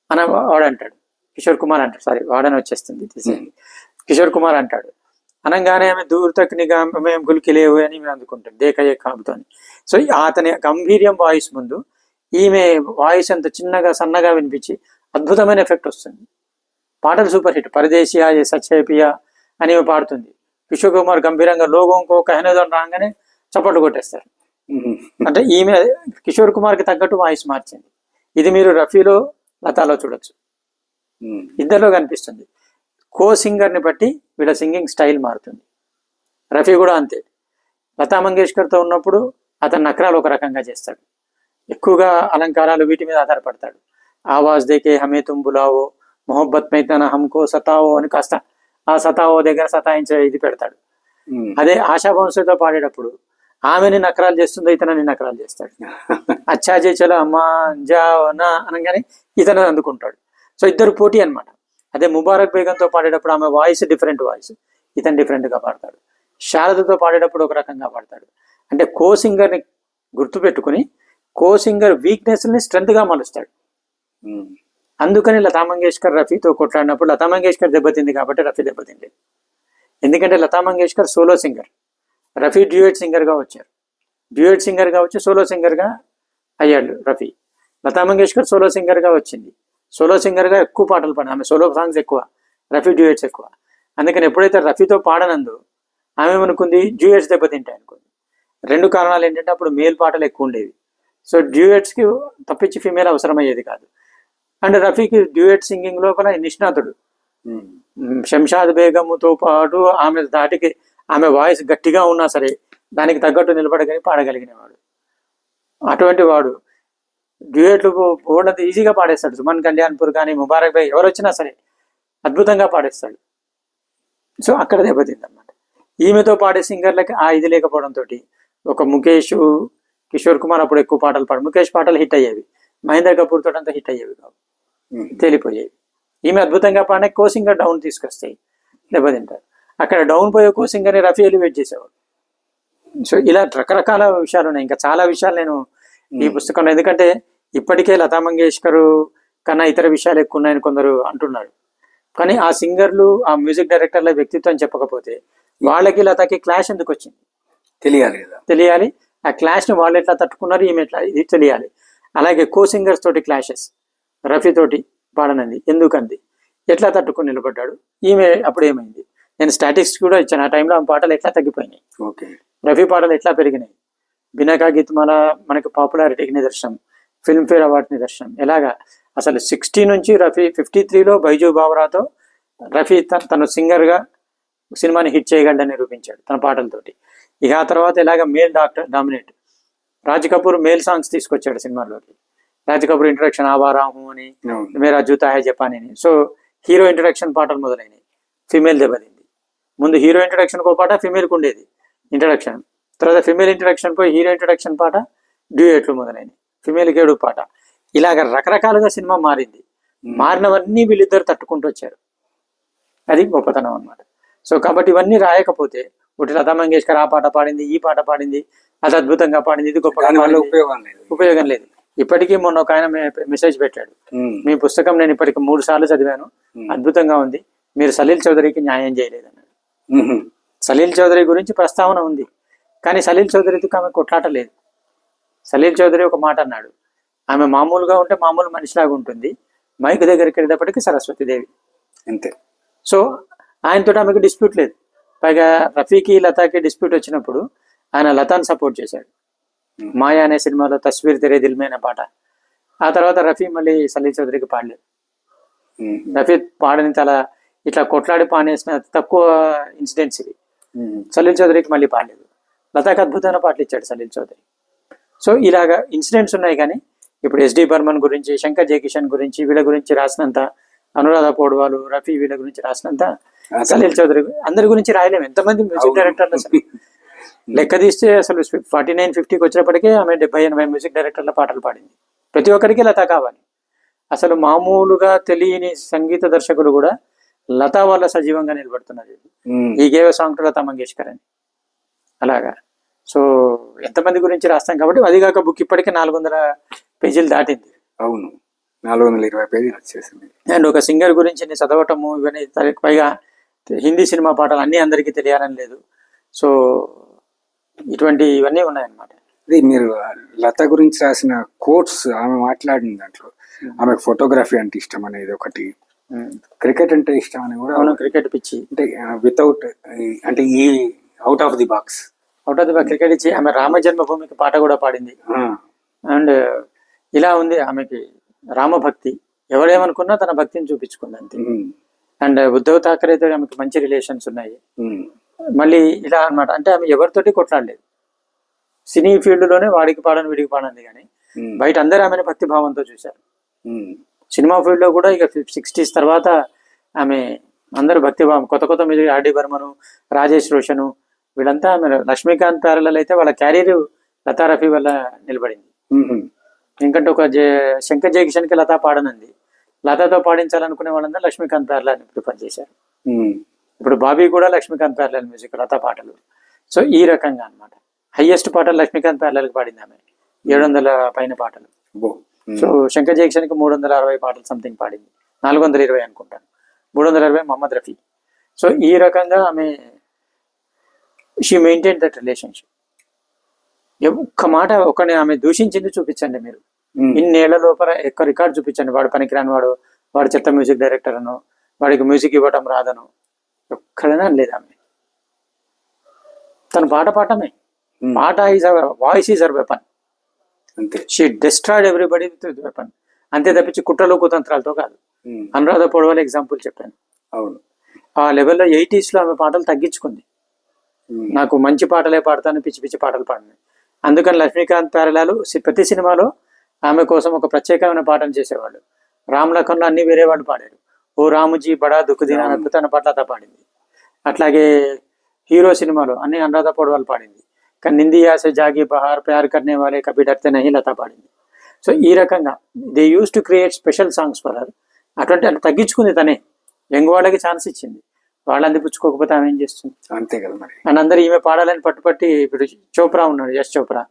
అని వాడు అంటాడు, కిషోర్ కుమార్ అంటాడు, సారీ వాడని వచ్చేస్తుంది కిషోర్ కుమార్ అంటాడు. అనగానే ఆమె దూర్ తక్ నిగా మేము గుల్కిలే హుయే అని మేము అందుకుంటాం, దేఖ ఏక్ ఖాబుతో అని. సో అతని గంభీర్యం వాయిస్ ముందు ఈమె వాయిస్ అంత చిన్నగా సన్నగా వినిపించి అద్భుతమైన ఎఫెక్ట్ వస్తుంది. పాటలు సూపర్ హిట్. పరదేశియా ఏ సచ్చే పియా అని పాడుతుంది. కిషోర్ కుమార్ గంభీరంగా లోగోంకో కహనేదో రాగానే చప్పట్లు కొట్టేస్తారు. అంటే ఈమె కిషోర్ కుమార్కి తగ్గట్టు వాయిస్ మార్చింది. ఇది మీరు రఫీలో, లతాలో చూడొచ్చు, ఇద్దరిలో కనిపిస్తుంది. కో సింగర్ని బట్టి వీళ్ళ సింగింగ్ స్టైల్ మారుతుంది. రఫీ కూడా అంతే. లతా మంగేష్కర్తో ఉన్నప్పుడు అతను నకరాలు ఒక రకంగా చేస్తాడు, ఎక్కువగా అలంకారాలు వీటి మీద ఆధారపడతాడు. ఆవాజ్ దేకే హమే తుమ్ బులావో, మొహబ్బత్ మే తన హమ్కో సతావో అని కాస్త ఆ సతావో దగ్గర సతాయించే ఇది పెడతాడు. అదే ఆశా భోంస్లేతో పాడేటప్పుడు ఆమెని నకరాలు చేస్తుందో ఇతనని నకరాలు చేస్తాడు. అచ్చాజే చలో అమ్మా జానా అనగానే ఇతను అందుకుంటాడు. సో ఇద్దరు పోటీ అనమాట. అదే ముబారక్ బేగంతో పాడేటప్పుడు ఆమె వాయిస్ డిఫరెంట్ వాయిస్, ఇతను డిఫరెంట్గా పాడతాడు. శారదతో పాడేటప్పుడు ఒక రకంగా పాడతాడు. అంటే కో సింగర్ని గుర్తుపెట్టుకుని కో సింగర్ వీక్నెస్ని స్ట్రెంత్గా మలుస్తాడు. అందుకని లతా మంగేష్కర్ రఫీతో కొట్లాడినప్పుడు లతా మంగేష్కర్ దెబ్బతింది కాబట్టి రఫీ దెబ్బతింది. ఎందుకంటే Lata Mangeshkar solo singer, Rafi duet సింగర్గా వచ్చారు. డ్యూయట్ సింగర్గా వచ్చి సోలో సింగర్గా అయ్యాడు రఫీ. లతా మంగేష్కర్ సోలో సింగర్గా వచ్చింది. సోలో సింగర్గా ఎక్కువ పాటలు పాడారు. ఆమె సోలో సాంగ్స్ ఎక్కువ, రఫీ డ్యూయట్స్ ఎక్కువ. అందుకని ఎప్పుడైతే రఫీతో పాడనందు ఆమె అనుకుంది డ్యూయట్స్ దెబ్బతింటాయి అనుకుంది. రెండు కారణాలు ఏంటంటే, అప్పుడు మేల్ పాటలు ఎక్కువ ఉండేవి. సో డ్యూయట్స్కి తప్పించి ఫీమేల్ అవసరమయ్యేది కాదు. అండ్ రఫీకి డ్యూయట్ సింగింగ్ లోపల నిష్ణాతుడు. శంషాద్ బేగంతో పాటు ఆమె దాటికి ఆమె వాయిస్ గట్టిగా ఉన్నా సరే దానికి తగ్గట్టు నిలబడగలి పాడగలిగినవాడు. అటువంటి వాడు డ్యూయట్లు ఓడది ఈజీగా పాడేస్తాడు. సుమన్ కళ్యాణ్పూర్ కానీ ముబారక్ భాయ్ ఎవరు వచ్చినా సరే అద్భుతంగా పాడేస్తాడు. సో అక్కడ దెబ్బతింది అనమాట. ఈమెతో పాడే సింగర్లకి ఆ ఇది లేకపోవడంతో ఒక ముఖేష్, కిషోర్ కుమార్ అప్పుడు ఎక్కువ పాటలు పాడు. ముఖేష్ పాటలు హిట్ అయ్యేవి, మహేంద్ర కపూర్ తోటి అంతా హిట్ అయ్యేవి కావు, తేలిపోయేవి. ఈమె అద్భుతంగా పాడే కో సింగర్ డౌన్ తీసుకొస్తాయి, దెబ్బతింటారు. అక్కడ డౌన్ పోయే కో సింగర్ని రఫీ ఎలివేట్ చేసేవాడు. సో ఇలా రకరకాల విషయాలు ఉన్నాయి. ఇంకా చాలా విషయాలు నేను ఈ పుస్తకంలో, ఎందుకంటే ఇప్పటికే లతా మంగేష్కర్ కన్నా ఇతర విషయాలు ఎక్కువ ఉన్నాయని కొందరు అంటున్నారు. కానీ ఆ సింగర్లు, ఆ మ్యూజిక్ డైరెక్టర్ల వ్యక్తిత్వం చెప్పకపోతే వాళ్ళకి లతాకి క్లాష్ ఎందుకు వచ్చింది తెలియాలి. ఆ క్లాష్ని వాళ్ళు ఎట్లా తట్టుకున్నారు, ఈమె ఎట్లా, ఇది తెలియాలి. అలాగే కో సింగర్స్ తోటి క్లాషెస్, రఫీ తోటి పాడనంది ఎందుకంది, ఎట్లా తట్టుకుని నిలబడ్డాడు, ఈమె అప్పుడు ఏమైంది. నేను స్టాటిస్టిక్స్ కూడా ఇచ్చాను. ఆ టైంలో ఆమె పాటలు ఎట్లా తగ్గిపోయినాయి, రఫీ పాటలు ఎట్లా పెరిగినాయి. బినాకా గీత్మాల మనకి పాపులారిటీకి నిదర్శనం, ఫిల్మ్ఫేర్ అవార్డు నిదర్శనం. ఎలాగా అసలు 60 నుంచి రఫీ 53లో బైజూ బావరాతో రఫీ తను సింగర్గా సినిమాని హిట్ చేయగలని నిరూపించాడు తన పాటలతోటి. ఇక ఆ తర్వాత ఇలాగ male dominate. Raj Kapoor male songs తీసుకొచ్చాడు సినిమాలోకి. రాజ్ కపూర్ ఇంట్రడక్షన్ ఆవారాహు అని, మేరా జూతా హై జపానీ అని. సో హీరో ఇంట్రడక్షన్ పాటలు మొదలైనవి. ఫిమేల్ దెబ్బతింది. ముందు హీరో ఇంట్రడక్షన్కి ఒక పాట ఫిమేల్కి ఉండేది ఇంట్రడక్షన్, తర్వాత ఫిమేల్ ఇంట్రడక్షన్ పోయి హీరో ఇంట్రడక్షన్ పాట, డ్యూయట్లు మొదలైనవి, ఫిమేల్కి ఏడు పాట. ఇలాగ రకరకాలుగా సినిమా మారింది. మారినవన్నీ వీళ్ళిద్దరు తట్టుకుంటూ వచ్చారు. అది గొప్పతనం అన్నమాట. సో కాబట్టి ఇవన్నీ రాయకపోతే ఒకటి లతా మంగేష్కర్ ఆ పాట పాడింది, ఈ పాట పాడింది, అది అద్భుతంగా పాడింది, ఇది గొప్పగా ఉపయోగం లేదు. ఇప్పటికీ మొన్న ఒక ఆయన మెసేజ్ పెట్టాడు, మీ పుస్తకం నేను ఇప్పటికి 3 సార్లు చదివాను, అద్భుతంగా ఉంది, మీరు సలీల్ చౌదరికి న్యాయం చేయలేదన్నాడు. సలీల్ చౌదరి గురించి ప్రస్తావన ఉంది, కానీ సలీల్ చౌదరితో ఆమె కొట్లాట లేదు. సలీల్ చౌదరి ఒక మాట అన్నాడు, ఆమె మామూలుగా ఉంటే మామూలు మనిషిలాగా ఉంటుంది, మైక్ దగ్గరికి వెళ్ళేటప్పటికి సరస్వతీదేవి అంతే. సో ఆయనతో ఆమెకు డిస్ప్యూట్ లేదు. పైగా రఫీకి లతాకి డిస్ప్యూట్ వచ్చినప్పుడు ఆయన లతాను సపోర్ట్ చేశాడు. మాయా అనే సినిమాలో తస్వీర్ తెరే దిల్ మే అనే పాట. ఆ తర్వాత రఫీ మళ్ళీ సలీల్ చౌదరికి పాడలేదు. రఫీ పాడని ఇట్లా కొట్లాడి పాడేసిన తక్కువ ఇన్సిడెంట్స్ ఇవి. సలీల్ చౌదరికి మళ్ళీ పాడలేదు. లతాకి అద్భుతమైన పాటలు ఇచ్చాడు సలీల్ చౌదరి. సో ఇలాగా ఇన్సిడెంట్స్ ఉన్నాయి. కానీ ఇప్పుడు ఎస్డి బర్మన్ గురించి, శంకర్ జయకిషన్ గురించి, వీళ్ళ గురించి రాసినంత, అనురాధ పౌడ్వాల్, రఫీ వీళ్ళ గురించి రాసినంత సలీల్ చౌదరి అందరి గురించి రాయలేము. ఎంతమంది మ్యూజిక్ డైరెక్టర్లు అసలు లెక్క తీస్తే అసలు 49-50కి వచ్చినప్పటికే ఆమె 70-80 మ్యూజిక్ డైరెక్టర్ల పాటలు పాడింది. ప్రతి ఒక్కరికి లత కావాలి. అసలు మామూలుగా తెలియని సంగీత దర్శకులు కూడా లతా వల్ల సజీవంగా నిలబడుతున్నారు. ఈ గేవ సాంగ్ టు లతా మంగేష్కర్ అని అలాగా. సో ఎంతమంది గురించి రాస్తాం కాబట్టి, అది కాక బుక్ ఇప్పటికే 400 పేజీలు దాటింది. అవును, 420 పేజీలు వచ్చేసింది. అండ్ ఒక సింగర్ గురించి నేను చదవటము ఇవన్నీ, పైగా హిందీ సినిమా పాటలు అన్నీ అందరికీ తెలియాలని లేదు. సో ఇటువంటి ఇవన్నీ ఉన్నాయన్నమాట. ఇది మీరు లత గురించి రాసిన కోట్స్, ఆమె మాట్లాడిన దాంట్లో ఆమెకు ఫోటోగ్రఫీ అంటే ఇష్టం అనేది ఒకటి, క్రికెట్ అంటే ఇష్టం అని కూడా. అవును, క్రికెట్ పిచ్చి. అంటే వితౌట్, అంటే ఈ out of the box cricket ఇచ్చి ఆమె రామ జన్మభూమికి పాట కూడా పాడింది. అండ్ ఇలా ఉంది ఆమెకి రామభక్తి. ఎవరేమనుకున్నా తన భక్తిని చూపించుకుంది అంతే. అండ్ ఉద్ధవ్ ఠాకరేతో ఆమెకి మంచి రిలేషన్స్ ఉన్నాయి. మళ్ళీ ఇలా అన్నమాట. అంటే ఆమె ఎవరితోటి కొట్లాడలేదు. సినీ ఫీల్డ్ లోనే వాడికి పాడని వీడికి పాడండి, కానీ బయట అందరూ ఆమెను భక్తి భావంతో చూశారు. సినిమా ఫీల్డ్ లో కూడా ఇక 60s తర్వాత ఆమె అందరూ భక్తి భావం, కొత్త మ్యూజిక్, ఆర్డి బర్మను, రాజేష్ రోషను, వీళ్ళంతా ఆమె లక్ష్మీకాంత్ ప్యారలల్ అయితే వాళ్ళ క్యారియర్ లతా రఫీ వల్ల నిలబడింది. ఎందుకంటే ఒక శంకర్ జయకిషన్కి లతా పాడనంది, లతాతో పాడించాలనుకునే వాళ్ళందరూ లక్ష్మీకాంత్ ప్యారలల్ ప్రిఫర్ చేశారు. ఇప్పుడు బాబీ కూడా లక్ష్మీకాంత్ ప్యారలల్ మ్యూజిక్, లతా పాటలు. సో ఈ రకంగా అన్నమాట. హైయెస్ట్ పాటలు లక్ష్మీకాంత్ ప్యారలల్కి పాడింది ఆమె, 700 పైన పాటలు. సో శంకర్ జయకిషన్కి 360 పాటలు సంథింగ్ పాడింది, 420 అనుకుంటాను, 360 మహమ్మద్ రఫీ. సో ఈ రకంగా ఆమె షీ మెయింటైన్ దట్ రిలేషన్షిప్. ఒక్క మాట ఒకని ఆమె దూషించింది చూపించండి మీరు, ఇన్నేళ్ల లోపల ఎక్కువ రికార్డు చూపించండి. వాడు పనికిరాని వాడు చెత్త మ్యూజిక్ డైరెక్టర్ అను, వాడికి మ్యూజిక్ ఇవ్వటం రాదను ఒక్కడైనా లేదు ఆమె. తను పాట పాడటమే, పాట is our voice, is our weapon. She destroyed everybody with weapon. అంతే తప్పించి కుట్రలు కుతంత్రాలతో కాదు. అనురాధ పౌడ్వాల్ ఎగ్జాంపుల్ చెప్పాను. అవును, ఆ లెవెల్లో 80s లో ఆమె పాటలు తగ్గించుకుంది. నాకు మంచి పాటలే పాడతాను, పిచ్చి పిచ్చి పాటలు పాడినాయి. అందుకని లక్ష్మీకాంత్ ప్యారలాలు ప్రతి సినిమాలో ఆమె కోసం ఒక ప్రత్యేకమైన పాటను చేసేవాళ్ళు. రామ్ లఖన్లో అన్ని వేరే వాళ్ళు పాడారు. ఓ రాముజీ బడా దుఃఖదిన అద్భుతమైన పాటలు అత పాడింది. అట్లాగే హీరో సినిమాలో అన్ని అనురాధ పౌడ్వాల్ పాడింది. కానీ నిందియా సే జాగి బహార్, ప్యార్ కర్నే వాలే, కభీ డర్తే నహీ లతా పాడింది. సో ఈ రకంగా they use to create special songs for her. అటువంటి అంటే తగ్గించుకుంది తనే, యంగ్ వాళ్ళకి ఛాన్స్ ఇచ్చింది. వాళ్ళు అందిపుచ్చుకోకపోతే ఆమె ఏం చేస్తుంది? అంతే కదా మరి. అండ్ అందరూ ఈమె పాడాలని పట్టుపట్టి, ఇప్పుడు చోప్రా ఉన్నాడు, యశ్ చోప్రా,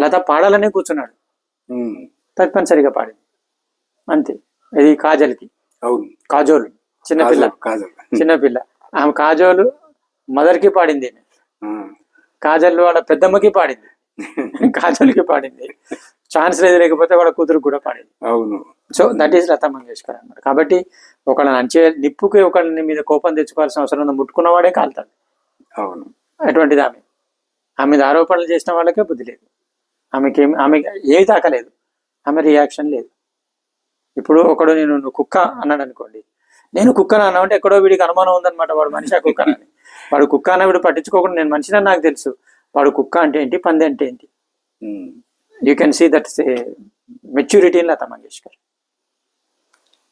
లత పాడాలనే కూర్చున్నాడు, తప్పనిసరిగా పాడింది అంతే. ఇది కాజల్కి, కాజోల్ చిన్నపిల్ల ఆమె కాజోలు మదర్కి పాడింది, కాజల్ వాళ్ళ పెద్దమ్మకి పాడింది, కాజల్కి పాడింది. ఛాన్స్ లేకపోతే వాళ్ళ కూతురు కూడా పాడింది. అవును. So that is Lata Mangeshkar అన్నమాట. కాబట్టి ఒకళ్ళని నిప్పుకి ఒకళ్ళని మీద కోపం తెచ్చుకోవాల్సిన అవసరం ఉంది, ముట్టుకున్నవాడే కాలుతాడు. అవును. అటువంటిది ఆమె మీద ఆరోపణలు చేసిన వాళ్ళకే బుద్ధి లేదు. ఆమె ఏమి తాకలేదు, ఆమె రియాక్షన్ లేదు. ఇప్పుడు ఒకడు నువ్వు కుక్క అన్నాడు అనుకోండి, నేను కుక్కనా అన్నామంటే ఎక్కడో వీడికి అనుమానం ఉందన్నమాట, వాడు మనిషి ఆ కుక్క అని. వాడు కుక్క అన్న వీడు పట్టించుకోకుండా నేను మనిషిని నాకు తెలుసు, వాడు కుక్క అంటే ఏంటి, పంది అంటే ఏంటి. You can see that maturity in Lata Mangeshkar.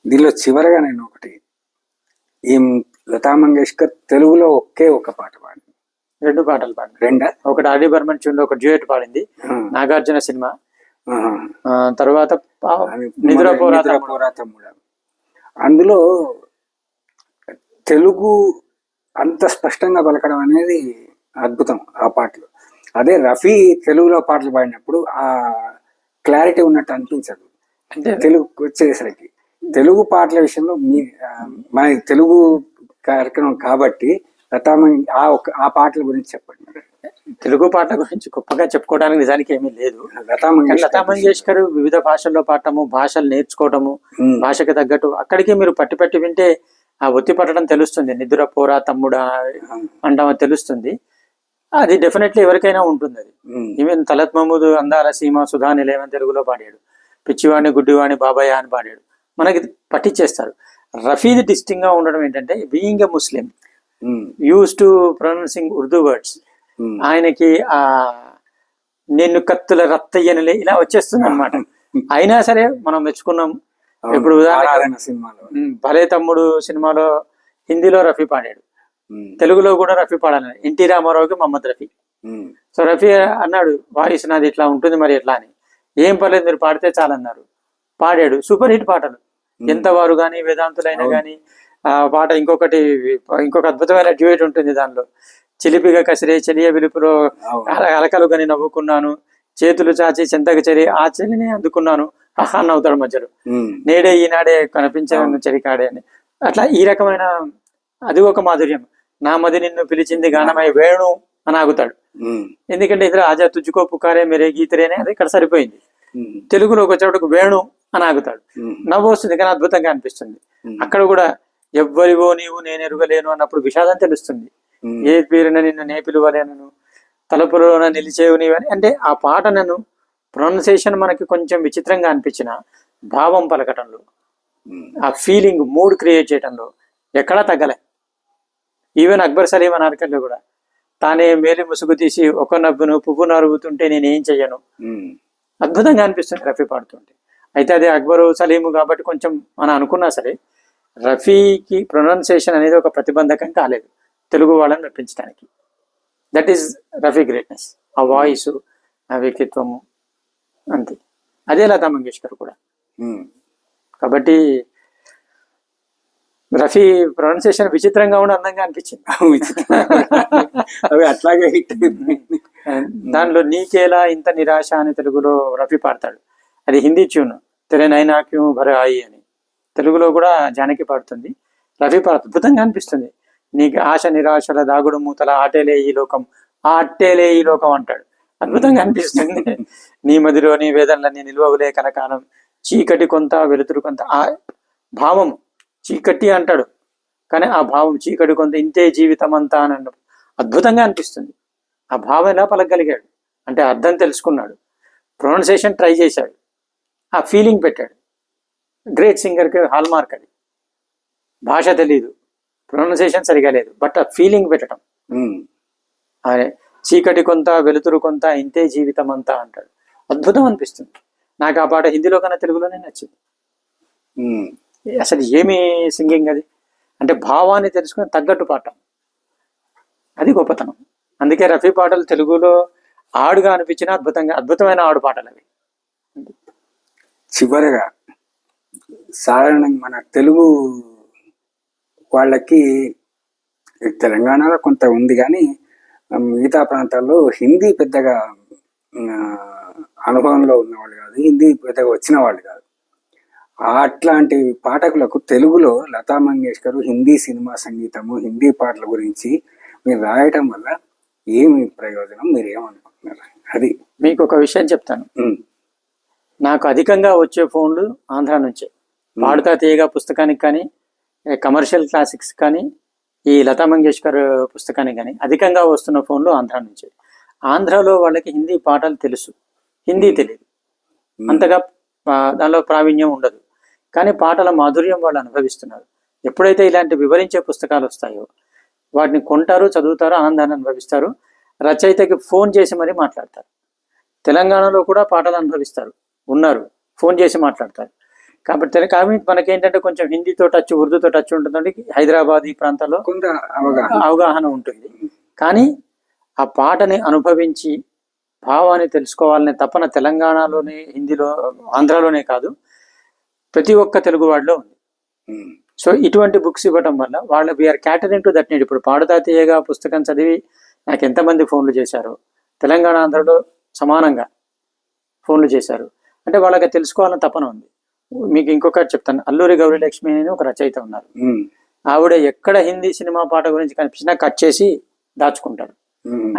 దీనిలో చివరగా నేను ఒకటి, ఈ లతా మంగేష్కర్ తెలుగులో ఒకే ఒక పాట పాడింది, 2 పాటలు పాడింది. ఒకటి ఆర్డి బర్మన్ ట్యూన్ లో ఒక డ్యూయట్ పాడింది, నాగార్జున సినిమా. తర్వాత నిద్రపోరా తమ్ముడా. అందులో తెలుగు అంత స్పష్టంగా పలకడం అనేది అద్భుతం ఆ పాటలు. అదే రఫీ తెలుగులో పాటలు పాడినప్పుడు ఆ క్లారిటీ ఉన్నట్టు అనిపించదు. అంటే తెలుగు వచ్చేసరికి, తెలుగు పాటల విషయంలో మన తెలుగు కార్యక్రమం కాబట్టి ఆ పాటల గురించి చెప్పండి. తెలుగు పాటల గురించి గొప్పగా చెప్పుకోవడానికి నిజానికి ఏమీ లేదు. లతా మంగేష్కర్ వివిధ భాషల్లో పాడటము, భాషలు నేర్చుకోవటము, భాషకి తగ్గట్టు అక్కడికి మీరు పట్టి వింటే ఆ ఒత్తి పట్టడం తెలుస్తుంది. నిద్ర పోరా తమ్ముడా అంటామో తెలుస్తుంది. అది డెఫినెట్లీ ఎవరికైనా ఉంటుంది. అది ఈవెన్ తలత్ మహమూద్ అందాల సీమ సుధా నిలయమని తెలుగులో పాడాడు, పిచ్చివాణి గుడ్డివాణి బాబాయ్ అని పాడాడు, మనకి పట్టించేస్తారు. రఫీది డిస్టింగ్ గా ఉండడం ఏంటంటే, being a Muslim use to pronouncing Urdu words, ఆయనకి ఆ నిన్ను కత్తుల రత్తయ్యనులే ఇలా వచ్చేస్తుంది అనమాట. అయినా సరే మనం మెచ్చుకున్నాం. ఇప్పుడు ఆరాధన సినిమాలో భలే తమ్ముడు సినిమాలో హిందీలో రఫీ పాడాడు, తెలుగులో కూడా రఫీ పాడాలి. ఎన్టీ రామారావుకి మహమ్మద్ రఫీ. సో రఫీ అన్నాడు వాయిస్ నాది ఇట్లా ఉంటుంది మరి ఎట్లా అని. ఏం పర్లేదు మీరు పాడితే చాలన్నారు. పాడాడు, సూపర్ హిట్ పాటలు. ఎంతవారు కానీ వేదాంతులైనా కానీ ఆ పాట. ఇంకొక అద్భుతమైన డ్యూయట్ ఉంటుంది దానిలో. చిలిపిగా కసిరే చెలియ విలుపులో అలకలు గని నవ్వుకున్నాను, చేతులు చాచి చెంతకు చెరి ఆ చెలిని అందుకున్నాను ఆహా నవ్వుతాడు మధ్యలో. నేడే ఈనాడే కనిపించాను చెరికాడే అని. అట్లా ఈ రకమైన అది ఒక మాధుర్యం. నా మది నిన్ను పిలిచింది గానమై వేణు అని ఆగుతాడు. ఎందుకంటే ఇద్దరు ఆజా తుజ్జుకో పుకారే మీరే గీతరేనే అది ఇక్కడ సరిపోయింది. తెలుగులోకి వచ్చేటప్పుడు వేణు అని ఆగుతాడు. నవ్వు వస్తుంది కానీ అద్భుతంగా అనిపిస్తుంది. అక్కడ కూడా ఎవ్వరివో నీవు నేను ఎరుగలేను అన్నప్పుడు విషాదం తెలుస్తుంది. ఏ పేరున నిన్ను నే పిలువలేను, తలుపులోన నిలిచేవు నీవని. అంటే ఆ పాట నన్ను ప్రొనౌన్సియేషన్ మనకి కొంచెం విచిత్రంగా అనిపించిన భావం పలకటంలో, ఆ ఫీలింగ్ మూడ్ క్రియేట్ చేయటంలో ఎక్కడా తగ్గలే. ఈవెన్ అక్బర్ సలీం అని అరకల్లో కూడా తానే మేలి ముసుగు తీసి ఒక నవ్వును పువ్వు నరుగుతుంటే నేనేం చెయ్యను అద్భుతంగా అనిపిస్తుంది రఫీ పాడుతుంటే. అయితే అది అక్బరు సలీము కాబట్టి కొంచెం మనం అనుకున్నా సరే రఫీకి ప్రొనౌన్సియేషన్ అనేది ఒక ప్రతిబంధకం కాలేదు తెలుగు వాళ్ళని మెప్పించడానికి. That is Rafi greatness. ఆ వాయిస్, ఆ వ్యక్తిత్వము అంతే. అదే లతా మంగేష్కర్ కూడా. కాబట్టి రఫీ ప్రొనౌన్సియేషన్ విచిత్రంగా ఉండి అందంగా అనిపించింది. అవి అట్లాగే హిట్. దానిలో నీకేలా ఇంత నిరాశ అని తెలుగులో రఫీ పాడతాడు. అది హిందీ ట్యూన్, తెరే నైనా క్యూ భరే ఆయి అని. తెలుగులో కూడా జానకి పాడుతుంది, రఫీ పాడుతుంది. అద్భుతంగా అనిపిస్తుంది. నీకు ఆశ నిరాశల దాగుడు మూతల ఆటేలే ఈ లోకం, ఆ అట్టేలే ఈ లోకం అంటాడు. అద్భుతంగా అనిపిస్తుంది. నీ మదిలో నీ వేదనలన్నీ నిలువవులే కలకాలం, చీకటి కొంత వెలుతురు కొంత. ఆ భావం చీకటి అంటాడు కానీ ఆ భావం చీకటి కొంత ఇంతే జీవితం అంతా అని అన్నప్పుడు అద్భుతంగా అనిపిస్తుంది. ఆ భావం ఎలా పలకగలిగాడు అంటే అర్థం తెలుసుకున్నాడు, ప్రొనౌన్సియేషన్ ట్రై చేశాడు, ఆ ఫీలింగ్ పెట్టాడు. గ్రేట్ సింగర్కి హాల్ మార్క్ అది. భాష తెలీదు, ప్రొనౌన్సియేషన్ సరిగా లేదు, బట్ ఆ ఫీలింగ్ పెట్టడం. అదే చీకటి కొంత వెలుతురు కొంత ఇంతే జీవితం అంతా అంటాడు. అద్భుతం అనిపిస్తుంది. నాకు ఆ పాట హిందీలో కన్నా తెలుగులోనే నచ్చింది. అసలు ఏమి సింగింగ్ అది అంటే భావాన్ని తెలుసుకుని తగ్గట్టు పాట, అది గొప్పతనం. అందుకే రఫీ పాటలు తెలుగులో ఆడుగా అనిపించిన అద్భుతమైన ఆడు పాటలు అవి. చివరిగా సాధారణంగా మన తెలుగు వాళ్ళకి తెలంగాణలో కొంత ఉంది కానీ మిగతా ప్రాంతాల్లో హిందీ పెద్దగా అనుభవంలో ఉన్నవాళ్ళు కాదు, హిందీ పెద్దగా వచ్చిన వాళ్ళు కాదు. అట్లాంటి పాఠకులకు తెలుగులో లతా మంగేష్కర్ హిందీ సినిమా సంగీతము, హిందీ పాటల గురించి మీరు రాయటం వల్ల ఏమి ప్రయోజనం, మీరు ఏమనుకుంటున్నారు? అది మీకు ఒక విషయం చెప్తాను. నాకు అధికంగా వచ్చే ఫోన్లు ఆంధ్ర నుంచే. పాడుతా తీయగా పుస్తకానికి కానీ, కమర్షియల్ క్లాసిక్స్ కానీ, ఈ లతా మంగేష్కర్ పుస్తకానికి కానీ అధికంగా వస్తున్న ఫోన్లు ఆంధ్ర నుంచే. ఆంధ్రాలో వాళ్ళకి హిందీ పాటలు తెలుసు, హిందీ తెలియదు, అంతగా దానిలో ప్రావీణ్యం ఉండదు. కానీ పాటల మాధుర్యం వాళ్ళు అనుభవిస్తున్నారు. ఎప్పుడైతే ఇలాంటి వివరించే పుస్తకాలు వస్తాయో వాటిని కొంటారు, చదువుతారు, ఆనందాన్ని అనుభవిస్తారు. రచయితకి ఫోన్ చేసి మరీ మాట్లాడతారు. తెలంగాణలో కూడా పాటలు అనుభవిస్తారు, ఉన్నారు, ఫోన్ చేసి మాట్లాడతారు. కాబట్టి మనకేంటంటే కొంచెం హిందీతో టచ్, ఉర్దూతో టచ్ ఉంటుందండి. హైదరాబాద్ ఈ ప్రాంతాల్లో కొంత అవగాహన ఉంటుంది. కానీ ఆ పాటని అనుభవించి భావాన్ని తెలుసుకోవాలనే తపన తెలంగాణలోనే, హిందీలో, ఆంధ్రాలోనే కాదు ప్రతి ఒక్క తెలుగు వాడిలో ఉంది. సో ఇటువంటి బుక్స్ ఇవ్వటం వల్ల వాళ్ళ we are catering to that need. ఇప్పుడు పాడుతా తీయగా పుస్తకం చదివి నాకు ఎంతమంది ఫోన్లు చేశారు, తెలంగాణ ఆంధ్రలో సమానంగా ఫోన్లు చేశారు అంటే వాళ్ళకి తెలుసుకోవాలని తపన ఉంది. మీకు ఇంకొకటి చెప్తాను. అల్లూరి గౌరీలక్ష్మి అని ఒక రచయిత ఉన్నారు. ఆవిడ ఎక్కడ హిందీ సినిమా పాట గురించి కనిపించినా కట్ చేసి దాచుకుంటారు.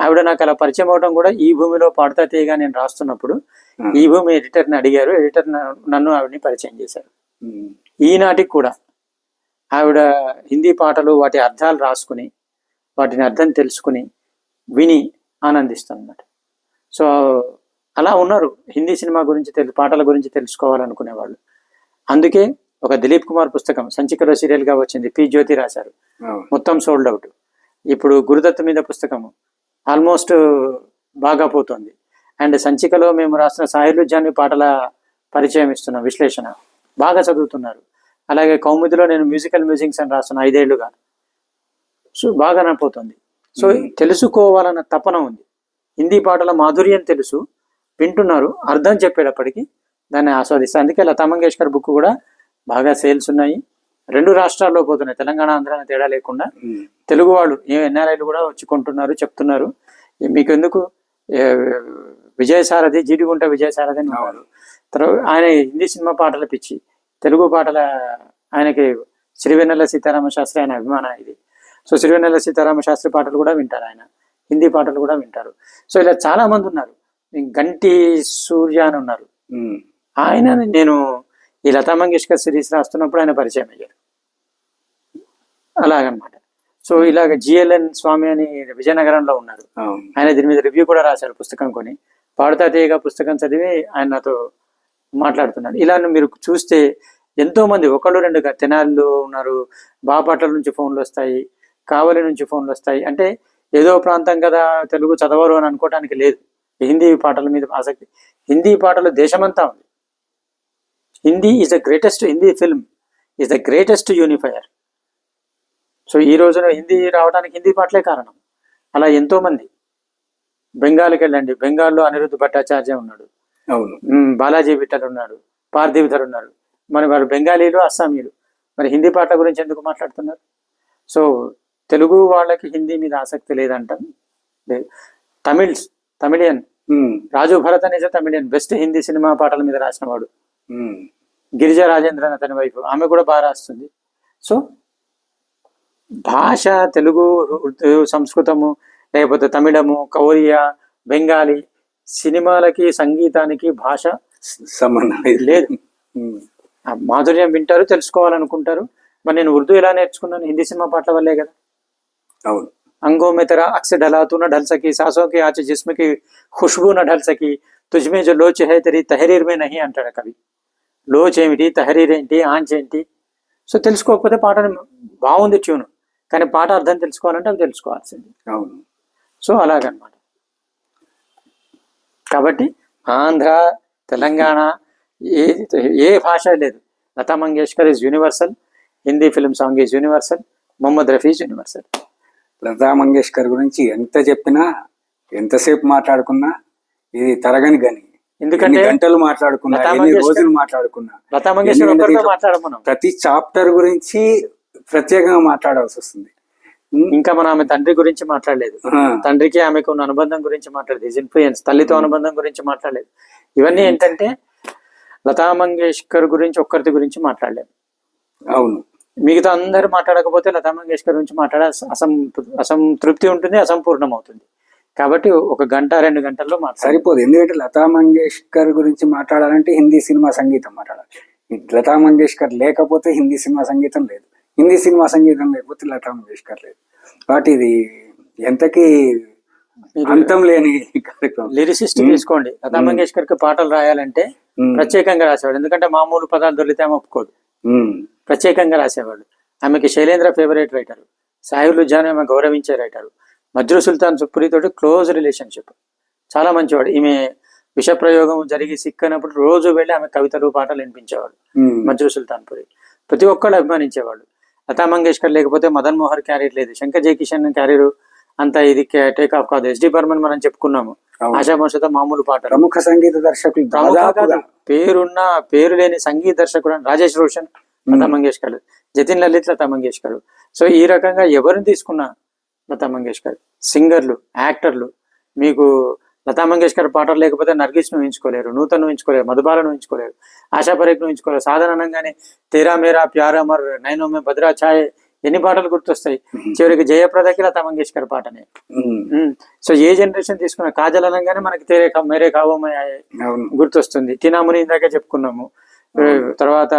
ఆవిడ నాకు అలా పరిచయం అవడం కూడా ఈ భూమిలో పాడుతా తీయగా నేను రాస్తున్నప్పుడు ఈ భూమి ఎడిటర్ని అడిగారు. ఎడిటర్ నన్ను ఆవిడని పరిచయం చేశారు. ఈనాటికి కూడా ఆవిడ హిందీ పాటలు వాటి అర్థాలు రాసుకుని వాటిని అర్థం తెలుసుకుని విని ఆనందిస్తుందన్నమాట. సో అలా ఉన్నారు హిందీ సినిమా గురించి పాటల గురించి తెలుసుకోవాలనుకునే వాళ్ళు. అందుకే ఒక దిలీప్ కుమార్ పుస్తకం సంచికలో సీరియల్గా వచ్చింది, పి జ్యోతి రాశారు, మొత్తం సోల్డ్ అవుట్. ఇప్పుడు గురుదత్ మీద పుస్తకము ఆల్మోస్ట్ బాగా పోతుంది. అండ్ సంచికలో మేము రాసిన సాహిర్లు జాన్వి పాటల పరిచయం ఇస్తున్నాం, విశ్లేషణ బాగా చదువుతున్నారు. అలాగే కౌముదిలో నేను మ్యూజిక్స్ అని రాస్తున్నా 5 ఏళ్లుగా. సో బాగా నడిపోతుంది. సో తెలుసుకోవాలన్న తపన ఉంది. హిందీ పాటల మాధుర్యం తెలుసు, వింటున్నారు, అర్థం చెప్పేటప్పటికి దాన్ని ఆస్వాదిస్తారు. అందుకే లతా మంగేష్కర్ బుక్ కూడా బాగా సేల్స్ ఉన్నాయి. 2 రాష్ట్రాల్లో పోతున్నాయి, తెలంగాణ ఆంధ్ర అని తేడా లేకుండా. తెలుగు వాళ్ళు ఎన్ఆర్ఐలు కూడా వచ్చి కొంటున్నారు, చెప్తున్నారు. మీకు ఎందుకు విజయసారథి, జీడిగుంట విజయసారథి అని ఉన్నారు. తర్వాత ఆయన హిందీ సినిమా పాటల పిచ్చి, తెలుగు పాటల ఆయనకి సిరివెన్నెల సీతారామ శాస్త్రి ఆయన అభిమానం ఇది. సో సిరివెన్నెల సీతారామ శాస్త్రి పాటలు కూడా వింటారు ఆయన, హిందీ పాటలు కూడా వింటారు. సో ఇలా చాలా మంది ఉన్నారు. గంటి సూర్య అని ఉన్నారు, ఆయన నేను ఈ లతా మంగేష్కర్ సిరీస్ రాస్తున్నప్పుడు ఆయన పరిచయం అయ్యారు. అలాగనమాట. సో ఇలాగ జిఎల్ఎన్ స్వామి అని విజయనగరంలో ఉన్నారు, ఆయన దీని మీద రివ్యూ కూడా రాశారు పుస్తకం కొని. పాడుతా తీయగా పుస్తకం చదివి ఆయన నాతో మాట్లాడుతున్నారు. ఇలా మీరు చూస్తే ఎంతో మంది, 1-2 తెనాలిలో ఉన్నారు, బాపట్ల నుంచి ఫోన్లు వస్తాయి, కావలి నుంచి ఫోన్లు వస్తాయి. అంటే ఏదో ప్రాంతం కదా తెలుగు చదవరు అని అనుకోవడానికి లేదు. హిందీ పాటల మీద ఆసక్తి, హిందీ పాటలు దేశమంతా ఉంది. Hindi is the greatest, Hindi film is the greatest unifier. So ఈ రోజున హిందీ రావడానికి హిందీ పాటలే కారణం. అలా ఎంతో మంది. బెంగాల్కి వెళ్ళండి, బెంగాల్లో అనిరుద్ధ్ భట్టాచార్య ఉన్నాడు, బాలాజీ విఠల్ ఉన్నాడు, పార్థివ్ ధర్ ఉన్నారు. మరి వారు బెంగాలీలు, అస్సామీలు. మరి హిందీ పాటల గురించి ఎందుకు మాట్లాడుతున్నారు? సో తెలుగు వాళ్ళకి హిందీ మీద ఆసక్తి లేదంటాం. తమిళియన్ రాజు భరత్ అనేసి తమిళియన్, బెస్ట్ హిందీ సినిమా పాటల మీద రాసిన వాడు. గిరిజా రాజేంద్రన్ అతని వైపు, ఆమె కూడా బాగా రాస్తుంది. సో భాష తెలుగు, సంస్కృతము, లేకపోతే తమిళము, కొరియా, బెంగాలీ సినిమాలకి సంగీతానికి భాష సంబంధం లేదు. మాధుర్యం వింటారు, తెలుసుకోవాలనుకుంటారు. మరి నేను ఉర్దూ ఎలా నేర్చుకున్నాను? హిందీ సినిమా పాటల వల్లే కదా. అవును. अंगों में तेरा अक्स डला तू न ढल सकी, सांसों की आँच जिस्म की खुशबू न ढल सकी, तुझमें जो लोच है तेरी तहरीर में नहीं అంటాడు కవి. లోచ్ ఏమిటి, తహరీర్ ఏంటి, ఆంచ్ ఏంటి? సో తెలుసుకోకపోతే పాట బాగుంది ట్యూన్, కానీ పాట అర్థం తెలుసుకోవాలంటే అవి తెలుసుకోవాల్సింది. అవును. సో అలాగనమాట. కాబట్టి ఆంధ్ర, తెలంగాణ ఏ భాష లేదు. Lata Mangeshkar is universal, Hindi film song is universal, Mohammed Rafi is universal. Lata Mangeshkar గురించి ఎంత చెప్పినా, ఎంతసేపు మాట్లాడుకున్నా ఇది తరగని గని. ఎందుకంటే గంటలు మాట్లాడుకున్నా, ఎన్ని రోజులు మాట్లాడుకున్నా, లతా మంగేష్కర్ మాట్లాడమన్నాం. ప్రతి చాప్టర్ గురించి ప్రత్యేకంగా మాట్లాడాల్సి వస్తుంది. ఇంకా మనం ఆమె తండ్రి గురించి మాట్లాడలేదు, తండ్రికి ఆమెకు ఉన్న అనుబంధం గురించి మాట్లాడలేదు, ఇన్ఫ్లుయెన్స్, తల్లితో అనుబంధం గురించి మాట్లాడలేదు. ఇవన్నీ ఏంటంటే లతా మంగేష్కర్ గురించి ఒక్కరి గురించి మాట్లాడలేదు. అవును. మిగతా అందరు మాట్లాడకపోతే లతా మంగేష్కర్ గురించి మాట్లాడే అసంతృప్తి ఉంటుంది, అసంపూర్ణం అవుతుంది. కాబట్టి 1 గంట 2 గంటల్లో సరిపోదు. ఎందుకంటే లతా మంగేష్కర్ గురించి మాట్లాడాలంటే హిందీ సినిమా సంగీతం మాట్లాడాలి. లతా మంగేష్కర్ లేకపోతే హిందీ సినిమా సంగీతం లేదు, హిందీ సినిమా సంగీతం లేకపోతే లతా మంగేష్కర్ లేదు. కాబట్టి ఇది ఎంతకీ అంతం లేని కార్యక్రమం. లిరిసిస్ట్ తీసుకోండి, లతా మంగేష్కర్ కి పాటలు రాయాలంటే ప్రత్యేకంగా రాసేవాడు. ఎందుకంటే మామూలు పదాలు దొరికితే ఆమె ఒప్పుకోదు, ప్రత్యేకంగా రాసేవాడు. ఆమెకి శైలేంద్ర ఫేవరెట్ రైటర్, సాహిర్లు జాన్వి ఆమె గౌరవించే రైటరు, మజ్రూ సుల్తాన్ సుప్రీతోటి క్లోజ్ రిలేషన్షిప్, చాలా మంచివాడు. ఈమె విషప్రయోగం జరిగి సిక్కనప్పుడు రోజు వెళ్ళి ఆమె కవితలు, పాటలు వినిపించేవాడు మజ్రూ సుల్తాన్ పురి. ప్రతి ఒక్కళ్ళు అభిమానించేవాడు. లతా మంగేష్కర్ లేకపోతే మదన్ మోహర్ క్యారియర్ లేదు, శంకర్ జయకిషన్ క్యారియర్ అంత ఇది టేక్ ఆఫ్ కాదు. ఎస్డి బర్మన్ మనం చెప్పుకున్నాము, ఆశాభాషతో మామూలు పాట. ప్రముఖ సంగీత దర్శకులు, పేరు లేని సంగీత దర్శకుడు రాజేష్ రోషన్, లతా మంగేష్కర్, జతిన్ లలిత్, లతా మంగేష్కర్. సో ఈ రకంగా ఎవరిని తీసుకున్నా లతా మంగేష్కర్. సింగర్లు, యాక్టర్లు, మీకు లతా మంగేష్కర్ పాటలు లేకపోతే నర్గిస్ ను ఊహించుకోలేరు, నూతన్ ఊహించుకోలేరు, మధుబాలను ఊహించుకోలేరు, ఆశా పరేఖ్ ను ఊహించుకోలేరు. సాధారణంగానే తేరా మేరా ప్యార్ అమర్, నైనో మే భద్రా ఛాయ్, ఎన్ని పాటలు గుర్తొస్తాయి. చివరికి జయప్రదకి లతా మంగేష్కర్ పాటనే. సో ఏ జనరేషన్ తీసుకున్నా, కాజల్ అనగానే మనకి మేరే కావోమై గుర్తొస్తుంది. టీనాముని ఇందాకే చెప్పుకున్నాము. తర్వాత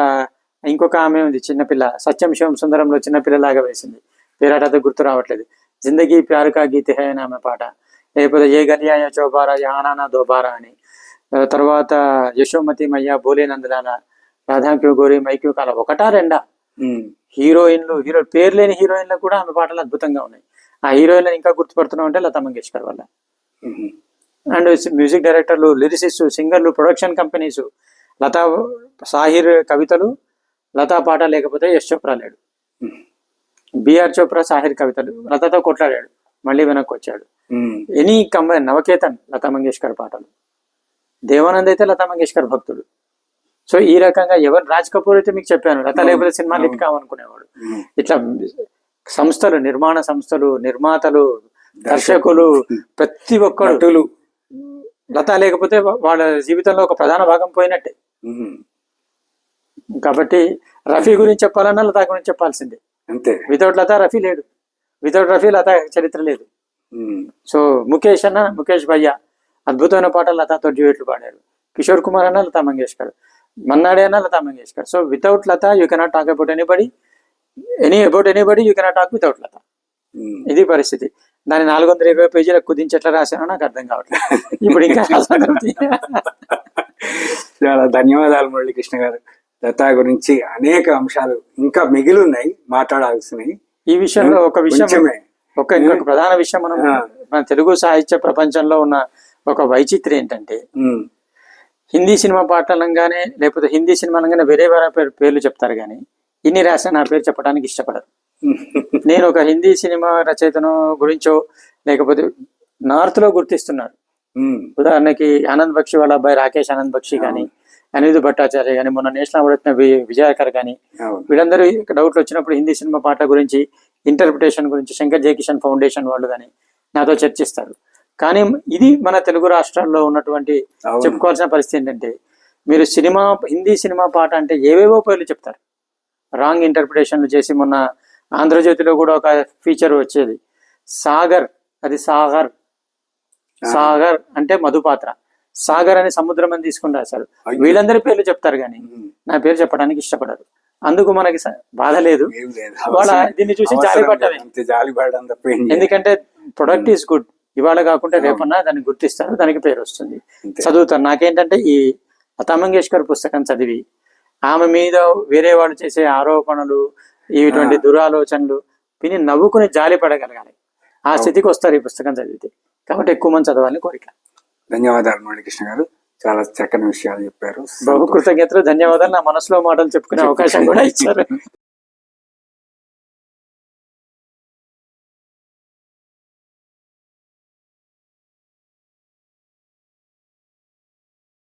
ఇంకొక ఆమె ఉంది చిన్నపిల్ల, సత్యం శివం సుందరంలో చిన్నపిల్లలాగా వేసింది, పేరాటతో గుర్తు రావట్లేదు. జిందగీ ప్యార్ కా గీత్ హై అని ఆమె పాట. లేకపోతే ఏ గలియా చౌబారా ఆనానా దోబారా అని. తర్వాత యశోమతి మయ్యా, బోలే నందలాల, రాధా క్యూ గోరి, మైక్యూ కాల, 1-2 హీరోయిన్లు, పేరు లేని హీరోయిన్లకు కూడా ఆమె పాటలు అద్భుతంగా ఉన్నాయి. ఆ హీరోయిన్లను ఇంకా గుర్తుపడుతున్నాం అంటే లతా మంగేష్కర్ వల్ల. అండ్ మ్యూజిక్ డైరెక్టర్లు, లిరిసిస్ట్, సింగర్లు, ప్రొడక్షన్ కంపెనీస్, లతా సాహిర్ కవితలు, లతా పాట లేకపోతే యశ్ చోప్రా లేడు. బిఆర్ చోప్రా సాహిర్ కవితలు, లతాతో కొట్లాడాడు, మళ్ళీ వెనక్కి వచ్చాడు. ఎనీ కంబైన్ నవకేతన్ లతా మంగేష్కర్ పాటలు, దేవానంద్ అయితే లతా మంగేష్కర్ భక్తుడు. సో ఈ రకంగా ఎవరు, రాజ్ కపూర్ అయితే మీకు చెప్పాను లతా లేకపోతే సినిమా హిట్ కావనుకునేవాడు. ఇట్లా సంస్థలు, నిర్మాణ సంస్థలు, నిర్మాతలు, దర్శకులు, ప్రతి ఒక్కరు లతా లేకపోతే వాళ్ళ జీవితంలో ఒక ప్రధాన భాగం పోయినట్టే. కాబట్టి రఫీ గురించి చెప్పాలన్నా లతా గురించి చెప్పాల్సిందే. అంతే. వితౌట్ లతా రఫీ లేడు, వితౌట్ రఫీ లతా చరిత్ర లేదు. సో ముఖేష్ అన్న, ముఖేష్ భయ్య అద్భుతమైన పాటలు లతాతో డ్యూయెట్లు పాడారు. కిషోర్ కుమార్ అన్న లతా మంగేష్కర్, మన్నాడే అన్న Lata Mangeshkar. So without Lata you cannot talk about anybody, you cannot talk without Lata. ఇది పరిస్థితి. దాని 420 పేజీలకు కుదించి ఎట్లా రాశానో నాకు అర్థం కావట్లేదు. ఇప్పుడు ఇంకా చాలా ధన్యవాదాలు మురళీకృష్ణ గారు. లతా గురించి అనేక అంశాలు ఇంకా మిగిలి ఉన్నాయి మాట్లాడాల్సినవి. ఈ విషయంలో ఒక విషయం, ఇంకొక ప్రధాన విషయం, మన తెలుగు సాహిత్య ప్రపంచంలో ఉన్న ఒక వైచిత్రం ఏంటంటే, హిందీ సినిమా పాటలంగానే లేకపోతే హిందీ సినిమా అనగానే వేరే వేరే పేర్లు చెప్తారు, కానీ ఇన్ని రాసిన నా పేరు చెప్పడానికి ఇష్టపడరు. నేను ఒక హిందీ సినిమా రచయితను గురించో లేకపోతే నార్త్ లో గుర్తిస్తున్నారు. ఉదాహరణకి ఆనంద్ బక్షి వాళ్ళ అబ్బాయి రాకేష్ ఆనంద్ బక్షి కానీ, అనిరుద్ భట్టాచార్య కానీ, మొన్న నేషనల్ అవార్డు వచ్చిన విజయకర్ కానీ, వీళ్ళందరూ డౌట్లు వచ్చినప్పుడు హిందీ సినిమా పాటల గురించి, ఇంటర్ప్రిటేషన్ గురించి శంకర్ జయకిషన్ ఫౌండేషన్ వాళ్ళు కానీ నాతో చర్చిస్తారు. కానీ ఇది మన తెలుగు రాష్ట్రాల్లో ఉన్నటువంటి చెప్పుకోవాల్సిన పరిస్థితి ఏంటంటే, మీరు హిందీ సినిమా పాట అంటే ఏవేవో పేర్లు చెప్తారు, రాంగ్ ఇంటర్ప్రిటేషన్లు చేసి. మొన్న ఆంధ్రజ్యోతిలో కూడా ఒక ఫీచర్ వచ్చేది, సాగర్, అది సాగర్, సాగర్ అంటే మధుపాత్ర, సాగర్ అని సముద్రం అని తీసుకుని రాశారు. వీళ్ళందరి పేర్లు చెప్తారు కానీ నా పేరు చెప్పడానికి ఇష్టపడరు. అందుకు మనకి బాధ లేదు, వాళ్ళ దీన్ని చూసి జాలిపడ్డమే. ఎందుకంటే ప్రొడక్ట్ ఈస్ గుడ్, ఇవాళ కాకుండా రేపన్నా దాన్ని గుర్తిస్తారు, దానికి పేరు వస్తుంది, చదువుతారు. నాకేంటంటే ఈ లతా మంగేష్కర్ పుస్తకం చదివి ఆమె మీద వేరే వాళ్ళు చేసే ఆరోపణలు, ఇటువంటి దురాలోచనలు విని నవ్వుకుని జాలి పడగలగాలి, ఆ స్థితికి వస్తారు ఈ పుస్తకం చదివితే. కాబట్టి ఎక్కువ మంది చదవాలని కోరిక. ధన్యవాదాలు మురళీకృష్ణ గారు, చాలా చక్కని విషయాలు చెప్పారు. బహు కృతజ్ఞతలు, ధన్యవాదాలు. నా మనసులో మాటలు చెప్పుకునే అవకాశం కూడా ఇచ్చారు.